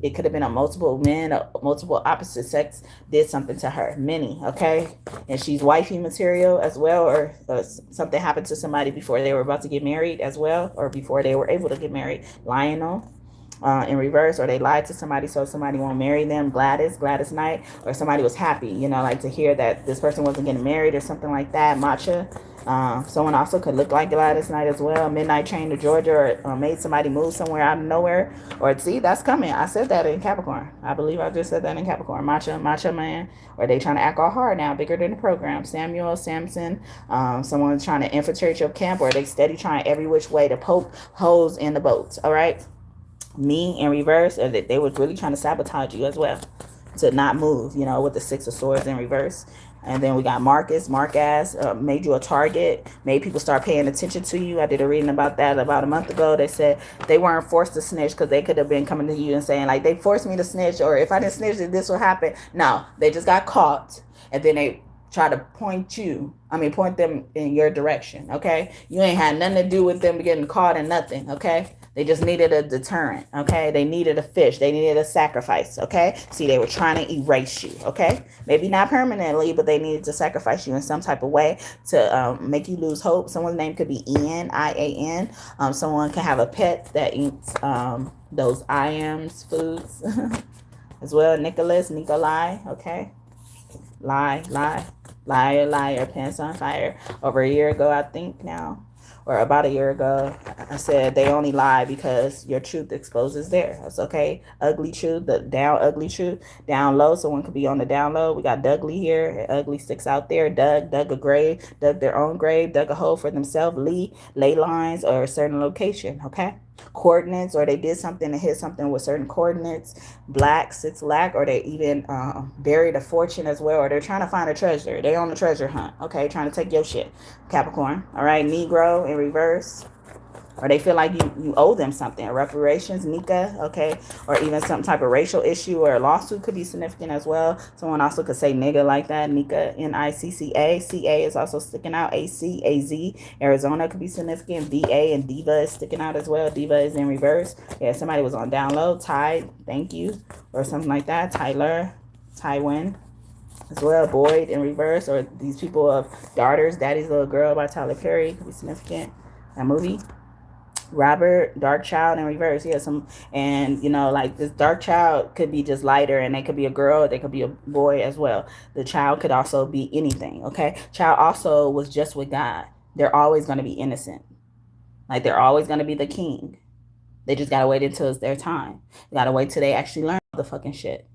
it could have been a multiple men, multiple opposite sex did something to her. Many, okay? And she's wifey material as well, or something happened to somebody before they were about to get married as well, or before they were able to get married. Lionel in reverse, or they lied to somebody so somebody won't marry them. Gladys Knight, or somebody was happy, like to hear that this person wasn't getting married or something like that. Matcha. Someone also could look like Gladys Knight as well. Midnight train to Georgia, or made somebody move somewhere out of nowhere. Or see, that's coming. I said that in Capricorn. I believe I just said that in Capricorn. Matcha man. Or they trying to act all hard now, bigger than the program. Samson. Someone's trying to infiltrate your camp, or they steady trying every which way to poke holes in the boats. All right. Me in reverse, or that they was really trying to sabotage you as well, to not move, with the Six of Swords in reverse. And then we got Marcus, made you a target, made people start paying attention to you. I did a reading about that about a month ago. They said they weren't forced to snitch because they could have been coming to you and saying, like, they forced me to snitch, or if I didn't snitch, this will happen. No, they just got caught, and then they try to point them in your direction, okay? You ain't had nothing to do with them getting caught and nothing, okay? They just needed a deterrent, okay? They needed a fish. They needed a sacrifice, okay? See, they were trying to erase you, okay? Maybe not permanently, but they needed to sacrifice you in some type of way to make you lose hope. Someone's name could be Ian, I-A-N. Someone could have a pet that eats those IAMS foods as well. Nikolai, okay? Liar, pants on fire. Over a year ago, I think now, or about a year ago, I said they only lie because your truth exposes theirs. Okay, ugly truth, ugly truth, down low. Someone could be on the down low. We got Dougly here. Ugly sticks out there. Dug a grave, dug their own grave, dug a hole for themselves. Lay lines or a certain location. Okay. coordinates, or they did something to hit something with certain coordinates. Black, 6 lack, or they even buried a fortune as well, or they're trying to find a treasure. They on a treasure hunt, okay, trying to take your shit, Capricorn. All right, Negro in reverse, or they feel like you owe them something. Reparations, Nika, okay, or even some type of racial issue or a lawsuit could be significant as well. Someone also could say nigga like that, Nika, Nicca. CA is also sticking out. AC, AZ, Arizona could be significant. VA and Diva is sticking out as well. Diva is in reverse. Yeah, somebody was on download. Tide, thank you, or something like that. Tyler, Tywin as well. Boyd in reverse, or these people of Daughters, Daddy's Little Girl by Tyler Perry could be significant. That movie. Robert, dark child in reverse. Yeah, and you know, like this dark child could be just lighter, and they could be a girl, they could be a boy as well. The child could also be anything, okay? Child also was just with God. They're always going to be innocent. Like they're always going to be the king. They just got to wait until it's their time. You got to wait till they actually learn the fucking shit.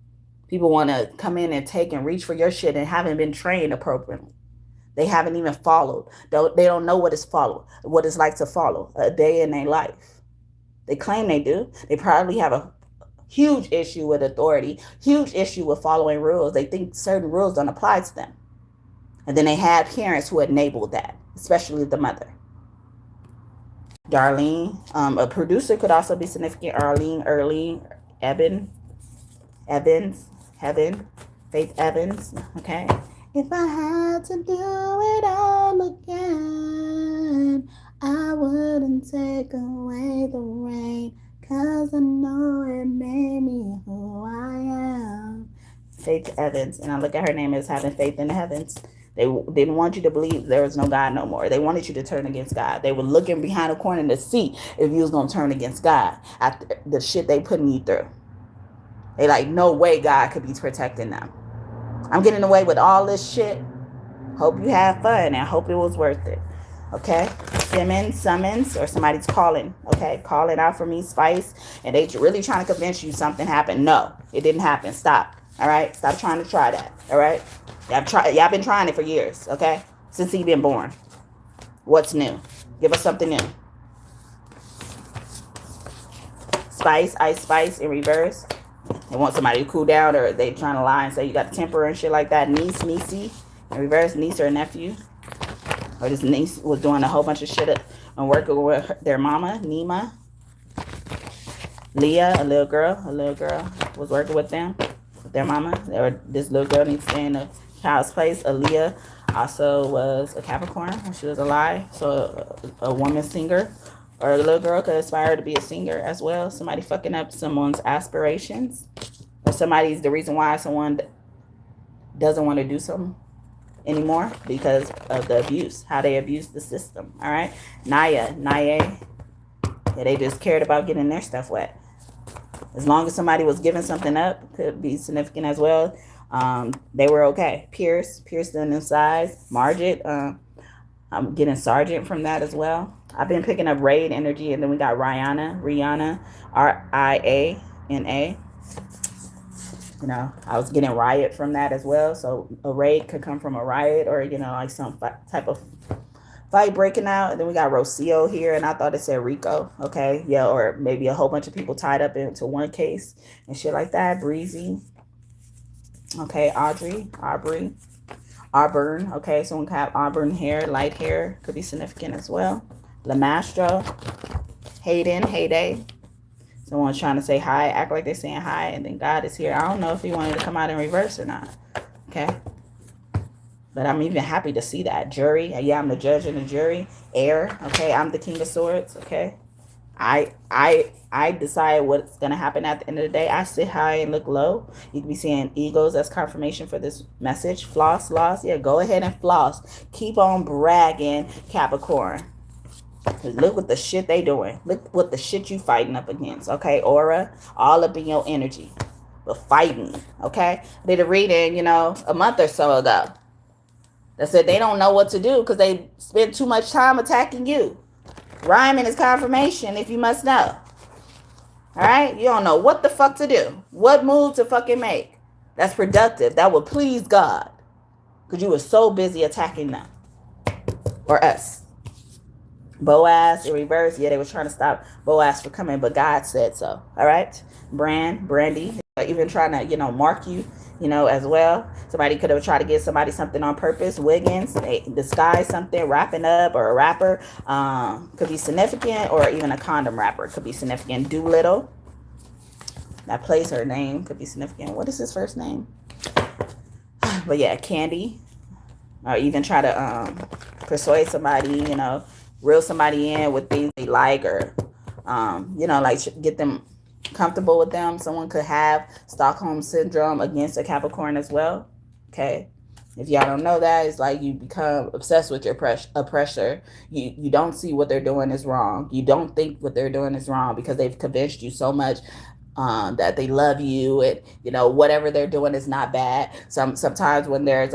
People want to come in and take and reach for your shit and haven't been trained appropriately. They haven't even followed. They don't know what it's like to follow a day in their life. They claim they do. They probably have a huge issue with authority, huge issue with following rules. They think certain rules don't apply to them. And then they had parents who enabled that, especially the mother. Darlene, a producer could also be significant. Arlene, Early, Evans, Heaven, Faith Evans, okay? If I had to do it all again, I wouldn't take away the rain, 'cause I know it made me who I am. Faith Evans. And I look at her name as having faith in the heavens. They didn't want you to believe there was no God no more. They wanted you to turn against God. They were looking behind the corner to see if you was going to turn against God after the shit they putting you through. They like, no way God could be protecting them. I'm getting away with all this shit. Hope you have fun, and I hope it was worth it. Okay? Summons, or somebody's calling. Okay? Calling out for me, Spice. And they really trying to convince you something happened. No, it didn't happen. Stop. All right? Stop trying to try that. All right? Y'all been trying it for years. Okay? Since he been born. What's new? Give us something new. Spice, Ice Spice in reverse. They want somebody to cool down, or they trying to lie and say you got temper and shit like that. Niece, Niecey, in reverse, niece or nephew. Or this niece was doing a whole bunch of shit and working with their mama, Nima. Leah, a little girl was working with them, with their mama. Or this little girl needs to stay in the child's place. Aaliyah also was a Capricorn when she was alive. So a woman singer. Or a little girl could aspire to be a singer as well. Somebody fucking up someone's aspirations. Or somebody's the reason why someone doesn't want to do something anymore because of the abuse. How they abuse the system. All right. Naya. Yeah, they just cared about getting their stuff wet. As long as somebody was giving something up, could be significant as well. They were okay. Pierce done in size. Margit. I'm getting Sergeant from that as well. I've been picking up Raid energy, and then we got Rihanna, Riana. You know, I was getting Riot from that as well. So a raid could come from a riot, or, you know, like some type of fight breaking out. And then we got Rocio here, and I thought it said Rico. Okay, yeah, or maybe a whole bunch of people tied up into one case and shit like that. Breezy. Okay, Auburn. Okay, so we have Auburn hair, light hair, could be significant as well. Lamastro, Heyday. Someone's trying to say hi, act like they're saying hi, and then God is here. I don't know if he wanted to come out in reverse or not. Okay. But I'm even happy to see that. Jury. Yeah, I'm the judge and the jury. Air. Okay, I'm the King of Swords. Okay. I decide what's going to happen at the end of the day. I sit high and look low. You can be seeing eagles as confirmation for this message. Floss. Yeah, go ahead and floss. Keep on bragging, Capricorn. Look what the shit they doing. Look what the shit you fighting up against. Okay, aura, all up in your energy. But fighting, okay? I did a reading, you know, a month or so ago. That said they don't know what to do because they spend too much time attacking you. Rhyming is confirmation if you must know. All right? You don't know what the fuck to do. What move to fucking make. That's productive. That will please God. Because you were so busy attacking them. Or us. Boaz in reverse. Yeah, they were trying to stop Boaz from coming, but God said so. All right. Brandy, even trying to, mark you, as well. Somebody could have tried to get somebody something on purpose. Wiggins, they disguise something, wrapping up, or a rapper could be significant, or even a condom wrapper could be significant. Doolittle, that plays her name, could be significant. What is his first name? But yeah, Candy, or even try to persuade somebody, reel somebody in with things they like, or like get them comfortable with them. Someone could have Stockholm syndrome against a Capricorn as well. Okay, if y'all don't know that, it's like you become obsessed with your oppressor. You don't see what they're doing is wrong. You don't think what they're doing is wrong because they've convinced you so much that they love you, and whatever they're doing is not bad. Sometimes when there's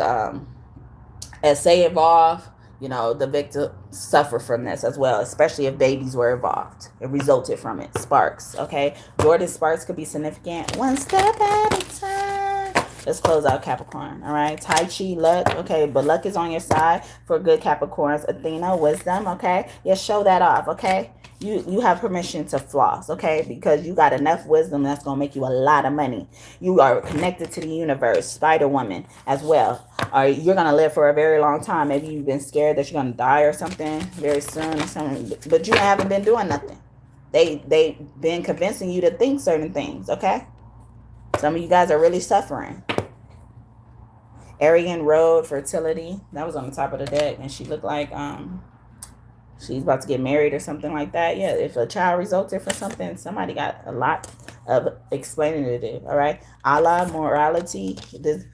essay involved, the victim suffer from this as well, especially if babies were involved. It resulted from it. Sparks, okay? Jordan Sparks could be significant. One step at a time. Let's close out Capricorn, all right? Tai Chi, luck, okay? But luck is on your side for good Capricorns. Athena, wisdom, okay? Yeah, show that off, okay? You have permission to floss, okay? Because you got enough wisdom that's going to make you a lot of money. You are connected to the universe, Spider Woman as well. Or you're going to live for a very long time. Maybe you've been scared that you're going to die or something very soon, or something, but you haven't been doing nothing. They've been convincing you to think certain things, okay? Some of you guys are really suffering. Aryan Road, fertility. That was on the top of the deck, and she looked like she's about to get married or something like that. Yeah, if a child resulted from something, somebody got a lot of explaining to do. All right. Allah, morality.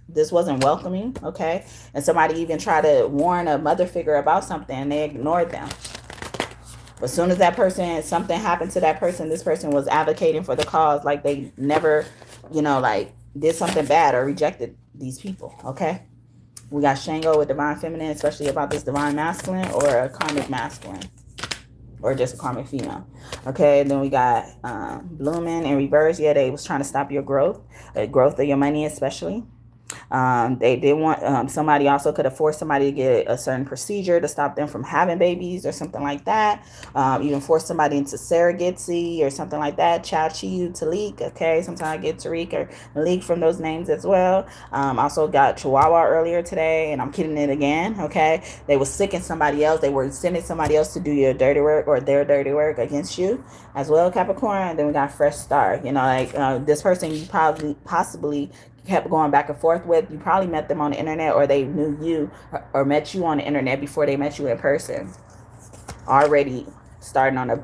This wasn't welcoming. Okay. And somebody even tried to warn a mother figure about something, and they ignored them. But as soon as that person, something happened to that person, this person was advocating for the cause, like they never, like did something bad or rejected these people. Okay. We got Shango with divine feminine, especially about this divine masculine or a karmic masculine, or just a karmic female. Okay, and then we got Blooming in reverse. Yeah, they was trying to stop your growth of your money, especially. They did want somebody also could have forced somebody to get a certain procedure to stop them from having babies or something like that. Even force somebody into surrogacy or something like that. Chachiu, Talik, okay, sometimes I get Tariq or Malik from those names as well. Also got Chihuahua earlier today, and I'm kidding it again, okay. They were sicking somebody else. They were sending somebody else to do your dirty work or their dirty work against you as well, Capricorn. And then we got Fresh Star, this person you possibly kept going back and forth with. You probably met them on the internet, or they knew you or met you on the internet before they met you in person. Already starting on a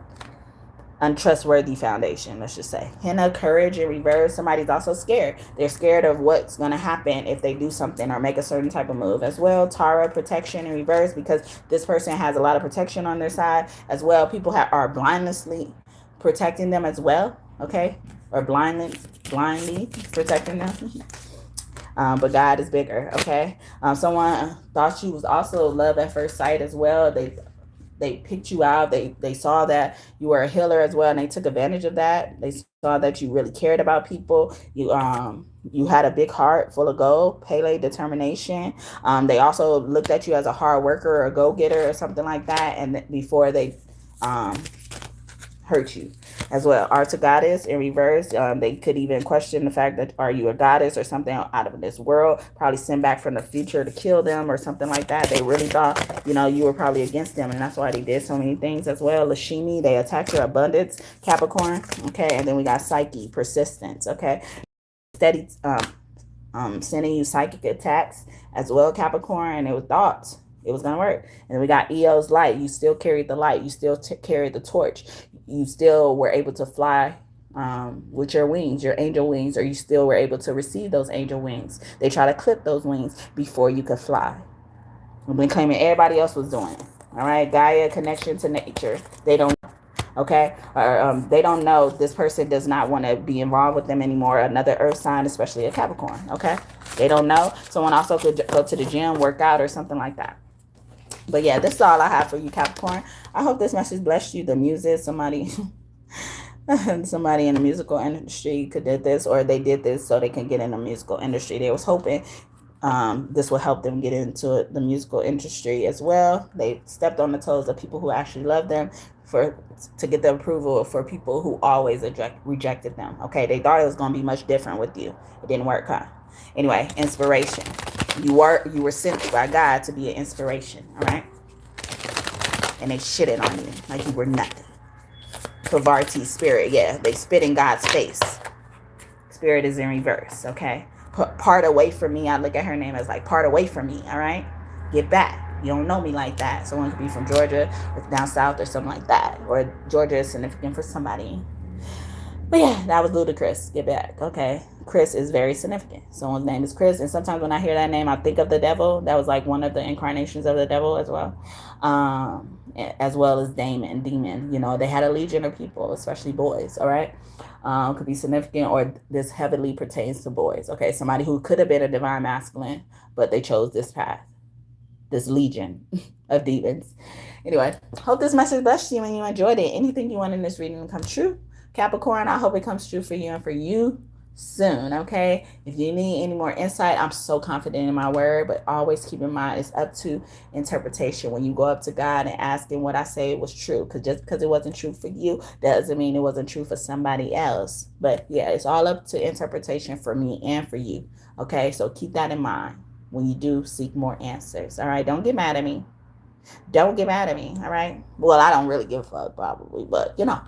untrustworthy foundation, let's just say. Henna, courage in reverse. Somebody's also scared. They're scared of what's going to happen if they do something or make a certain type of move as well. Tara, protection in reverse, because this person has a lot of protection on their side as well. People are blindlessly protecting them as well, okay, or blindly protecting them. But God is bigger, okay. Someone thought you was also love at first sight as well. They picked you out. They saw that you were a healer as well, and they took advantage of that. They saw that you really cared about people. You had a big heart full of gold, Pele, determination. They also looked at you as a hard worker or a go-getter or something like that, and before they hurt you as well. Arts of goddess in reverse. They could even question the fact that, are you a goddess or something out of this world? Probably sent back from the future to kill them or something like that. They really thought, you were probably against them, and that's why they did so many things as well. Lashimi, they attacked your abundance, Capricorn. Okay, and then we got Psyche, persistence. Okay, steady sending you psychic attacks as well, Capricorn, and it was thoughts it was going to work. And we got Eo's light. You still carried the light. You still carried the torch. You still were able to fly with your wings, your angel wings, or you still were able to receive those angel wings. They try to clip those wings before you could fly. We've been claiming everybody else was doing it. All right, Gaia, connection to nature. They don't, okay, or they don't know this person does not want to be involved with them anymore. Another earth sign, especially a Capricorn, okay? They don't know. Someone also could go to the gym, work out, or something like that. But yeah, this is all I have for you, Capricorn. I hope this message blessed you. The music, somebody in the musical industry could did this, or they did this so they can get in the musical industry. They was hoping This will help them get into the musical industry as well. They stepped on the toes of people who actually love them to get the approval for people who always rejected them. Okay, they thought it was going to be much different with you. It didn't work, huh? Anyway, inspiration. You were sent by God to be an inspiration, all right? And they shitted on you like you were nothing. Pavarti spirit, yeah, they spit in God's face. Spirit is in reverse, okay? Part away from me. I look at her name as like, part away from me, all right? Get back. You don't know me like that. Someone could be from Georgia or down south or something like that. Or Georgia is significant for somebody. But yeah, that was ludicrous. Get back, okay? Chris is very significant. Someone's name is Chris. And sometimes when I hear that name, I think of the devil. That was like one of the incarnations of the devil as well. As well as demon. You know, they had a legion of people, especially boys, all right? Could be significant, or this heavily pertains to boys, okay? Somebody who could have been a divine masculine, but they chose this path, this legion of demons. Anyway, hope this message blessed you and you enjoyed it. Anything you want in this reading to come true, Capricorn, I hope it comes true for you and for you soon, okay? If you need any more insight, I'm so confident in my word, but always keep in mind it's up to interpretation. When you go up to God and ask him what I say was true, because just because it wasn't true for you doesn't mean it wasn't true for somebody else. But yeah, it's all up to interpretation for me and for you, okay? So keep that in mind when you do seek more answers, all right? Don't get mad at me. Don't get mad at me, all right? Well, I don't really give a fuck probably, but you know,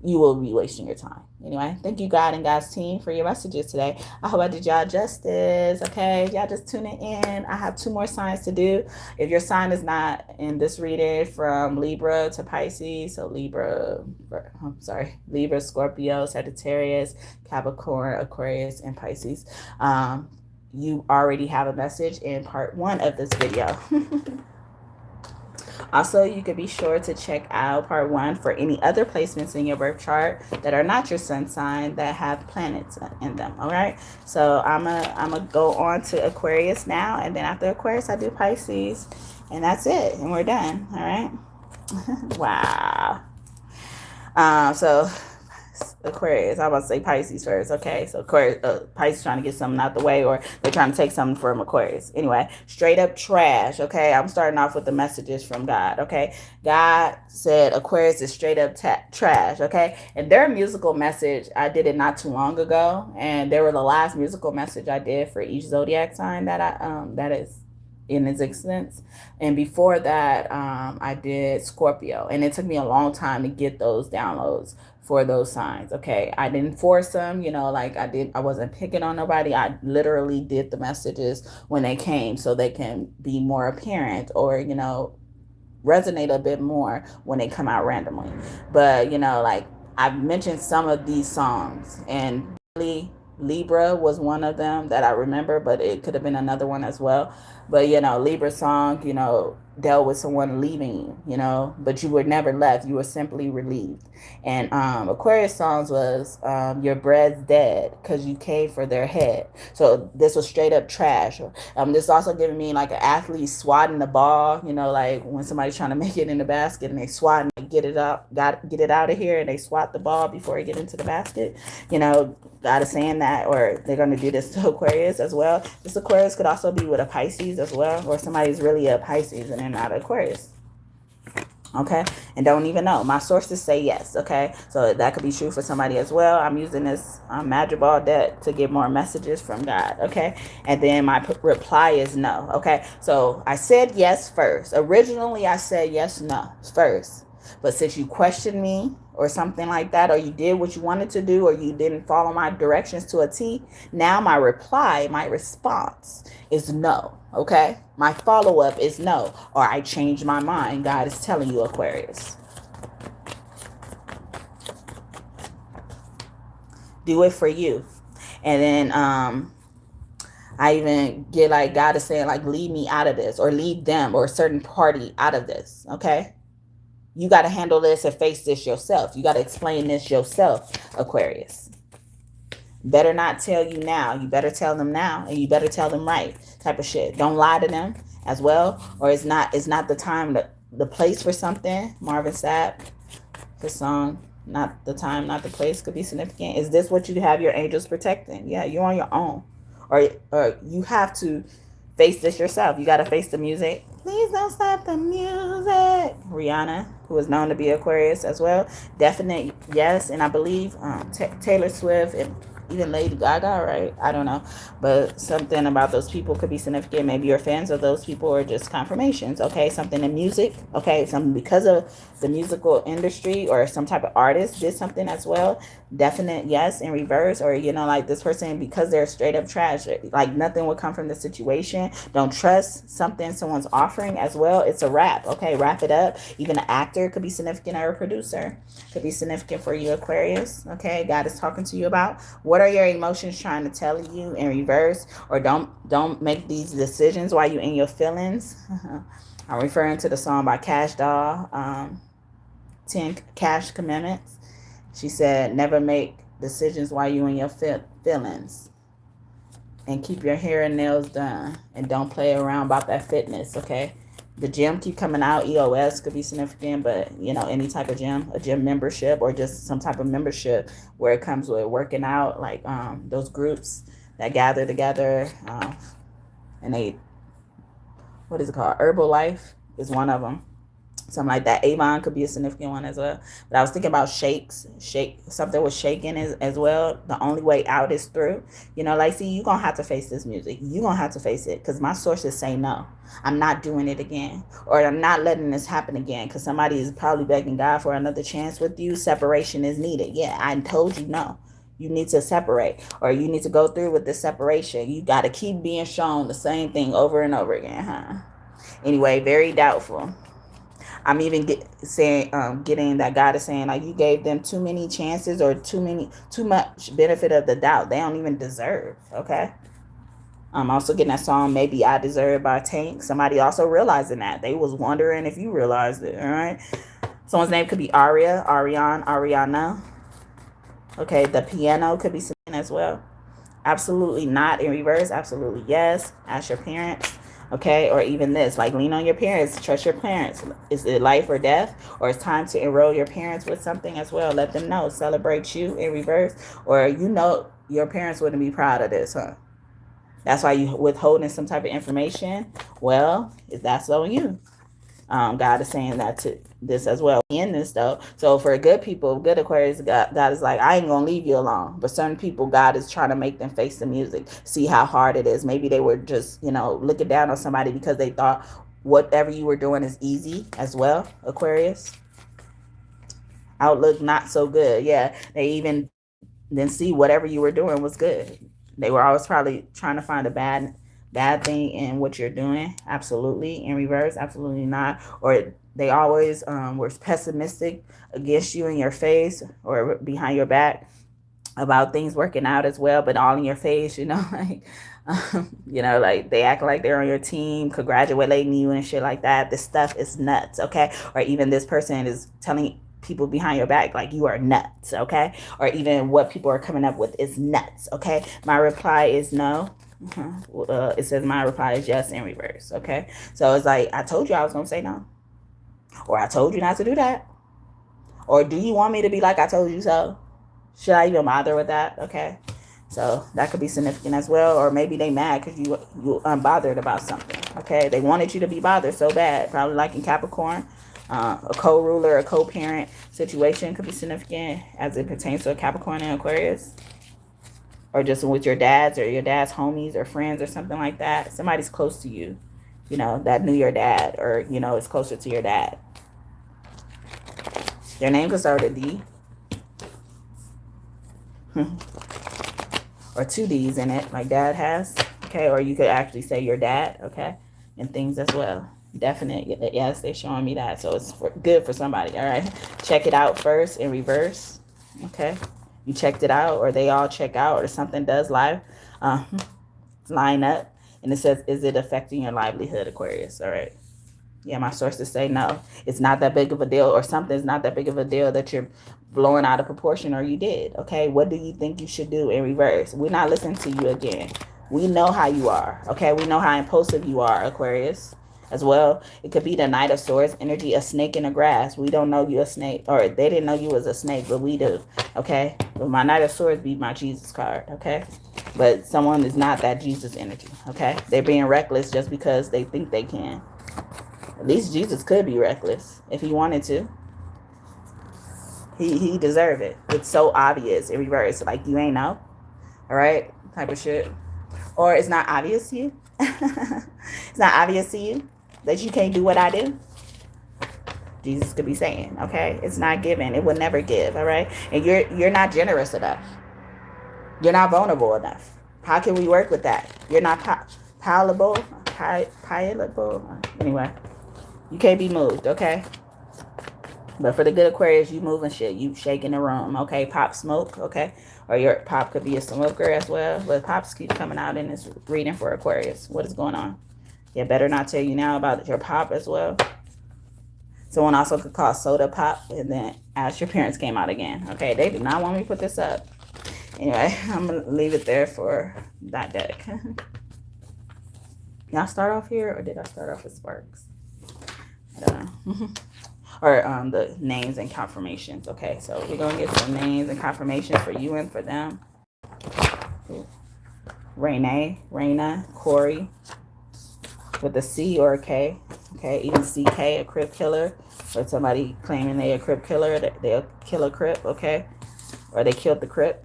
you will be wasting your time. Anyway, thank you, God and God's team, for your messages today. I hope I did y'all justice, okay? Y'all just tuning in. I have 2 more signs to do. If your sign is not in this reading, from Libra to Pisces, so Libra, Scorpio, Sagittarius, Capricorn, Aquarius, and Pisces, you already have a message in part 1 of this video. Also, you could be sure to check out part 1 for any other placements in your birth chart that are not your sun sign that have planets in them, all right? So I'm gonna go on to Aquarius now, and then after Aquarius, I do Pisces, and that's it, and we're done, all right? Wow. So Aquarius, I'm about to say Pisces first, okay? So Aquarius, Pisces trying to get something out the way, or they're trying to take something from Aquarius. Anyway, straight up trash, okay? I'm starting off with the messages from God, okay? God said Aquarius is straight up trash, okay? And their musical message, I did it not too long ago, and they were the last musical message I did for each zodiac sign that is in existence. And before that, I did Scorpio, and it took me a long time to get those downloads for those signs, okay? I didn't force them, you know, like I wasn't picking on nobody. I literally did the messages when they came so they can be more apparent, or, you know, resonate a bit more when they come out randomly. But, you know, like I've mentioned some of these songs, and really Libra was one of them that I remember, but it could have been another one as well. But, you know, Libra song, you know, dealt with someone leaving you, you know, but you were never left. You were simply relieved. And Aquarius songs was your bread's dead because you came for their head. So this was straight up trash. This also giving me like an athlete swatting the ball, you know, like when somebody's trying to make it in the basket and they swat and get it out of here, and they swat the ball before it get into the basket. You know, God is saying that, or they're going to do this to Aquarius as well. This Aquarius could also be with a Pisces as well, or somebody's really a Pisces and they're not Aquarius, okay, and don't even know. My sources say yes, okay, so that could be true for somebody as well. I'm using this magic ball deck to get more messages from God, okay, and then my reply is no, okay. So I said yes first. Originally I said yes, no first, but since you questioned me or something like that, or you did what you wanted to do, or you didn't follow my directions to a T, now my reply, my response is no, okay? My follow-up is no, or I changed my mind. God is telling you, Aquarius. Do it for you. And then I even get like, God is saying like, leave me out of this, or leave them or a certain party out of this, okay? You got to handle this and face this yourself. You got to explain this yourself, Aquarius. Better not tell you now. You better tell them now, and you better tell them right, type of shit. Don't lie to them as well, or it's not the time, the place for something. Marvin Sapp, the song, not the time, not the place, could be significant. Is this what you have your angels protecting? Yeah, you're on your own. or you have to face this yourself. You got to face the music. Please don't stop the music. Rihanna, who is known to be Aquarius as well. Definite yes. And I believe Taylor Swift and even Lady Gaga, right? I don't know. But something about those people could be significant. Maybe you're fans of those people or just confirmations. Okay, something in music. Okay, something because of the musical industry or some type of artist did something as well. Definite yes in reverse. Or, you know, like this person, because they're straight up trash, like nothing would come from the situation. Don't trust something someone's offering as well. It's a wrap. Okay, wrap it up. Even an actor could be significant, or a producer could be significant for you, Aquarius. Okay, God is talking to you about what are your emotions trying to tell you in reverse. Or don't make these decisions while you're in your feelings. I'm referring to the song by Cash Doll, 10 Cash Commandments. She said, never make decisions while you're in your feelings. And keep your hair and nails done. And don't play around about that fitness, okay? The gym keep coming out. EOS could be significant, but, you know, any type of gym, a gym membership, or just some type of membership where it comes with working out, like those groups that gather together and they, what is it called? Herbalife is one of them. Something like that. Avon could be a significant one as well. But I was thinking about something with shaking as well. The only way out is through. You know, like, see, you're going to have to face this music. You're going to have to face it, because my sources say no. I'm not doing it again. Or I'm not letting this happen again, because somebody is probably begging God for another chance with you. Separation is needed. Yeah, I told you no. You need to separate, or you need to go through with the separation. You got to keep being shown the same thing over and over again, huh? Anyway, very doubtful. I'm even getting that God is saying, like, you gave them too many chances, or too much benefit of the doubt. They don't even deserve. Okay. I'm also getting that song, Maybe I Deserve by Tank. Somebody also realizing that. They was wondering if you realized it. All right. Someone's name could be Aria, Ariane, Ariana. Okay. The piano could be singing as well. Absolutely not in reverse. Absolutely yes. Ask your parents. Okay, or even this, like, lean on your parents, trust your parents. Is it life or death? Or it's time to enroll your parents with something as well. Let them know. Celebrate you in reverse. Or, you know, your parents wouldn't be proud of this, huh? That's why you withholding some type of information. Well, that's on you. God is saying that to this as well in this, though. So for good people, good Aquarius, God is like, I ain't gonna leave you alone. But certain people, God is trying to make them face the music, see how hard it is. Maybe they were just, you know, looking down on somebody because they thought whatever you were doing is easy as well, Aquarius. Outlook not so good. Yeah, they even didn't see whatever you were doing was good. They were always probably trying to find a bad thing in what you're doing. Absolutely. In reverse, absolutely not. Or they always were pessimistic against you in your face or behind your back about things working out as well, but all in your face, you know, like, you know, like they act like they're on your team, congratulating you and shit like that. This stuff is nuts, okay? Or even this person is telling people behind your back like you are nuts, okay? Or even what people are coming up with is nuts, okay? My reply is no. It says my reply is yes in reverse, okay? So it's like, I told you I was gonna say no, or I told you not to do that, or do you want me to be like I told you so? Should I even bother with that? Okay, so that could be significant as well. Or maybe they mad because you unbothered about something. Okay, they wanted you to be bothered so bad, probably like in Capricorn. A co-ruler, a co-parent situation could be significant as it pertains to a Capricorn and Aquarius. Or just with your dads or your dad's homies or friends or something like that. Somebody's close to you, you know, that knew your dad, or, you know, is closer to your dad. Their name could start with D. Or two D's in it, like dad has. Okay, or you could actually say your dad, okay, and things as well. Definite, yes, they're showing me that. So it's good for somebody, all right? Check it out first in reverse, okay? You checked it out, or they all check out, or something does line up, and it says, is it affecting your livelihood, Aquarius? All right. Yeah, my sources say no. It's not that big of a deal, or something's not that big of a deal that you're blowing out of proportion, or you did. Okay, what do you think you should do in reverse? We're not listening to you again. We know how you are. Okay, we know how impulsive you are, Aquarius. As well, it could be the Knight of Swords energy, a snake in the grass. We don't know you a snake, or they didn't know you was a snake, but we do. Okay, but my Knight of Swords be my Jesus card. Okay, But someone is not that Jesus energy, okay? They're being reckless just because they think they can. At least Jesus could be reckless if he wanted to. He deserved it. It's so obvious in reverse. Like, you ain't know. All right? Type of shit. Or it's not obvious to you. It's not obvious to you that you can't do what I do. Jesus could be saying, okay? It's not given. It will never give, all right? And you're not generous enough. You're not vulnerable enough. How can we work with that? You're not palatable. Anyway, you can't be moved, okay? But for the good Aquarius, you moving shit. You shaking the room, okay? Pop smoke, okay? Or your Pop could be a smoker as well. But Pops keep coming out in this reading for Aquarius. What is going on? Yeah, better not tell you now about your Pop as well. Someone also could call soda pop and then ask your parents came out again. Okay, they did not want me to put this up. Anyway, I'm going to leave it there for that deck. Y'all start off here, or did I start off with sparks? I don't know. Or the names and confirmations. Okay, so we're going to get some names and confirmations for you and for them. Raina, Corey, with a C or a K. Okay, even CK, a Crip killer, or somebody claiming they a Crip killer, they'll kill a Crip, okay? Or they killed the Crip.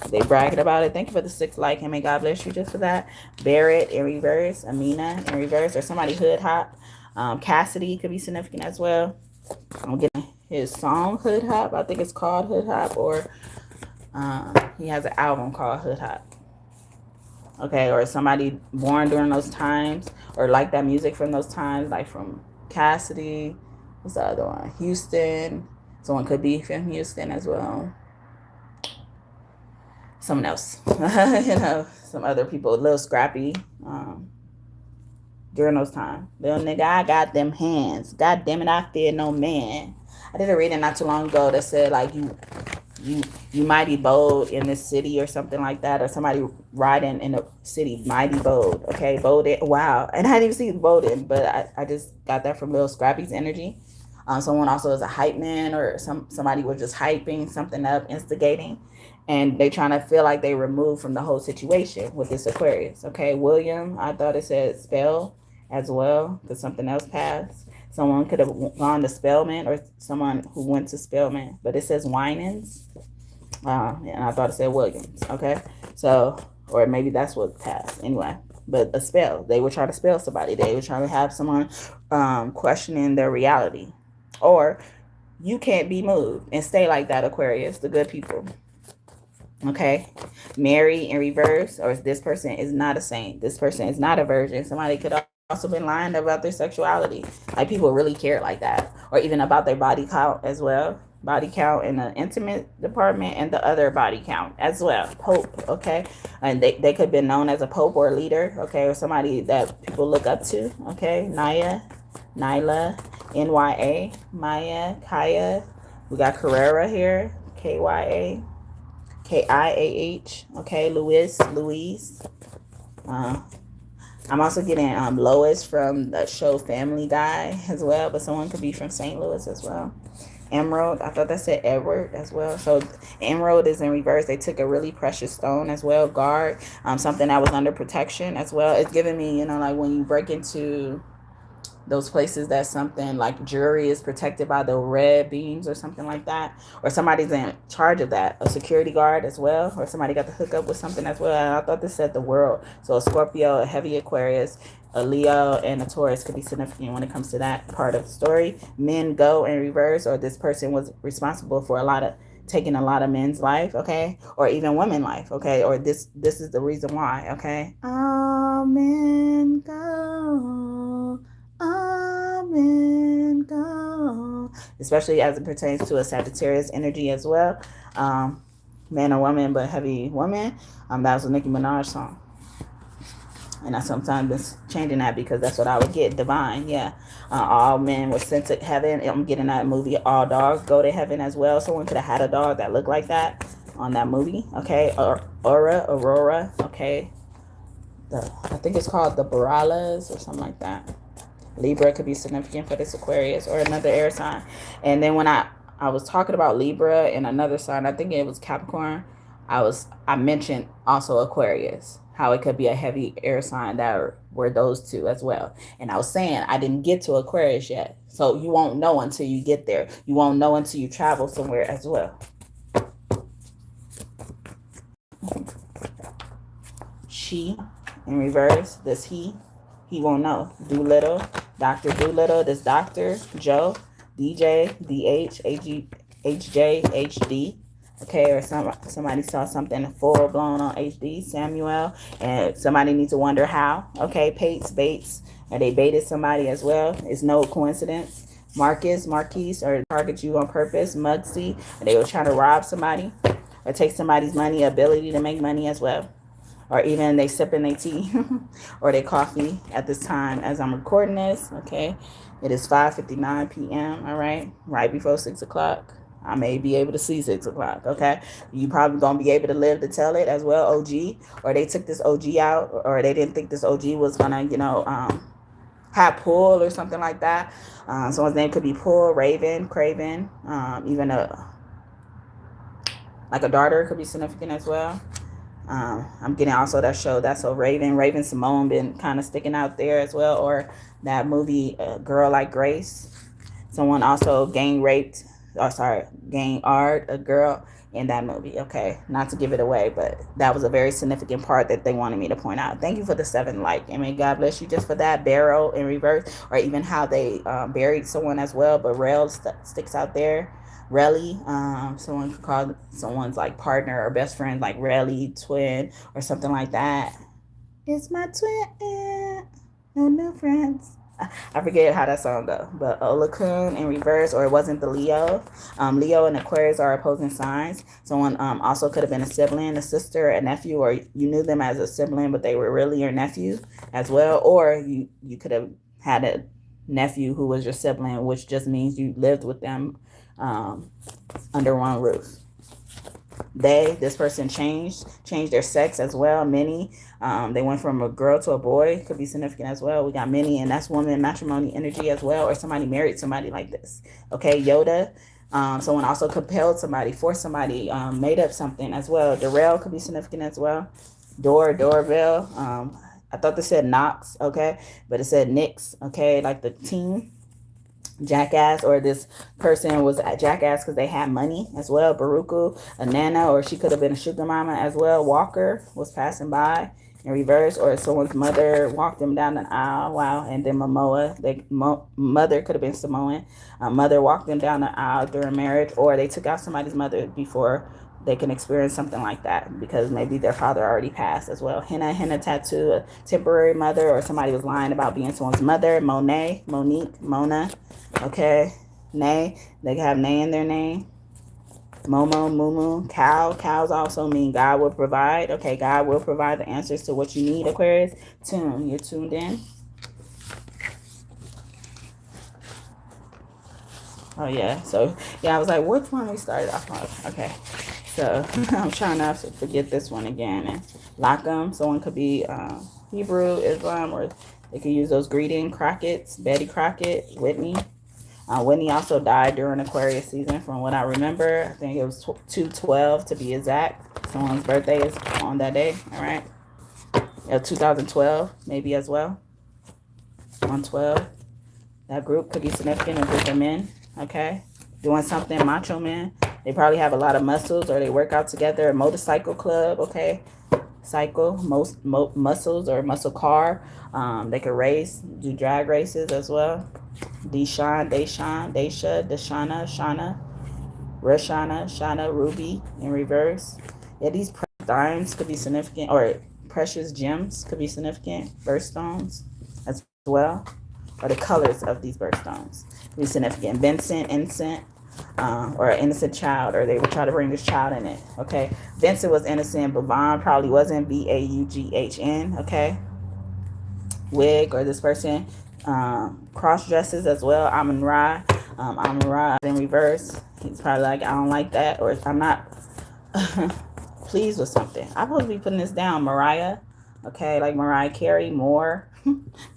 They bragging about it. Thank you for the 6 like, and may God bless you just for that. Barrett in reverse, Amina in reverse, or somebody hood hop. Cassidy could be significant as well. I'm getting his song Hood Hop. I think it's called Hood Hop, or he has an album called Hood Hop. Okay, or somebody born during those times, or like that music from those times, like from Cassidy. What's the other one? Houston. Someone could be from Houston as well. Someone else. You know, some other people, a little scrappy during those times. Little nigga, I got them hands. God damn it, I fear no man. I did a reading not too long ago that said, like, you mighty bold in this city or something like that, or somebody riding in the city, mighty bold. Okay, bolded. Wow. And I didn't even see bolded, but I just got that from Lil Scrappy's energy. Someone also is a hype man, or somebody was just hyping something up, instigating, and they trying to feel like they removed from the whole situation with this Aquarius. Okay, William, I thought it said spell as well, because something else passed. Someone could have gone to Spellman, or someone who went to Spellman, but it says Winans. And I thought it said Williams. Okay, so, or maybe that's what passed. Anyway, but a spell. They were trying to spell somebody. They were trying to have someone questioning their reality. Or you can't be moved and stay like that, Aquarius, the good people. Okay, Mary in reverse, or this person is not a saint. This person is not a virgin. Somebody could also been lying about their sexuality. Like, people really care like that. Or even about their body count as well. Body count in the intimate department, and the other body count as well. Pope, okay? And they could have been known as a pope or a leader, okay? Or somebody that people look up to, okay? Nyla, NYA, Maya, Kaya. We got Carrera here, KYA, KIAH, okay? Louise. I'm also getting Lois from the show Family Guy as well, but someone could be from St. Louis as well. Emerald, I thought that said Edward as well. So Emerald is in reverse. They took a really precious stone as well. Guard, something that was under protection as well. It's giving me, you know, like when you break into those places that something like jewelry is protected by the red beams or something like that, or somebody's in charge of that, a security guard as well, or somebody got to hook up with something as well. And I thought this said the world. So a Scorpio, a heavy Aquarius, a Leo, and a Taurus could be significant when it comes to that part of the story. Men go in reverse, or this person was responsible for taking a lot of men's life, okay, or even women's life, okay, or this is the reason why, okay. All men go. Amen. Go. Especially as it pertains to a Sagittarius energy as well. Man or woman, but heavy woman. That was a Nicki Minaj song. And I sometimes been changing that because that's what I would get. Divine, yeah. All men were sent to heaven. I'm getting that movie. All dogs go to heaven as well. Someone could have had a dog that looked like that on that movie. Okay. Aurora. Okay. I think it's called the Baralas or something like that. Libra could be significant for this Aquarius, or another air sign. And then when I was talking about Libra and another sign, I think it was Capricorn, I mentioned also Aquarius, how it could be a heavy air sign that were those two as well. And I was saying I didn't get to Aquarius yet. So you won't know until you get there. You won't know until you travel somewhere as well. She in reverse, this he won't know. Doolittle, Dr. Doolittle, this Dr. Joe, DJ, DH, HJ, HD. Okay, or somebody saw something full blown on HD, Samuel, and somebody needs to wonder how. Okay, Bates, or they baited somebody as well. It's no coincidence. Marquise, or target you on purpose. Mugsy, they were trying to rob somebody or take somebody's money, ability to make money as well. Or even they sipping their tea or their coffee at this time as I'm recording this. Okay, it is 5:59 p.m. All right before 6 o'clock. I may be able to see 6 o'clock. Okay, you probably gonna be able to live to tell it as well. OG, or they took this OG out, or they didn't think this OG was gonna, have pull or something like that. Someone's name could be Pull, Raven, Craven, even like a daughter could be significant as well. I'm getting also that show that's so Raven Simone been kind of sticking out there as well, or that movie Girl Like Grace. Someone also gang art a girl in that movie. Okay, not to give it away, but that was a very significant part that they wanted me to point out. Thank you for the 7 like. I mean, God bless you just for that. Barrel in reverse, or even how they buried someone as well, but rail sticks out there. Relly, someone could call someone's like partner or best friend like Relly, twin, or something like that. It's my twin, no new friends. I forget how that song goes, but Olakun in reverse, or it wasn't the Leo. Leo and Aquarius are opposing signs. Someone also could have been a sibling, a sister, a nephew, or you knew them as a sibling, but they were really your nephew as well. Or you could have had a nephew who was your sibling, which just means you lived with them under one roof. This person changed their sex as well. Many, they went from a girl to a boy, could be significant as well. We got many, and that's woman matrimony energy as well, or somebody married somebody like this. Okay, Yoda, someone also compelled somebody, forced somebody, made up something as well. Darrell could be significant as well. Doorbell, I thought they said Knox, okay, but it said Knicks, okay, like the team. Jackass, or this person was a jackass because they had money as well. Baruchu, a nana, or she could have been a sugar mama as well. Walker was passing by in reverse, or someone's mother walked them down the aisle. Wow. And then Momoa, mother could have been Samoan. Mother walked them down the aisle during marriage, or they took out somebody's mother before they can experience something like that because maybe their father already passed as well. Henna tattoo, a temporary mother, or somebody was lying about being someone's mother. Monique, Mona. Okay, Nay, they have Nay in their name. Momo, Mumu, cows also mean God will provide. Okay, God will provide the answers to what you need, Aquarius. You're tuned in. Oh yeah, so yeah, I was like, which one we started off on? Okay, so I'm trying not to forget this one again. And Lackham, someone could be Hebrew, Islam, or they could use those greeting. Crockett's, Betty Crockett, Whitney. Whitney also died during Aquarius season, from what I remember. I think it was 2/12 to be exact. Someone's birthday is on that day, all right? 2012, maybe as well. 112. That group could be significant, a group of men, okay? Doing something, macho men. They probably have a lot of muscles, or they work out together. A motorcycle club, okay? Cycle, muscles, or muscle car. They could race, do drag races as well. Deshawn, Desha, Deshana, Shana, Rashana, Shana, Ruby in reverse. Yeah, these dimes could be significant, or precious gems could be significant. Birthstones as well, or the colors of these birthstones could be significant. Vincent, innocent, or an innocent child, or they would try to bring this child in it. Okay, Vincent was innocent, but Vaughn probably wasn't. Baughn. Okay, wig, or this person cross dresses as well. Amon Ra in reverse. He's probably like, I don't like that, or I'm not pleased with something. I'm supposed to be putting this down. Mariah, okay, like Mariah Carey, more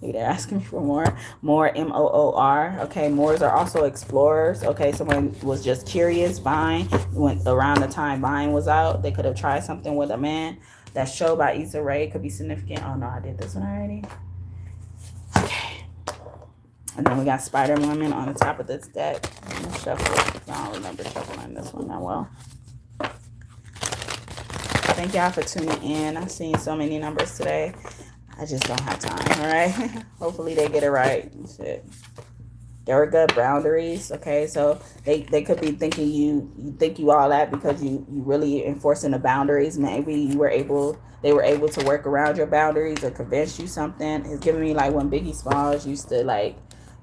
Maybe they're asking me for more. More, M-O-O-R. Okay, Moors are also explorers. Okay, someone was just curious. Vine, went around the time Vine was out. They could have tried something with a man. That show by Issa Rae could be significant. Oh no, I did this one already. Okay. And then we got Spider Woman on the top of this deck. I'm gonna shuffle. I don't remember shuffling this one that well. Thank y'all for tuning in. I've seen so many numbers today. I just don't have time, all right? Hopefully they get it right. Shit. Durga, boundaries, okay? So they could be thinking you think you all that because you really enforcing the boundaries. Maybe they were able to work around your boundaries or convince you something. It's giving me like when Biggie Smalls used to like,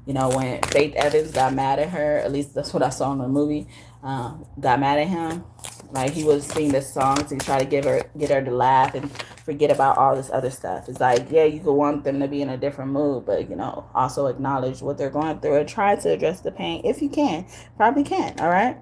you know, when Faith Evans got mad at her, at least that's what I saw in the movie, got mad at him. Like he was singing this song to try to get her to laugh and forget about all this other stuff. It's like, yeah, you could want them to be in a different mood, but, you know, also acknowledge what they're going through and try to address the pain if you can. Probably can, all right?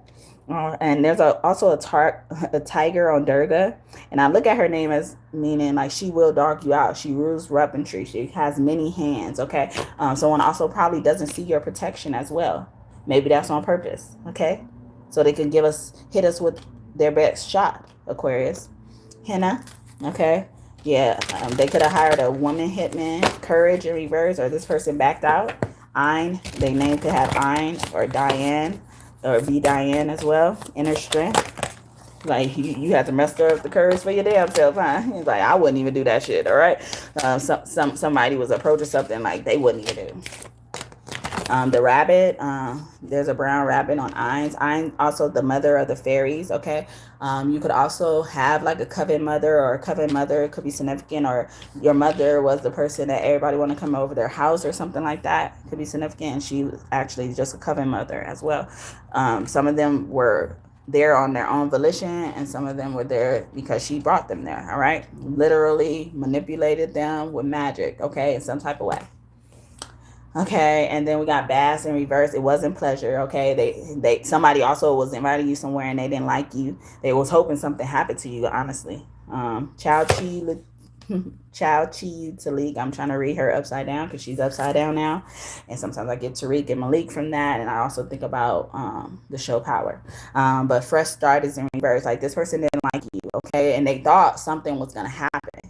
And there's also a tiger on Durga. And I look at her name as meaning like she will dog you out. She rules weaponry. She has many hands, okay? Someone also probably doesn't see your protection as well. Maybe that's on purpose, okay? So they can hit us with their best shot, Aquarius. Henna, okay? Yeah, they could have hired a woman hitman, courage in reverse, or this person backed out. Ein, they name could have Ein or Diane, or be Diane as well. Inner strength. Like, you had to muster up the courage for your damn self, huh? He's like, I wouldn't even do that shit, all right? Somebody was approaching something like they wouldn't even do. The rabbit, there's a brown rabbit on Eins. Eins also the mother of the fairies, okay? You could also have like a coven mother, or a coven mother could be significant, or your mother was the person that everybody want to come over their house or something like that. Could be significant, and she was actually just a coven mother as well. Some of them were there on their own volition, and some of them were there because she brought them there, all right? Literally manipulated them with magic, okay, in some type of way. Okay, and then we got bass in reverse. It wasn't pleasure. Okay, somebody also was inviting you somewhere and they didn't like you. They was hoping something happened to you. Honestly, Chao Chi Talik. I'm trying to read her upside down because she's upside down now, and sometimes I get Tariq and Malik from that, and I also think about the show Power. But fresh start is in reverse. Like this person didn't like you. Okay, and they thought something was gonna happen.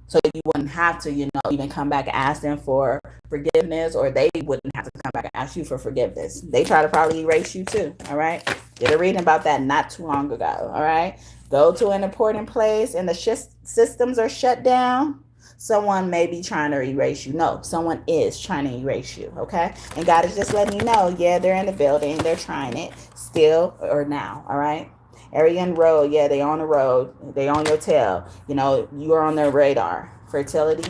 So you wouldn't have to, you know, even come back and ask them for forgiveness, or they wouldn't have to come back and ask you for forgiveness. They try to probably erase you too, all right? Did a reading about that not too long ago, all right? Go to an important place and the systems are shut down. Someone may be trying to erase you. No, someone is trying to erase you, okay? And God is just letting you know, yeah, they're in the building. They're trying it still or now, all right? Aryan Road, yeah, they on the road. They on your tail. You know, you are on their radar. Fertility.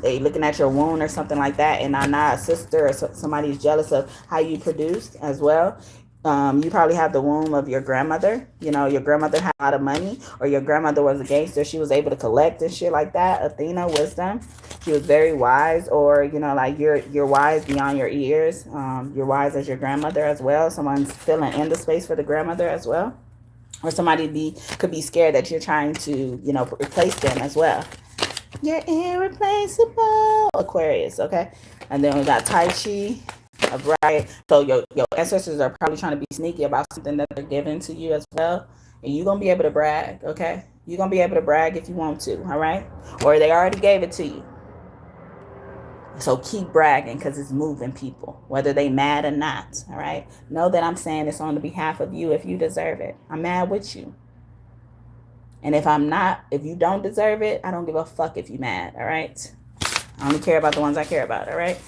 They looking at your wound or something like that, and not a sister or somebody's jealous of how you produced as well. You probably have the womb of your grandmother. You know, your grandmother had a lot of money, or your grandmother was a gangster. She was able to collect and shit like that. Athena, wisdom. She was very wise, or, you know, like you're wise beyond your ears. You're wise as your grandmother as well. Someone's filling in the space for the grandmother as well. Or somebody could be scared that you're trying to, you know, replace them as well. You're irreplaceable, Aquarius, okay? And then we got Tai Chi. Right, so your ancestors are probably trying to be sneaky about something that they're giving to you as well, and you're gonna be able to brag. Okay, you're gonna be able to brag if you want to. All right, or they already gave it to you, so keep bragging because it's moving people, whether they mad or not. All right, know that I'm saying this on the behalf of you. If you deserve it, I'm mad with you, and if you don't deserve it, I don't give a fuck if you mad. All right, I only care about the ones I care about. All right.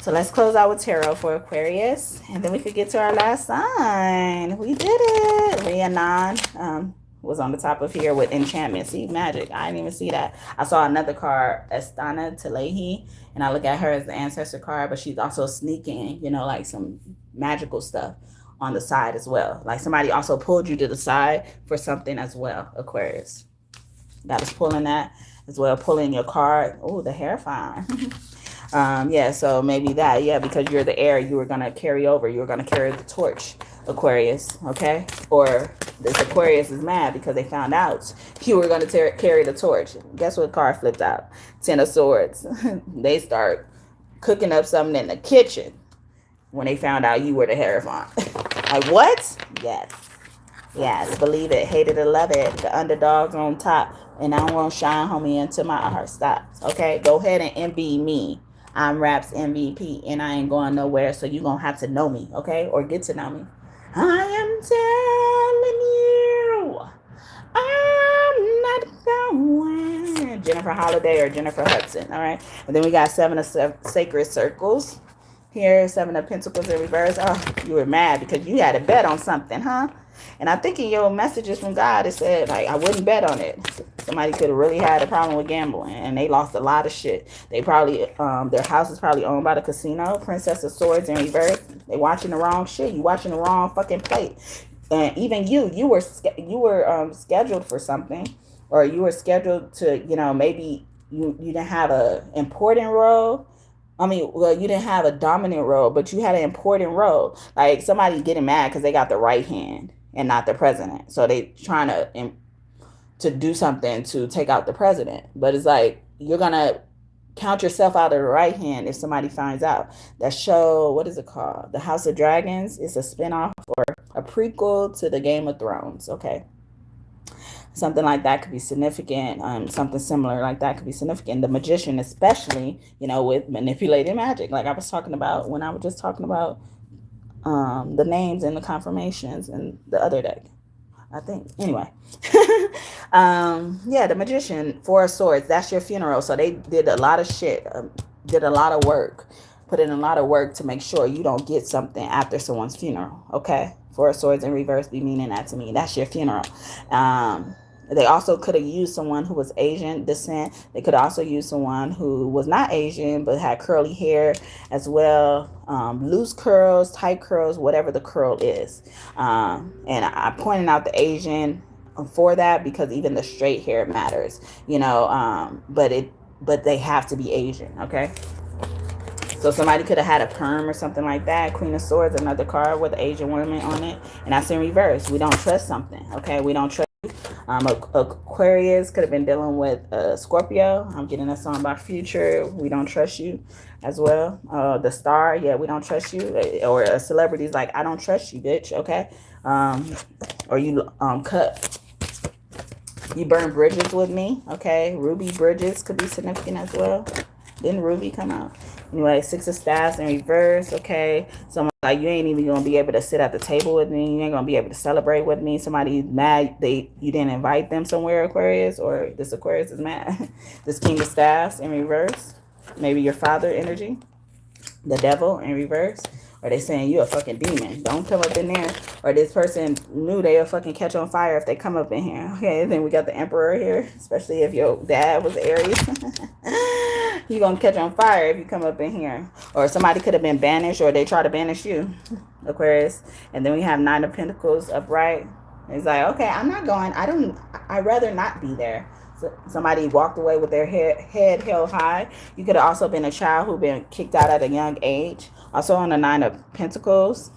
So let's close out with tarot for Aquarius, and then we could get to our last sign. We did it. Rhiannon was on the top of here with enchantment. See, magic. I didn't even see that. I saw another card, Estana Telehi, and I look at her as the ancestor card, but she's also sneaking, you know, like some magical stuff on the side as well. Like somebody also pulled you to the side for something as well, Aquarius. Got us pulling that as well, pulling your card. Oh, the hair fine. Yeah, so maybe that, yeah, because you're the heir, you were going to carry over, you were going to carry the torch, Aquarius, okay? Or This Aquarius is mad because they found out you were going to carry the torch. Guess what card flipped out? Ten of Swords. They start cooking up something in the kitchen when they found out you were the Hierophant. Like, what? Yes. Yes, believe it. Hate it or love it. The underdog's on top. And I won't shine, homie, until my heart stops. Okay? Go ahead and envy me. I'm Rap's MVP, and I ain't going nowhere, so you're going to have to know me, okay? Or get to know me. I am telling you, I'm not going. Jennifer Holiday or Jennifer Hudson, all right? And then we got 7 of Sacred Circles. Here, 7 of Pentacles in reverse. Oh, you were mad because you had a bet on something, huh? And I think in your messages from God, it said, like, I wouldn't bet on it. Somebody could have really had a problem with gambling, and they lost a lot of shit. They probably, their house is probably owned by the casino. Princess of Swords in reverse. They watching the wrong shit. You watching the wrong fucking plate. And even you were scheduled for something, or you were scheduled to, you know, maybe you didn't have a important role. I mean, well, you didn't have a dominant role, but you had an important role. Like somebody getting mad because they got the right hand and not the president. So they trying to do something to take out the president. But it's like, you're going to count yourself out of the right hand if somebody finds out. That show, what is it called? The House of Dragons. It's a spinoff or a prequel to the Game of Thrones. Okay. Something like that could be significant. Something similar like that could be significant. The Magician, especially, you know, with manipulated magic. Like I was talking about when I was just talking about the names and the confirmations and the other deck, I think. Anyway. Yeah, the Magician, 4 of Swords. That's your funeral. So they did a lot of shit. Did a lot of work. Put in a lot of work to make sure you don't get something after someone's funeral. Okay? 4 of Swords in reverse be meaning that to me. That's your funeral. They also could have used someone who was Asian descent. They could also use someone who was not Asian but had curly hair as well. Loose curls, tight curls, whatever the curl is. And I pointed out the Asian for that because even the straight hair matters, you know, but they have to be Asian, okay? So somebody could have had a perm or something like that. Queen of Swords, another card with Asian women on it. And that's in reverse. We don't trust something, okay? We don't trust. Aquarius could have been dealing with Scorpio. I'm getting a song about Future. We don't trust you as well. The Star, yeah, we don't trust you. Or a celebrity's like, I don't trust you, bitch, okay? Or you you burn bridges with me, okay? Ruby Bridges could be significant as well. Didn't Ruby come out? Anyway, 6 of Staffs in reverse, okay? Someone like, you ain't even gonna be able to sit at the table with me. You ain't gonna be able to celebrate with me. Somebody's mad you didn't invite them somewhere, Aquarius, or this Aquarius is mad. This King of Staffs in reverse. Maybe your father energy. The Devil in reverse. Or they saying you a fucking demon. Don't come up in there. Or this person knew they'll fucking catch on fire if they come up in here. Okay, then we got the Emperor here. Especially if your dad was Aries. You're going to catch on fire if you come up in here. Or somebody could have been banished or they try to banish you, Aquarius. And then we have 9 of Pentacles upright. It's like, okay, I'm not going. I'd rather not be there. So somebody walked away with their head held high. You could have also been a child who been kicked out at a young age. Also on the 9 of Pentacles,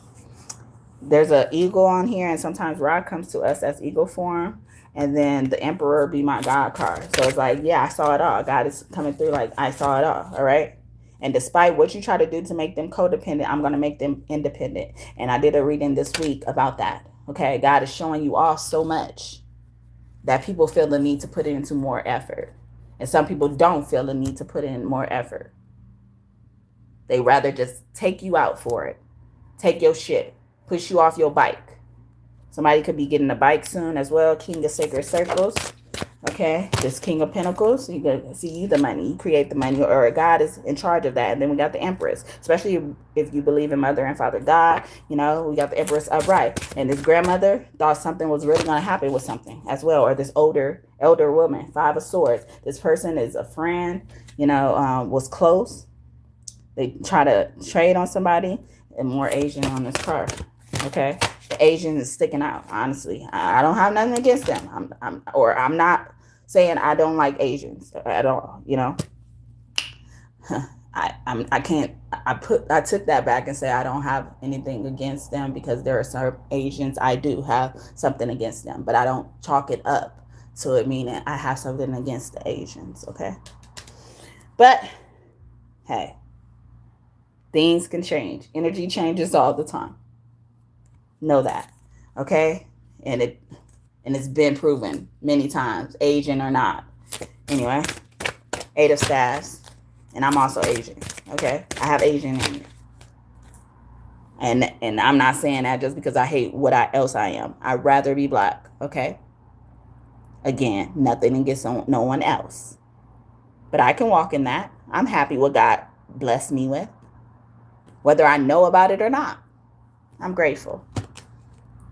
there's an eagle on here. And sometimes Ra comes to us as eagle form. And then the Emperor be my God card. So it's like, yeah, I saw it all. God is coming through like, I saw it all. All right. And despite what you try to do to make them codependent, I'm going to make them independent. And I did a reading this week about that. Okay. God is showing you all so much that people feel the need to put into more effort. And some people don't feel the need to put in more effort. They rather just take you out for it. Take your shit. Push you off your bike. Somebody could be getting a bike soon as well. King of Sacred Circles. Okay. This King of Pentacles. You can see you the money. You create the money. Or God is in charge of that. And then we got the Empress. Especially if you believe in Mother and Father God. You know, we got the Empress upright. And this grandmother thought something was really going to happen with something as well. Or this elder woman. 5 of Swords. This person is a friend. You know, was close. They try to trade on somebody. And more Asian on this card. Okay. The Asian is sticking out, honestly. I don't have nothing against them. I'm not saying I don't like Asians at all, you know. I took that back and say I don't have anything against them, because there are some Asians I do have something against them, but I don't chalk it up to it meaning I have something against the Asians, okay? But hey, things can change. Energy changes all the time. Know that, okay? And it's been proven many times, Asian or not. Anyway, 8 of Staffs, and I'm also Asian, okay? I have Asian in me. And I'm not saying that just because I hate what else I am. I'd rather be black, okay? Again, nothing against no one else. But I can walk in that. I'm happy what God blessed me with. Whether I know about it or not, I'm grateful.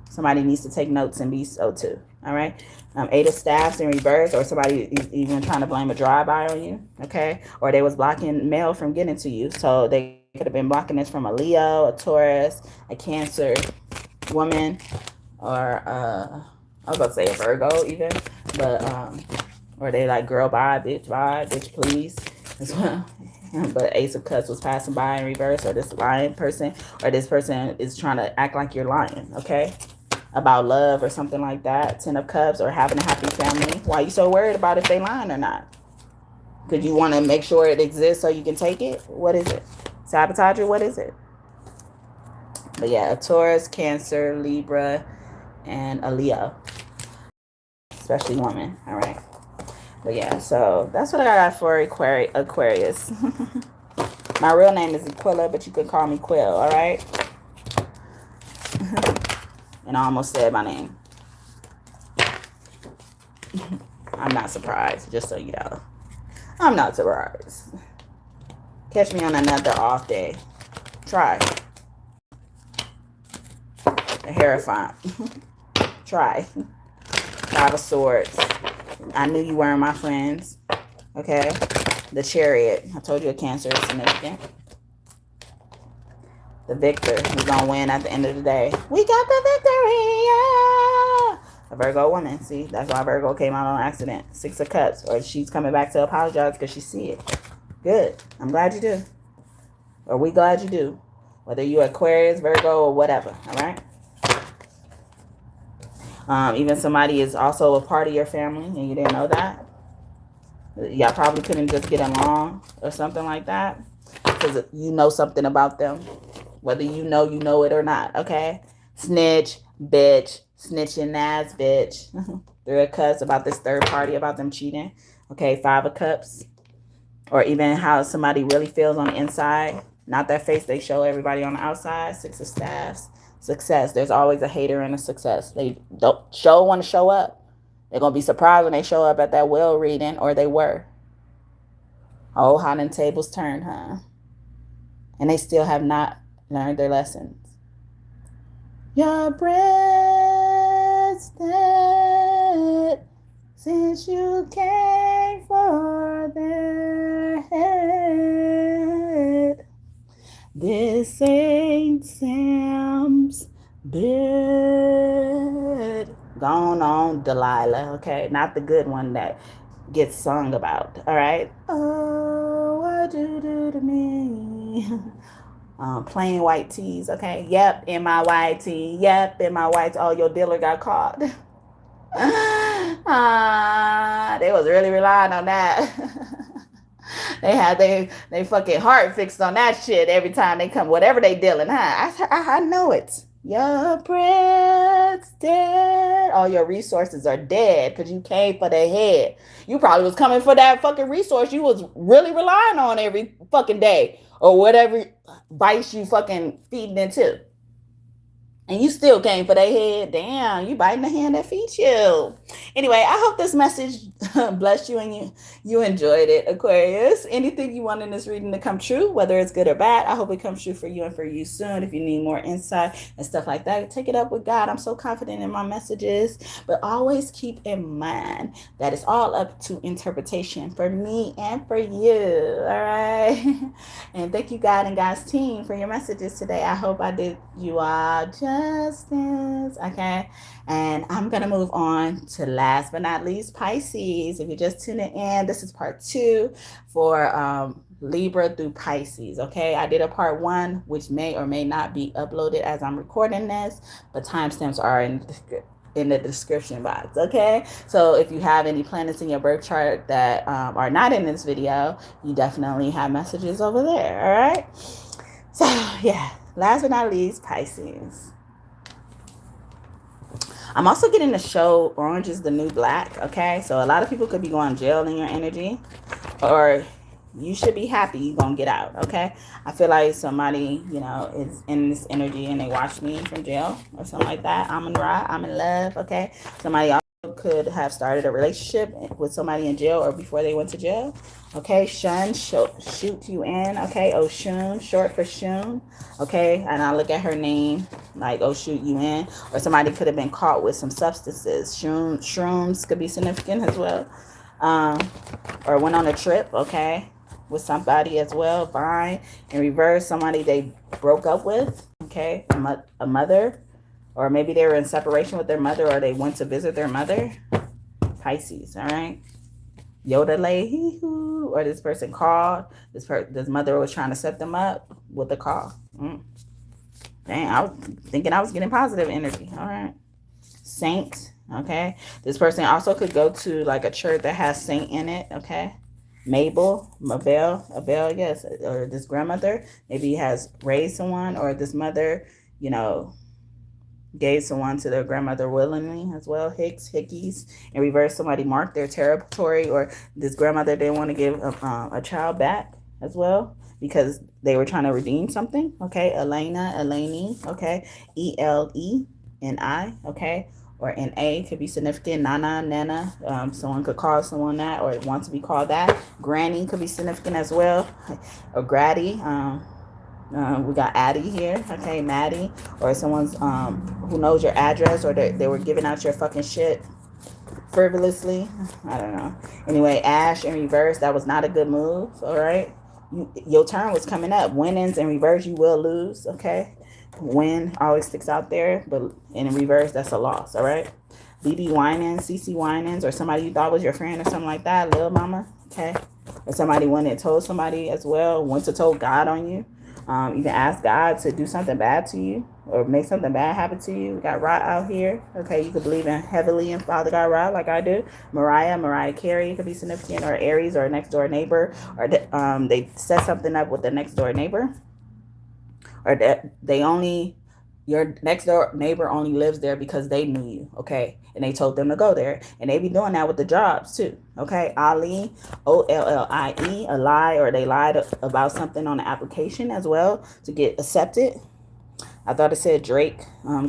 Somebody needs to take notes and be so too, all right? 8 of Staffs in reverse, or somebody is even trying to blame a drive-by on you, okay? Or they was blocking mail from getting to you. So they could have been blocking this from a Leo, a Taurus, a Cancer woman, or I was about to say a Virgo even, but or they like, girl, bye, bitch, please, as well. But Ace of Cups was passing by in reverse, or this lying person, or this person is trying to act like you're lying, okay? About love or something like that. 10 of Cups, or having a happy family. Why are you so worried about if they lying or not? Because you want to make sure it exists so you can take it? What is it? Sabotage it? What is it? But yeah, a Taurus, Cancer, Libra, and a Leo. Especially woman. All right. But yeah, so that's what I got for Aquarius. My real name is Aquila, but you can call me Quill, all right? And I almost said my name. I'm not surprised, just so you know. I'm not surprised. Catch me on another off day. Try. The Hierophant. Try. 5 of Swords. I knew you weren't my friends. Okay? The Chariot. I told you a Cancer is significant. The Victor. Who's going to win at the end of the day. We got the victory! Yeah! A Virgo woman. See? That's why Virgo came out on accident. 6 of Cups. Or she's coming back to apologize because she see it. Good. I'm glad you do. Or we glad you do. Whether you Aquarius, Virgo, or whatever. Alright? Even somebody is also a part of your family and you didn't know that. Y'all probably couldn't just get along or something like that, because you know something about them, whether you know it or not, okay? Snitch, bitch, snitching ass bitch. 3 of Cups, about this third party, about them cheating. Okay, 5 of Cups. Or even how somebody really feels on the inside. Not that face they show everybody on the outside. 6 of Staffs. Success. There's always a hater and a success. They don't want to show up. They're going to be surprised when they show up at that will reading, or they were. Oh, how them tables turned, huh? And they still have not learned their lessons. Your breath's dead since you came for their head. This ain't Sam's bed. Gone on, Delilah, okay? Not the good one that gets sung about, all right? Oh, what you do to me? Plain white tees, okay? Yep, in my white tee. Yep, in my white tee. Oh, your dealer got caught. They was really relying on that. They had they fucking heart fixed on that shit every time they come, whatever they dealing, huh? I know it. Your breath's dead. All your resources are dead because you came for the head. You probably was coming for that fucking resource you was really relying on every fucking day, or whatever vice you fucking feeding into. And you still came for their head. Damn, you biting the hand that feeds you. Anyway, I hope this message blessed you and you enjoyed it, Aquarius. Anything you want in this reading to come true, whether it's good or bad, I hope it comes true for you and for you soon. If you need more insight and stuff like that, take it up with God. I'm so confident in my messages. But always keep in mind that it's all up to interpretation for me and for you. All right? And thank you, God and God's team, for your messages today. I hope I did you all just justice. Okay, and I'm gonna move on to last but not least Pisces. If you're just tuning in, this is part 2 for Libra through Pisces. Okay, I did a part 1 which may or may not be uploaded as I'm recording this, but timestamps are in the description box. Okay, so if you have any planets in your birth chart that are not in this video, you definitely have messages over there. All right, so yeah, last but not least Pisces. I'm also getting the show Orange is the New Black. Okay, so a lot of people could be going to jail in your energy, or you should be happy you're gonna get out. Okay, I feel like somebody, you know, is in this energy and they watched me from jail or something like that. I'm in love. Okay, somebody also could have started a relationship with somebody in jail or before they went to jail. Okay, Shun, shoot you in. Okay, Oshun, short for Shun. Okay, and I look at her name like, oh, shoot you in. Or somebody could have been caught with some substances. Shrooms could be significant as well. Or went on a trip, okay, with somebody as well. Fine. In reverse, somebody they broke up with, okay, a mother, or maybe they were in separation with their mother, or they went to visit their mother. Pisces, all right. Yoda lay hee-hoo, or this person called. This mother was trying to set them up with a call. Dang, I was thinking I was getting positive energy. All right. Saint, okay. This person also could go to like a church that has saint in it, okay. Abel, yes. Or this grandmother, maybe has raised someone, or this mother, you know, gave someone to their grandmother willingly as well. Hickeys. In reverse, somebody marked their territory, or this grandmother didn't want to give a child back as well because they were trying to redeem something. Okay, Eleni, okay, ELENI, okay, or NA could be significant. Nana, someone could call someone that, or want to be called that. Granny could be significant as well, or Gratty. We got Addie here, okay, Maddie, or someone's who knows your address, or they were giving out your fucking shit frivolously. I don't know. Anyway, Ash in reverse, that was not a good move. All right, your turn was coming up. Winnings in reverse, you will lose. Okay, win always sticks out there, but in reverse, that's a loss. All right, BB Winans, CC Winans, or somebody you thought was your friend or something like that, little mama. Okay, or somebody went and told somebody as well, went to told God on you. You can ask God to do something bad to you, or make something bad happen to you. We got Ra out here. Okay, you could believe in heavily in Father God Ra, like I do. Mariah Carey could be significant, or Aries, or next door neighbor, or they set something up with the next door neighbor, or that your next door neighbor only lives there because they knew you, okay, and they told them to go there, and they be doing that with the jobs too, okay. Ali, OLLIE, a lie, or they lied about something on the application as well to get accepted. I thought it said Drake,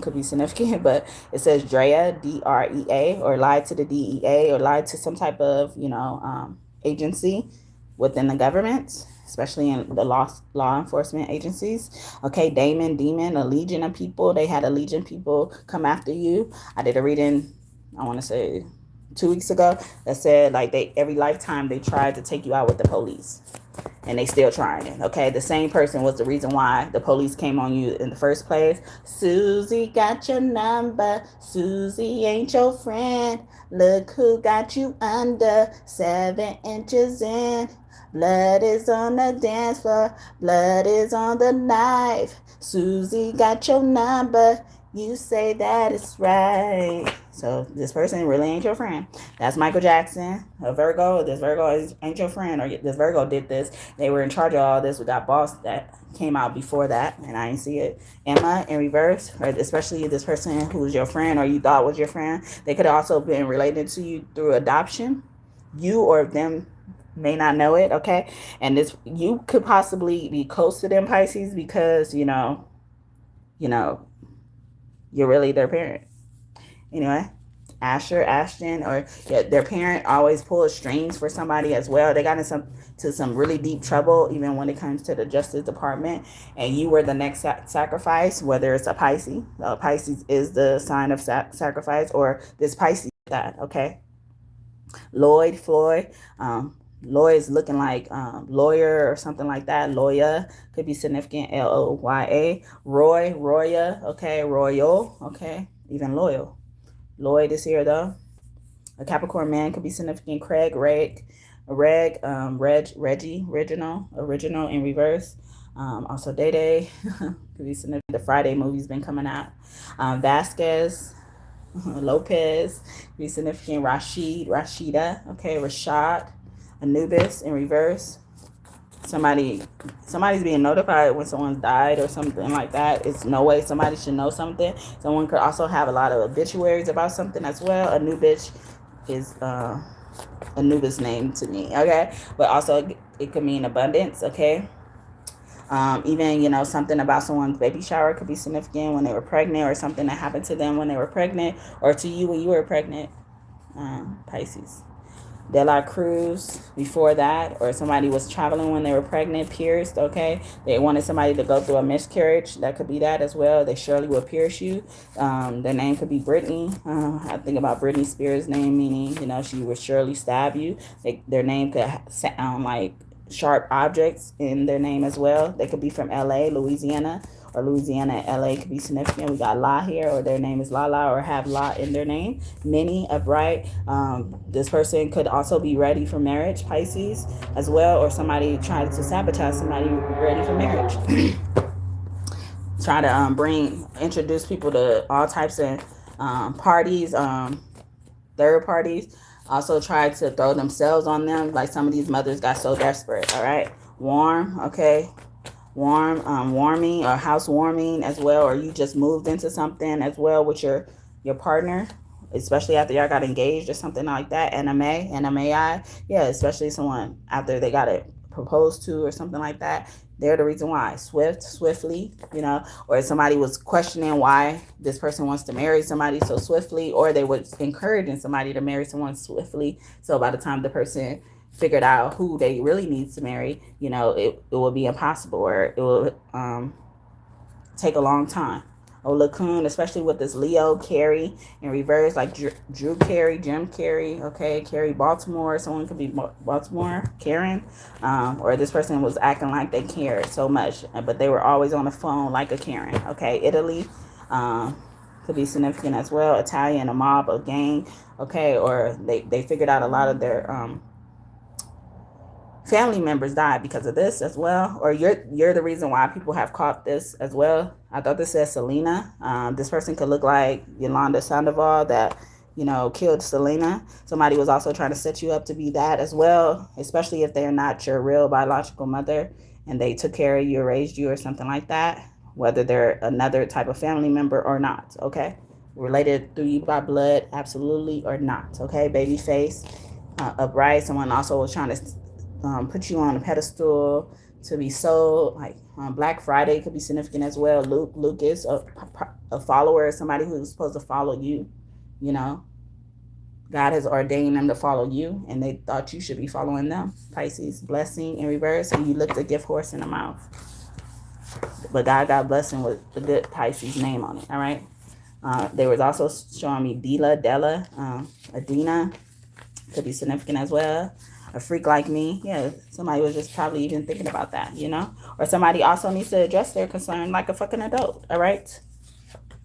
could be significant, but it says Drea, DREA, or lied to the DEA, or lied to some type of, you know, agency within the government, especially in the law enforcement agencies. Okay, demon, a legion of people. They had a legion of people come after you. I did a reading, I want to say 2 weeks ago, that said like every lifetime they tried to take you out with the police, and they still trying it. Okay, the same person was the reason why the police came on you in the first place. Susie got your number. Susie ain't your friend. Look who got you under 7 inches in. Blood is on the dance floor. Blood is on the knife. Susie got your number. You say that it's right. So this person really ain't your friend. That's Michael Jackson, a Virgo. This Virgo ain't your friend, or this Virgo did this. They were in charge of all this. We got Boss that came out before that, and I didn't see it. Emma in reverse, or especially this person who's your friend or you thought was your friend. They could have also been related to you through adoption. You or them may not know it, okay? And this, you could possibly be close to them, Pisces, because you know you're really their parent. Anyway, Ashton, or their parent always pulls strings for somebody as well. They got into some really deep trouble, even when it comes to the Justice Department, and you were the next sacrifice, whether it's a Pisces. Pisces is the sign of sacrifice, or this Pisces God, okay? Floyd, Loy is looking like lawyer or something like that. Lawyer could be significant. Loya. Roya. Okay. Royal. Okay. Even loyal. Lloyd is here though. A Capricorn man could be significant. Craig, Reggie, original in reverse. Also Day Day could be significant. The Friday movie's been coming out. Vasquez, Lopez could be significant. Rashida, okay, Rashad, Anubis in reverse. Somebody's being notified when someone's died or something like that. It's no way somebody should know something. Someone could also have a lot of obituaries about something as well. Anubis is Anubis name to me, okay? But also it could mean abundance, okay? Even, you know, something about someone's baby shower could be significant when they were pregnant, or something that happened to them when they were pregnant, or to you when you were pregnant, Pisces. De La Cruz before that, or somebody was traveling when they were pregnant, pierced, okay? They wanted somebody to go through a miscarriage. That could be that as well. They surely will pierce you. Their name could be Brittany. I think about Britney Spears' name, meaning, you know, she would surely stab you. Their name could sound like sharp objects in their name as well. They could be from LA, Louisiana, or Louisiana and LA could be significant. We got La here, or their name is Lala, or have La in their name. Minnie, upright. This person could also be ready for marriage, Pisces, as well, or somebody tried to sabotage somebody ready for marriage. Try to introduce people to all types of parties, third parties. Also tried to throw themselves on them, like some of these mothers got so desperate. All right, warm, okay. Warming or housewarming as well, or you just moved into something as well with your partner, especially after y'all got engaged or something like that. NMAI, yeah, especially someone after they got it proposed to or something like that. They're the reason why. Swiftly, you know, or somebody was questioning why this person wants to marry somebody so swiftly, or they was encouraging somebody to marry someone swiftly. So by the time the person figured out who they really need to marry, you know, it will be impossible, or it will take a long time. Olakun, especially with this Leo, Carrie in reverse, like Drew Carey, Jim Carey, okay, Carrie Baltimore, someone could be Baltimore, Karen, or this person was acting like they cared so much, but they were always on the phone like a Karen, okay. Italy, could be significant as well. Italian, a mob, a gang, okay, or they figured out a lot of their family members died because of this as well, or you're the reason why people have caught this as well. I thought this said Selena. This person could look like Yolanda Sandoval that, you know, killed Selena. Somebody was also trying to set you up to be that as well, especially if they're not your real biological mother and they took care of you or raised you or something like that, whether they're another type of family member or not, okay? Related through you by blood, absolutely, or not, okay? Baby face, upright. Someone also was trying to put you on a pedestal to be sold, like Black Friday could be significant as well. Lucas, a follower, somebody who's supposed to follow you, you know. God has ordained them to follow you, and they thought you should be following them. Pisces, blessing in reverse, and you looked a gift horse in the mouth. But God got blessing with the good Pisces name on it, all right? There was also showing me Della, Adina, could be significant as well. A freak like me, yeah, somebody was just probably even thinking about that, you know? Or somebody also needs to address their concern like a fucking adult, all right?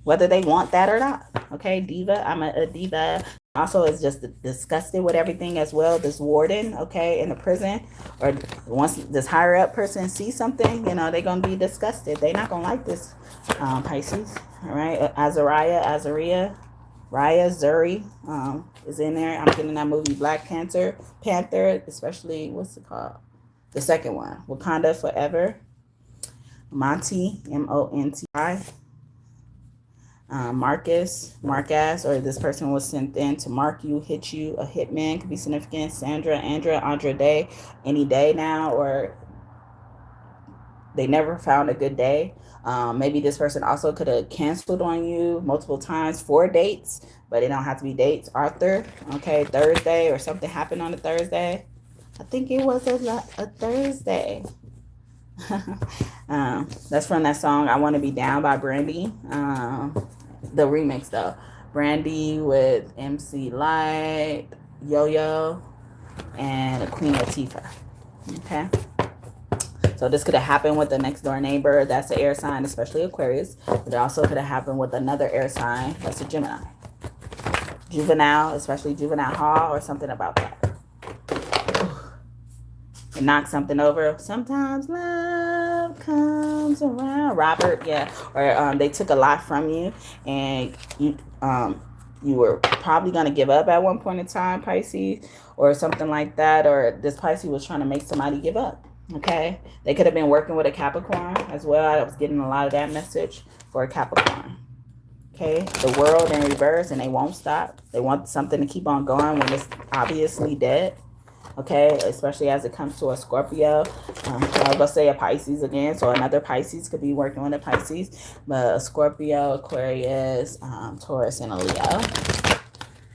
Whether they want that or not, okay? Diva, I'm a diva. Also is just disgusted with everything as well. This warden, okay, in the prison, or once this higher up person sees something, you know, they're going to be disgusted. They're not going to like this, Pisces, all right? Azariah, Raya Zuri is in there. I'm getting that movie Black Panther, especially, what's it called? The second one, Wakanda Forever. Monty, Monti. Marcus, or this person was sent in to mark you, hit you. A hitman could be significant. Sandra, Andra Day, any day now, or they never found a good day. Maybe this person also could have canceled on you multiple times for dates, but it don't have to be dates. Arthur, okay, Thursday, or something happened on a Thursday. I think it was a Thursday. That's from that song I Want to Be Down by Brandy. The remix though. Brandy with MC Light, Yo-Yo. and a Queen Latifah. Okay. So this could have happened with the next door neighbor. That's the air sign, especially Aquarius. But it also could have happened with another air sign. That's a Gemini. Juvenile, especially juvenile hall or something about that. And knock something over. Sometimes love comes around. Robert, yeah. Or they took a lot from you, and you were probably going to give up at one point in time, Pisces, or something like that. Or this Pisces was trying to make somebody give up. Okay, they could have been working with a Capricorn as well. I was getting a lot of that message for a Capricorn. Okay, the world in reverse, and they won't stop. They want something to keep on going when it's obviously dead. Okay, especially as it comes to a Scorpio. I was going to say a Pisces again, so another Pisces could be working with a Pisces. But a Scorpio, Aquarius, Taurus, and a Leo.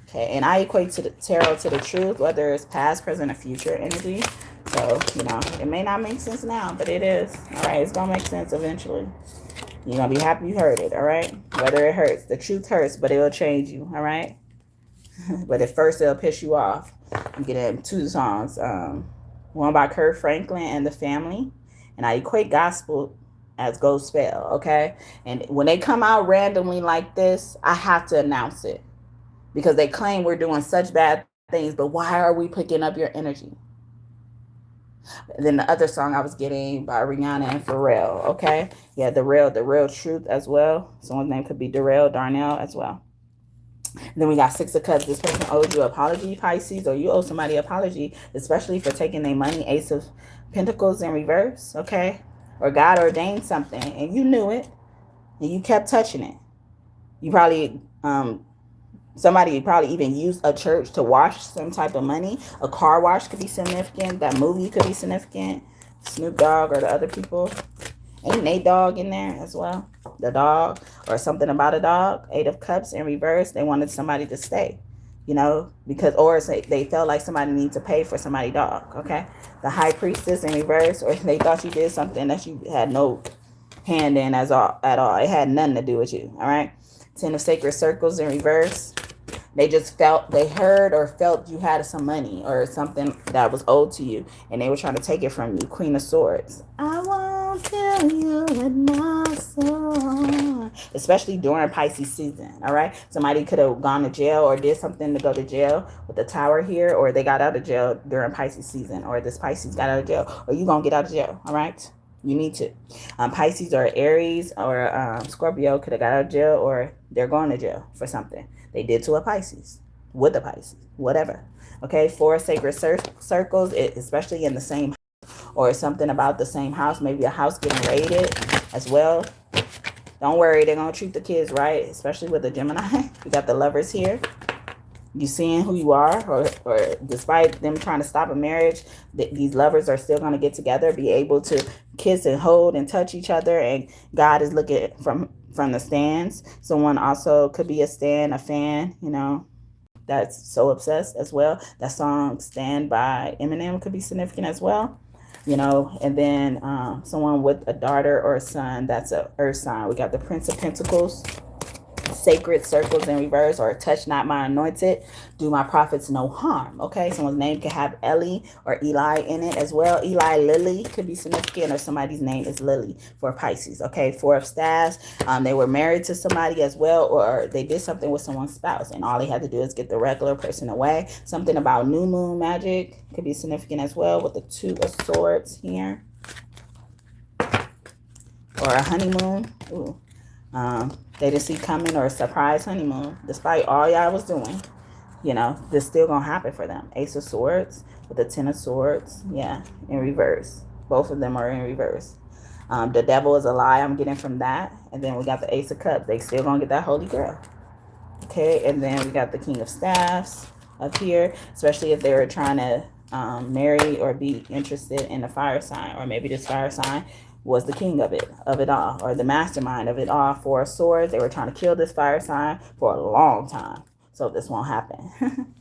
Okay, and I equate to the tarot to the truth, whether it's past, present, or future energy. So, you know, it may not make sense now, but it is. All right, it's going to make sense eventually. You're going to be happy you heard it, all right? Whether it hurts. The truth hurts, but it will change you, all right? But at first, it'll piss you off. I'm getting 2 songs. One by Kirk Franklin and the Family. And I equate gospel as go spell, okay? And when they come out randomly like this, I have to announce it. Because they claim we're doing such bad things, but why are we picking up your energy? And then the other song I was getting by Rihanna and Pharrell, okay? Yeah, the real truth as well. Someone's name could be Darnell as well. And then we got 6 of Cups. This person owed you an apology, Pisces, or you owe somebody an apology, especially for taking their money. Ace of Pentacles in reverse, okay? Or God ordained something, and you knew it, and you kept touching it. You probably... somebody probably even used a church to wash some type of money. A car wash could be significant. That movie could be significant. Snoop Dogg or the other people. Ain't Nate Dogg in there as well? The dog or something about a dog. 8 of Cups in reverse. They wanted somebody to stay, you know, because or they felt like somebody needed to pay for somebody's dog, okay? The High Priestess in reverse, or they thought you did something that you had no hand in at all. It had nothing to do with you, all right? 10 of Sacred Circles in reverse. They just heard or felt you had some money or something that was owed to you, and they were trying to take it from you. Queen of Swords. I won't kill you with my sword. Especially during Pisces season, all right? Somebody could have gone to jail or did something to go to jail with the Tower here, or they got out of jail during Pisces season, or this Pisces got out of jail, or you going to get out of jail, all right? You need to. Pisces or Aries or Scorpio could have got out of jail, or they're going to jail for something they did to a Pisces, with a Pisces, whatever. Okay, 4 sacred circles, especially in the same house, or something about the same house, maybe a house getting raided as well. Don't worry, they're going to treat the kids right, especially with the Gemini. We got the Lovers here. You seeing who you are, or despite them trying to stop a marriage, these lovers are still going to get together, be able to kiss and hold and touch each other, and God is looking from the stands. Someone also could be a fan, you know, that's so obsessed as well. That song Stand by Eminem could be significant as well, you know. And then someone with a daughter or a son, that's a earth sign. We got the Prince of Pentacles, sacred circles in reverse, or touch not my anointed, do my prophets no harm. Okay, someone's name could have Ellie or Eli in it as well. Eli Lily could be significant, or somebody's name is Lily for Pisces. Okay, 4 of Staves, they were married to somebody as well, or they did something with someone's spouse, and all they had to do is get the regular person away. Something about new moon magic could be significant as well, with the 2 of Swords here, or a honeymoon. Ooh. They didn't see coming, or a surprise honeymoon. Despite all y'all was doing, you know, this still gonna happen for them. Ace of Swords with the 10 of Swords, yeah, in reverse. Both of them are in reverse. The Devil is a lie I'm getting from that. And then we got the Ace of Cups. They still gonna get that holy grail. Okay, and then we got the King of Staffs up here, especially if they were trying to marry or be interested in a fire sign, or maybe this fire sign was the king of it all, or the mastermind of it all. 4 of Swords, they were trying to kill this fire sign for a long time, so this won't happen.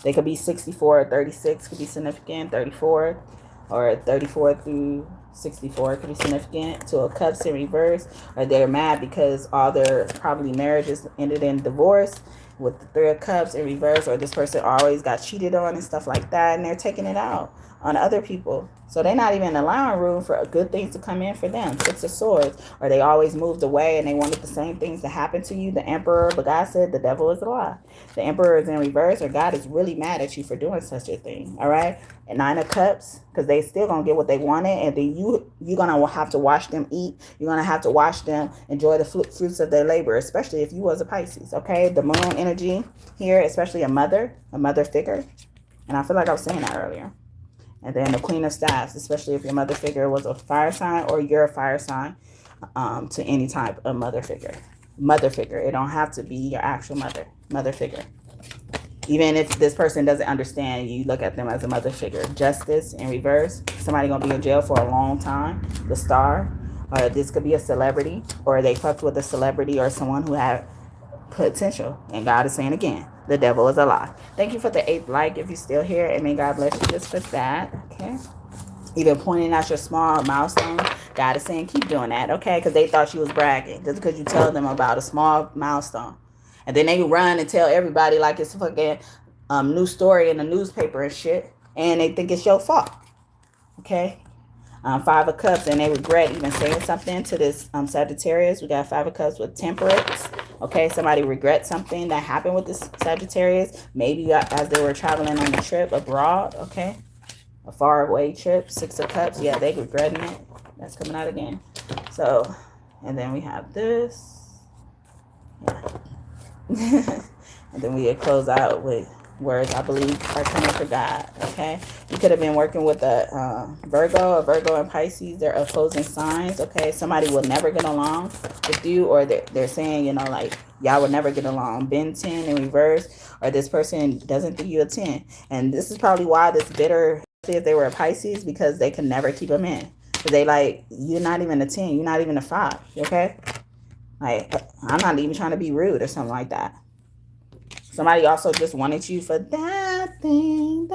They could be 64 or 36 could be significant. 34 or 34 through 64 could be significant. 2 of Cups in reverse, or they're mad because all their probably marriages ended in divorce, with the Three of Cups in reverse, or this person always got cheated on and stuff like that, and they're taking it out on other people. So they're not even allowing room for good things to come in for them. Six of Swords. Or they always moved away and they wanted the same things to happen to you. The Emperor, but God said the devil is a lie. The Emperor is in reverse, or God is really mad at you for doing such a thing. All right? And Nine of Cups, because they still going to get what they wanted. And then you're going to have to watch them eat. You're going to have to watch them enjoy the fruits of their labor, especially if you was a Pisces. Okay? The moon energy here, especially a mother figure. And I feel like I was saying that earlier. And then the Queen of Staffs, especially if your mother figure was a fire sign or you're a fire sign, to any type of mother figure. Mother figure. It don't have to be your actual mother figure. Even if this person doesn't understand, you look at them as a mother figure. Justice in reverse. Somebody going to be in jail for a long time. The Star. This could be a celebrity, or they fucked with a celebrity or someone who had potential. And God is saying again, the devil is a lie. Thank you for the 8th like if you're still here, and may God bless you just for that. Okay, even pointing out your small milestones, God is saying keep doing that. Okay, because they thought you was bragging just because you tell them about a small milestone, and then they run and tell everybody like it's a fucking new story in the newspaper and shit, and they think it's your fault. Okay. Five of Cups, and they regret even saying something to this Sagittarius. We got Five of Cups with Temperance. Okay, somebody regrets something that happened with this Sagittarius. Maybe as they were traveling on a trip abroad. Okay, a far away trip. Six of Cups. Yeah, they regretting it. That's coming out again. So, and then we have this. Yeah. And then we close out with words I believe are coming for God. Okay, you could have been working with a Virgo and Pisces. They're opposing signs. Okay, somebody will never get along with you, or they're saying, you know, like y'all will never get along. Ben 10 in reverse, or this person doesn't think you a 10, and this is probably why this bitter, if they were a Pisces, because they can never keep them in. Because they like, you're not even a 10, you're not even a 5. Okay, like I'm not even trying to be rude or something like that. Somebody also just wanted you for that thing.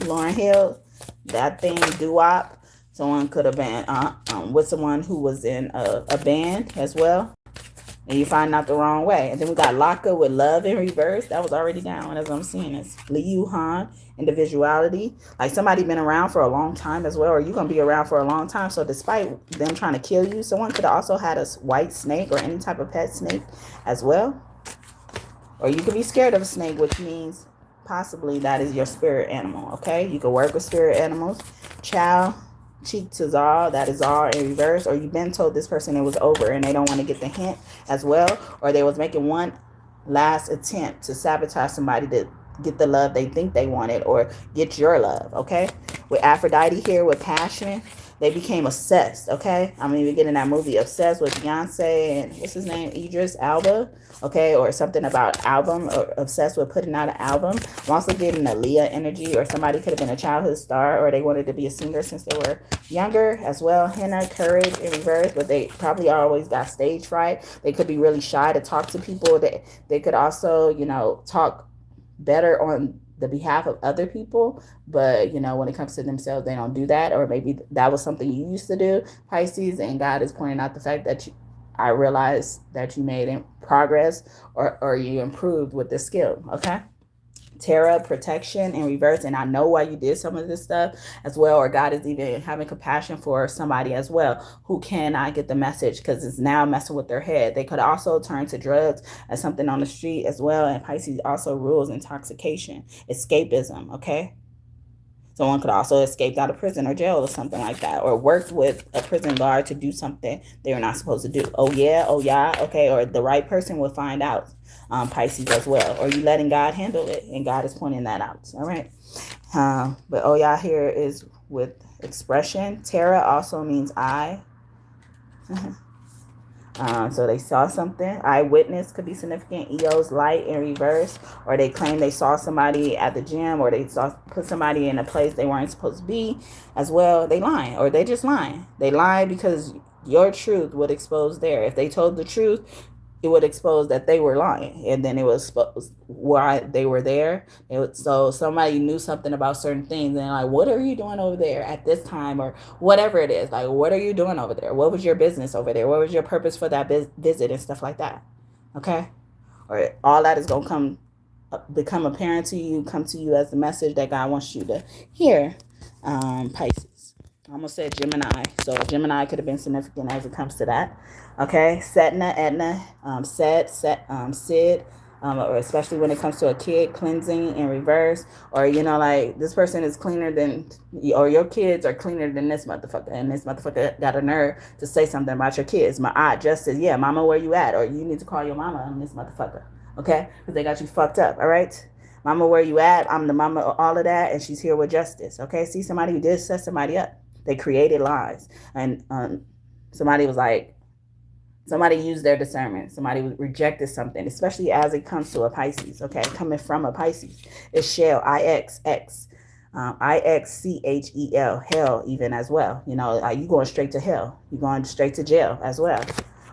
Lauryn Hill, that thing, doo-wop. Someone could have been with someone who was in a band as well. And you find out the wrong way. And then we got Laka with Love in reverse. That was already down, as I'm seeing. It's Liu Han, individuality. Like somebody been around for a long time as well, or you're going to be around for a long time. So despite them trying to kill you, someone could have also had a white snake or any type of pet snake as well. Or you could be scared of a snake, which means possibly that is your spirit animal, okay? You can work with spirit animals. Chow. Cheek to Zal, that is all in reverse, or you've been told this person it was over and they don't want to get the hint as well, or they was making one last attempt to sabotage somebody to get the love they think they wanted or get your love. Okay, with Aphrodite here with passion, they became obsessed. Okay, I mean, we get in that movie Obsessed with Beyonce and what's his name, Idris Elba. Okay, or something about album, or obsessed with putting out an album. I'm also getting a Leah energy, or somebody could have been a childhood star, or they wanted to be a singer since they were younger as well. Henna, courage in reverse, but they probably always got stage fright. They could be really shy to talk to people. They could also, you know, talk better on the behalf of other people, but you know, when it comes to themselves, they don't do that. Or maybe that was something you used to do, Pisces, and God is pointing out the fact that I realized that you made progress, or you improved with the skill. Okay, Terra, protection in reverse, and I know why you did some of this stuff as well, or God is even having compassion for somebody as well who cannot get the message because it's now messing with their head. They could also turn to drugs as something on the street as well, and Pisces also rules intoxication, escapism. Okay, someone could also escape out of prison or jail or something like that, or worked with a prison guard to do something they were not supposed to do. Oh yeah, okay, or the right person will find out, Pisces as well, or you letting God handle it, and God is pointing that out. All right, but oh yeah, here is with expression. Terra also means eye. So they saw something. Eyewitness could be significant. Eos, light in reverse, or they claim they saw somebody at the gym, or they put somebody in a place they weren't supposed to be as well. They lying, or they just lying. They lie because your truth would expose there. If they told the truth, it would expose that they were lying, and then it was why they were there. So somebody knew something about certain things, and like, what are you doing over there at this time, or whatever it is? Like, what are you doing over there? What was your business over there? What was your purpose for that visit and stuff like that? Okay, or all that is gonna become apparent to you, come to you as the message that God wants you to hear. Pisces. I almost said Gemini. So Gemini could have been significant as it comes to that. Okay, Setna, Etna, Sid, or especially when it comes to a kid, cleansing in reverse, or like this person is cleaner than, or your kids are cleaner than this motherfucker, and this motherfucker got a nerve to say something about your kids. My aunt just said, yeah, mama, where you at? Or you need to call your mama on this motherfucker, okay? Because they got you fucked up, all right? Mama, where you at? I'm the mama of all of that, and she's here with justice, okay? See, somebody who did set somebody up. They created lies, and somebody was like, somebody used their discernment. Somebody rejected something, especially as it comes to a Pisces, okay? Coming from a Pisces. It's shell, I-X-X, I-X-C-H-E-L, hell even as well. You going straight to hell. You're going straight to jail as well.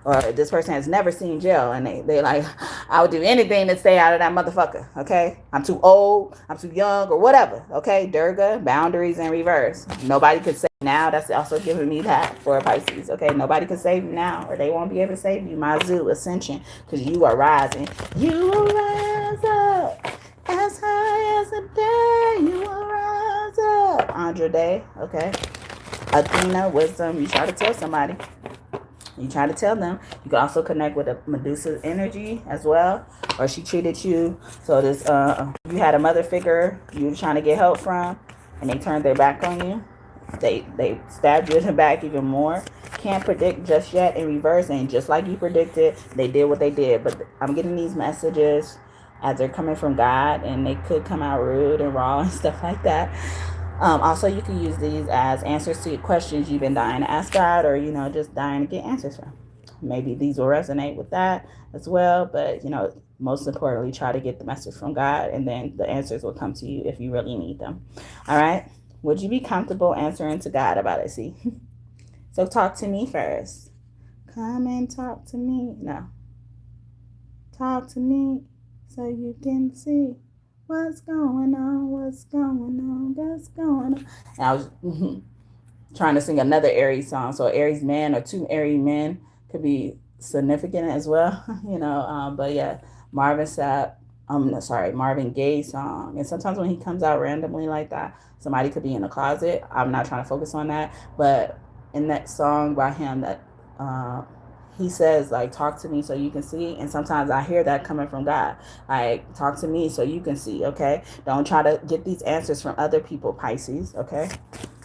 Or this person has never seen jail, and they like, I would do anything to stay out of that motherfucker, okay? I'm too old, I'm too young, or whatever, okay? Durga, boundaries in reverse. Nobody could save you now. That's also giving me that for a Pisces, okay? Nobody can save you now, or they won't be able to save you. Mazu, ascension, because you are rising. You will rise up as high as the day. You will rise up. Andra Day, okay? Athena, wisdom. You try to tell somebody. You try to tell them. You can also connect with a Medusa's energy as well, or she treated you. So this, you had a mother figure you were trying to get help from, and they turned their back on you. They stabbed you in the back even more. Can't predict just yet in reverse, and just like you predicted, they did what they did. But I'm getting these messages as they're coming from God, and they could come out rude and raw and stuff like that. Also, you can use these as answers to questions you've been dying to ask God, or, just dying to get answers from. Maybe these will resonate with that as well. But, most importantly, try to get the message from God, and then the answers will come to you if you really need them. All right. Would you be comfortable answering to God about it? See? So talk to me first. Come and talk to me. No. Talk to me so you can see. What's going on? What's going on? What's going on? And I was trying to sing another Aries song. So Aries man or two Aries men could be significant as well, But yeah, Marvin Gaye's song. And sometimes when he comes out randomly like that, somebody could be in a closet. I'm not trying to focus on that. But in that song by him, that he says, like, talk to me so you can see. And sometimes I hear that coming from God. Like, talk to me so you can see, okay? Don't try to get these answers from other people, Pisces, okay?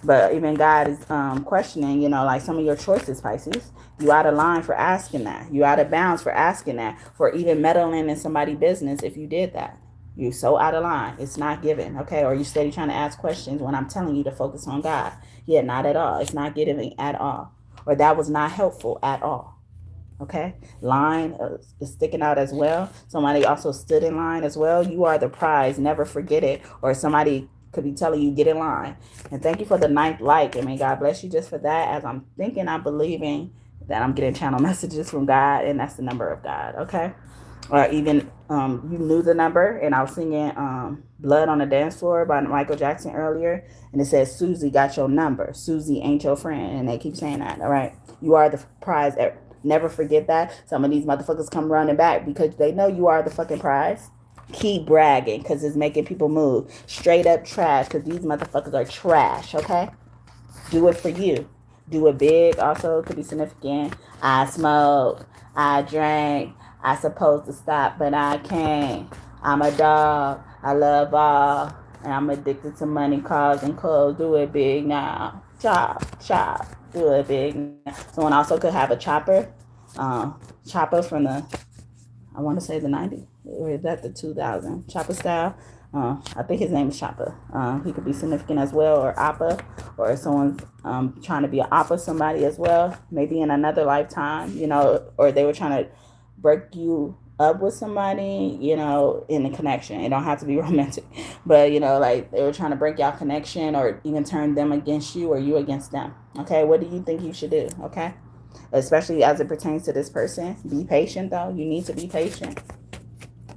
But even God is questioning, like some of your choices, Pisces. You out of line for asking that. You out of bounds for asking that. For even meddling in somebody's business if you did that. You're so out of line. It's not given, okay? Or you steady trying to ask questions when I'm telling you to focus on God. Yeah, not at all. It's not giving at all. Or that was not helpful at all. Okay, line is sticking out as well. Somebody also stood in line as well. You are the prize. Never forget it. Or somebody could be telling you, get in line. And thank you for the 9th like. I mean, God bless you just for that. As I'm thinking, I'm believing that I'm getting channel messages from God, and that's the number of God. Okay. Or even you knew the number, and I was singing Blood on the Dance Floor by Michael Jackson earlier, and it says, Susie got your number. Susie ain't your friend. And they keep saying that. All right. You are the prize. Never forget that. Some of these motherfuckers come running back because they know you are the fucking prize. Keep bragging because it's making people move. Straight up trash because these motherfuckers are trash, okay? Do it for you. Do it big. Also could be significant. I smoke. I drank. I supposed to stop, but I can't. I'm a dog. I love all. And I'm addicted to money, cars, and clothes. Do it big now. Chop, chop. Do it big. Someone also could have a chopper. Chopper from the, I want to say the 90s. Or is that the 2000? Chopper style. I think his name is Chopper. He could be significant as well. Or Appa. Or someone's trying to be an Appa somebody as well. Maybe in another lifetime, or they were trying to break you up with somebody, in a connection. It don't have to be romantic, but like they were trying to break y'all connection, or even turn them against you or you against them. Okay, what do you think you should do? Okay, especially as it pertains to this person. Be patient, though. You need to be patient.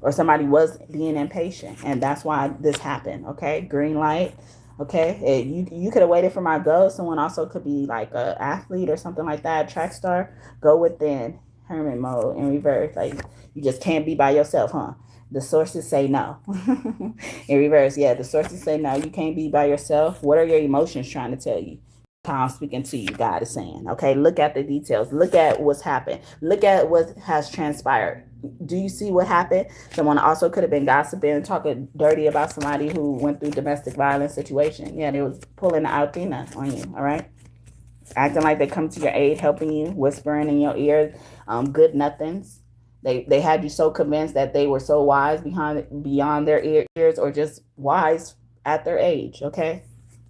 Or somebody was being impatient, and that's why this happened. Okay, green light. Okay, you could have waited for my go. Someone also could be like a athlete or something like that, track star. Go within, hermit mode in reverse. Like, you just can't be by yourself, huh? The sources say no. In reverse, yeah, the sources say no. You can't be by yourself. What are your emotions trying to tell you? How I'm speaking to you, God is saying. Okay, look at the details. Look at what's happened. Look at what has transpired. Do you see what happened? Someone also could have been gossiping, talking dirty about somebody who went through domestic violence situation. Yeah, they was pulling the Altina on you, all right? Acting like they come to your aid, helping you, whispering in your ear, good nothings. They had you so convinced that they were so wise beyond their ears, or just wise at their age, okay?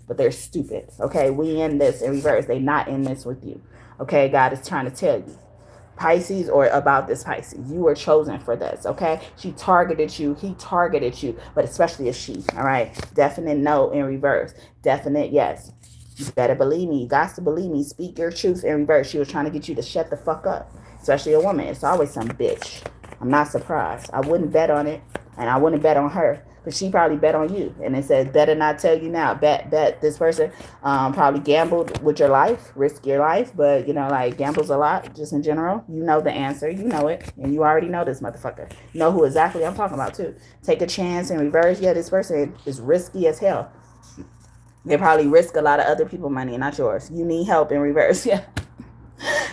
But they're stupid, okay? We in this in reverse. They not in this with you, okay? God is trying to tell you. Pisces, or about this Pisces, you were chosen for this, okay? She targeted you. He targeted you, but especially a she, all right? Definite no in reverse. Definite yes. You better believe me. You got to believe me. Speak your truth in reverse. She was trying to get you to shut the fuck up, especially a woman. It's always some bitch. I'm not surprised. I wouldn't bet on it, and I wouldn't bet on her. But she probably bet on you. And it says, better not tell you now. Bet this person probably gambled with your life, risk your life. But, you know, like, gambles a lot just in general. You know the answer. You know it. And you already know this motherfucker. You know who exactly I'm talking about, too. Take a chance in reverse. Yeah, this person is risky as hell. They probably risk a lot of other people's money, not yours. You need help in reverse. Yeah.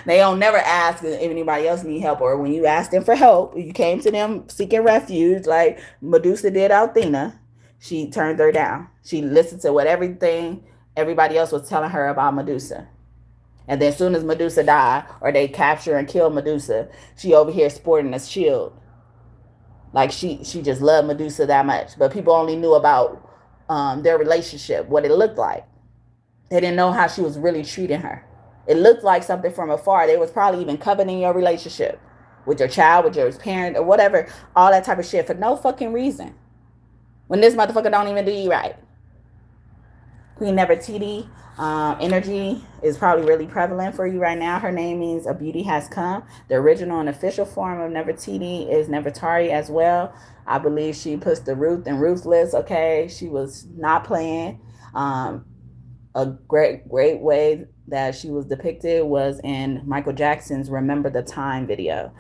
They don't never ask if anybody else need help, or when you ask them for help, you came to them seeking refuge like Medusa did Athena. She turned her down. She listened to what everybody else was telling her about Medusa. And then as soon as Medusa died, or they capture and kill Medusa, she over here sporting a shield. Like she just loved Medusa that much. But people only knew about their relationship, what it looked like. They didn't know how she was really treating her. It looked like something from afar. They was probably even coveting your relationship with your child, with your parent, or whatever. All that type of shit for no fucking reason. When this motherfucker don't even do you right. Queen Nefertiti energy is probably really prevalent for you right now. Her name means a beauty has come. The original and official form of Nefertiti is Nefertari as well. I believe she puts the Ruth and Ruthless. Okay, she was not playing. A great way that she was depicted was in Michael Jackson's Remember the Time video.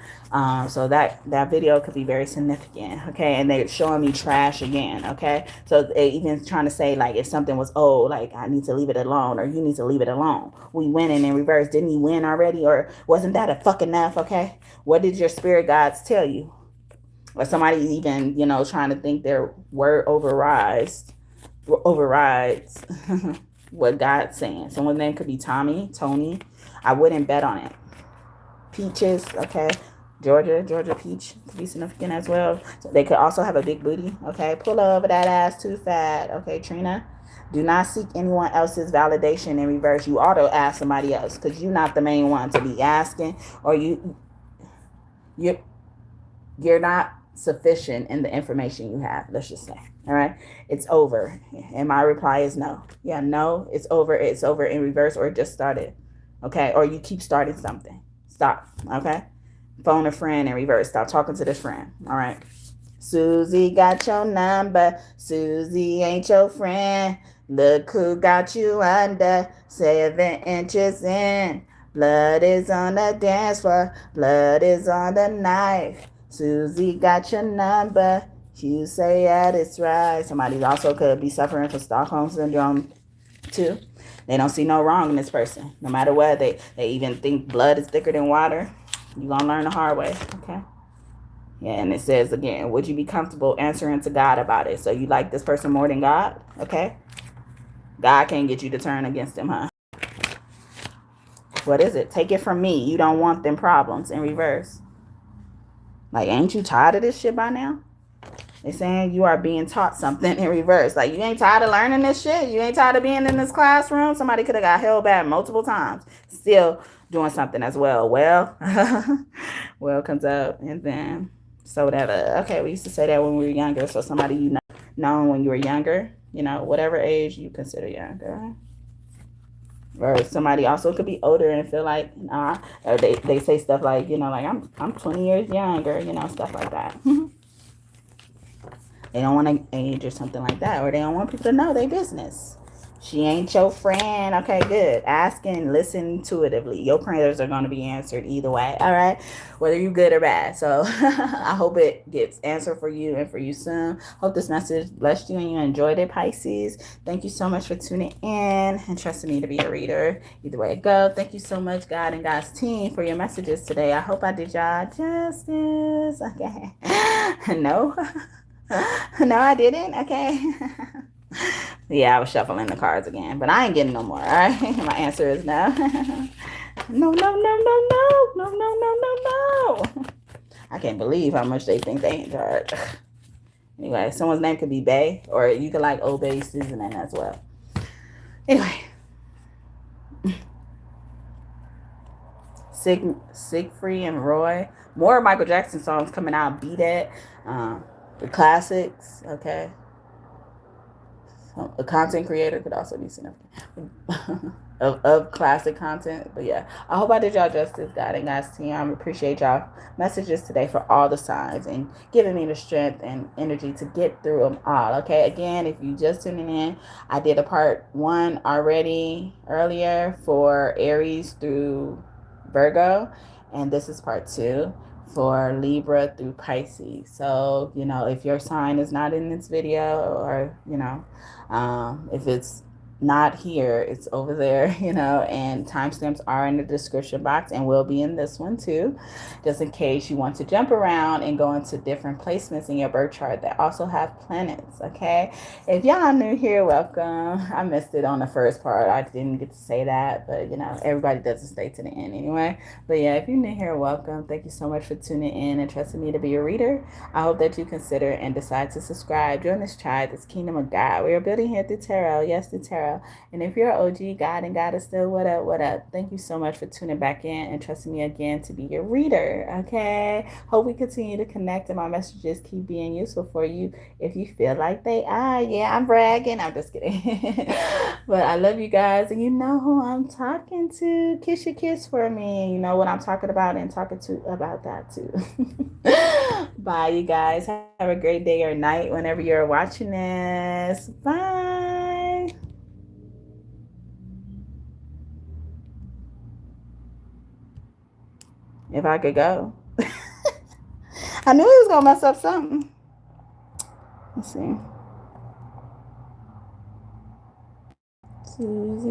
So that video could be very significant, okay? And they're showing me trash again, okay? So they even trying to say, like, if something was old, like, I need to leave it alone, or you need to leave it alone. We winning in reverse. Didn't you win already? Or wasn't that a fuck enough, okay? What did your spirit guides tell you? Or somebody even, you know, trying to think their word overrides what God's saying. Someone's name could be Tommy, Tony. I wouldn't bet on it. Peaches, okay. Georgia peach could be significant as well. So they could also have a big booty, okay. Pull over that ass too fat, okay. Trina, do not seek anyone else's validation in reverse. You auto ask somebody else, because you're not the main one to be asking, or you're not sufficient in the information you have, let's just say. All right, it's over. And my reply is no. Yeah, no, it's over. It's over in reverse, or it just started. Okay, or you keep starting something. Stop. Okay, phone a friend in reverse. Stop talking to this friend. All right. Susie got your number. Susie ain't your friend. Look who got you under 7 inches in. Blood is on the dance floor. Blood is on the knife. Susie got your number. You say that it's right. Somebody also could be suffering from Stockholm Syndrome too. They don't see no wrong in this person. No matter what, they even think blood is thicker than water. You're going to learn the hard way, okay? Yeah, and it says again, would you be comfortable answering to God about it? So you like this person more than God, okay? God can't get you to turn against him, huh? What is it? Take it from me. You don't want them problems in reverse. Like, ain't you tired of this shit by now? They're saying you are being taught something in reverse. Like, you ain't tired of learning this shit? You ain't tired of being in this classroom? Somebody could have got held back multiple times. Still doing something as well. Well, well comes up, and then so that, okay, we used to say that when we were younger. So somebody you know when you were younger, you know, whatever age you consider younger. Or somebody also could be older and feel like, nah, or they say stuff like, you know, like I'm 20 years younger, you know, stuff like that. They don't want to age or something like that, or they don't want people to know their business. She ain't your friend. Okay, good. Ask and listen intuitively. Your prayers are going to be answered either way. All right, whether you good or bad. So I hope it gets answered for you and for you soon. Hope this message blessed you and you enjoyed it, Pisces. Thank you so much for tuning in and trusting me to be a reader. Either way it go. Thank you so much, God and God's team, for your messages today. I hope I did y'all justice. Okay. No. No, I didn't. Okay. Yeah, I was shuffling the cards again, but I ain't getting no more. All right. My answer is no. No, no, no, no, no, no, no, no, no, no. I can't believe how much they think they in charge. Anyway, someone's name could be Bay, or you could like Obey Seasoning as well. Anyway. Siegfried and Roy. More Michael Jackson songs coming out. Beat It. The classics. Okay. A content creator could also be significant of classic content. But yeah, I hope I did y'all justice, God and God's team. I appreciate y'all messages today for all the signs and giving me the strength and energy to get through them all. Okay, again, if you just tuning in, I did a part 1 already earlier for Aries through Virgo, and this is part 2 for Libra through Pisces. So, you know, if your sign is not in this video, or, you know, if it's not here, it's over there, you know, and timestamps are in the description box and will be in this one too, just in case you want to jump around and go into different placements in your birth chart that also have planets. Okay, if y'all new here, welcome. I missed it on the first part, I didn't get to say that, but you know, everybody doesn't stay to the end anyway. But yeah, if you're new here, welcome. Thank you so much for tuning in and trusting me to be your reader. I hope that you consider and decide to subscribe. Join this tribe, this kingdom of God. We are building here through tarot. Yes, through tarot. And if you're OG, God and God is still, what up, what up? Thank you so much for tuning back in and trusting me again to be your reader. Okay, hope we continue to connect and my messages keep being useful for you if you feel like they are. Yeah, I'm bragging. I'm just kidding. But I love you guys, and you know who I'm talking to. Kiss your kiss for me. You know what I'm talking about and talking to about that too. Bye, you guys. Have a great day or night whenever you're watching this. Bye. If I could go. I knew he was going to mess up something. Let's see. Susie.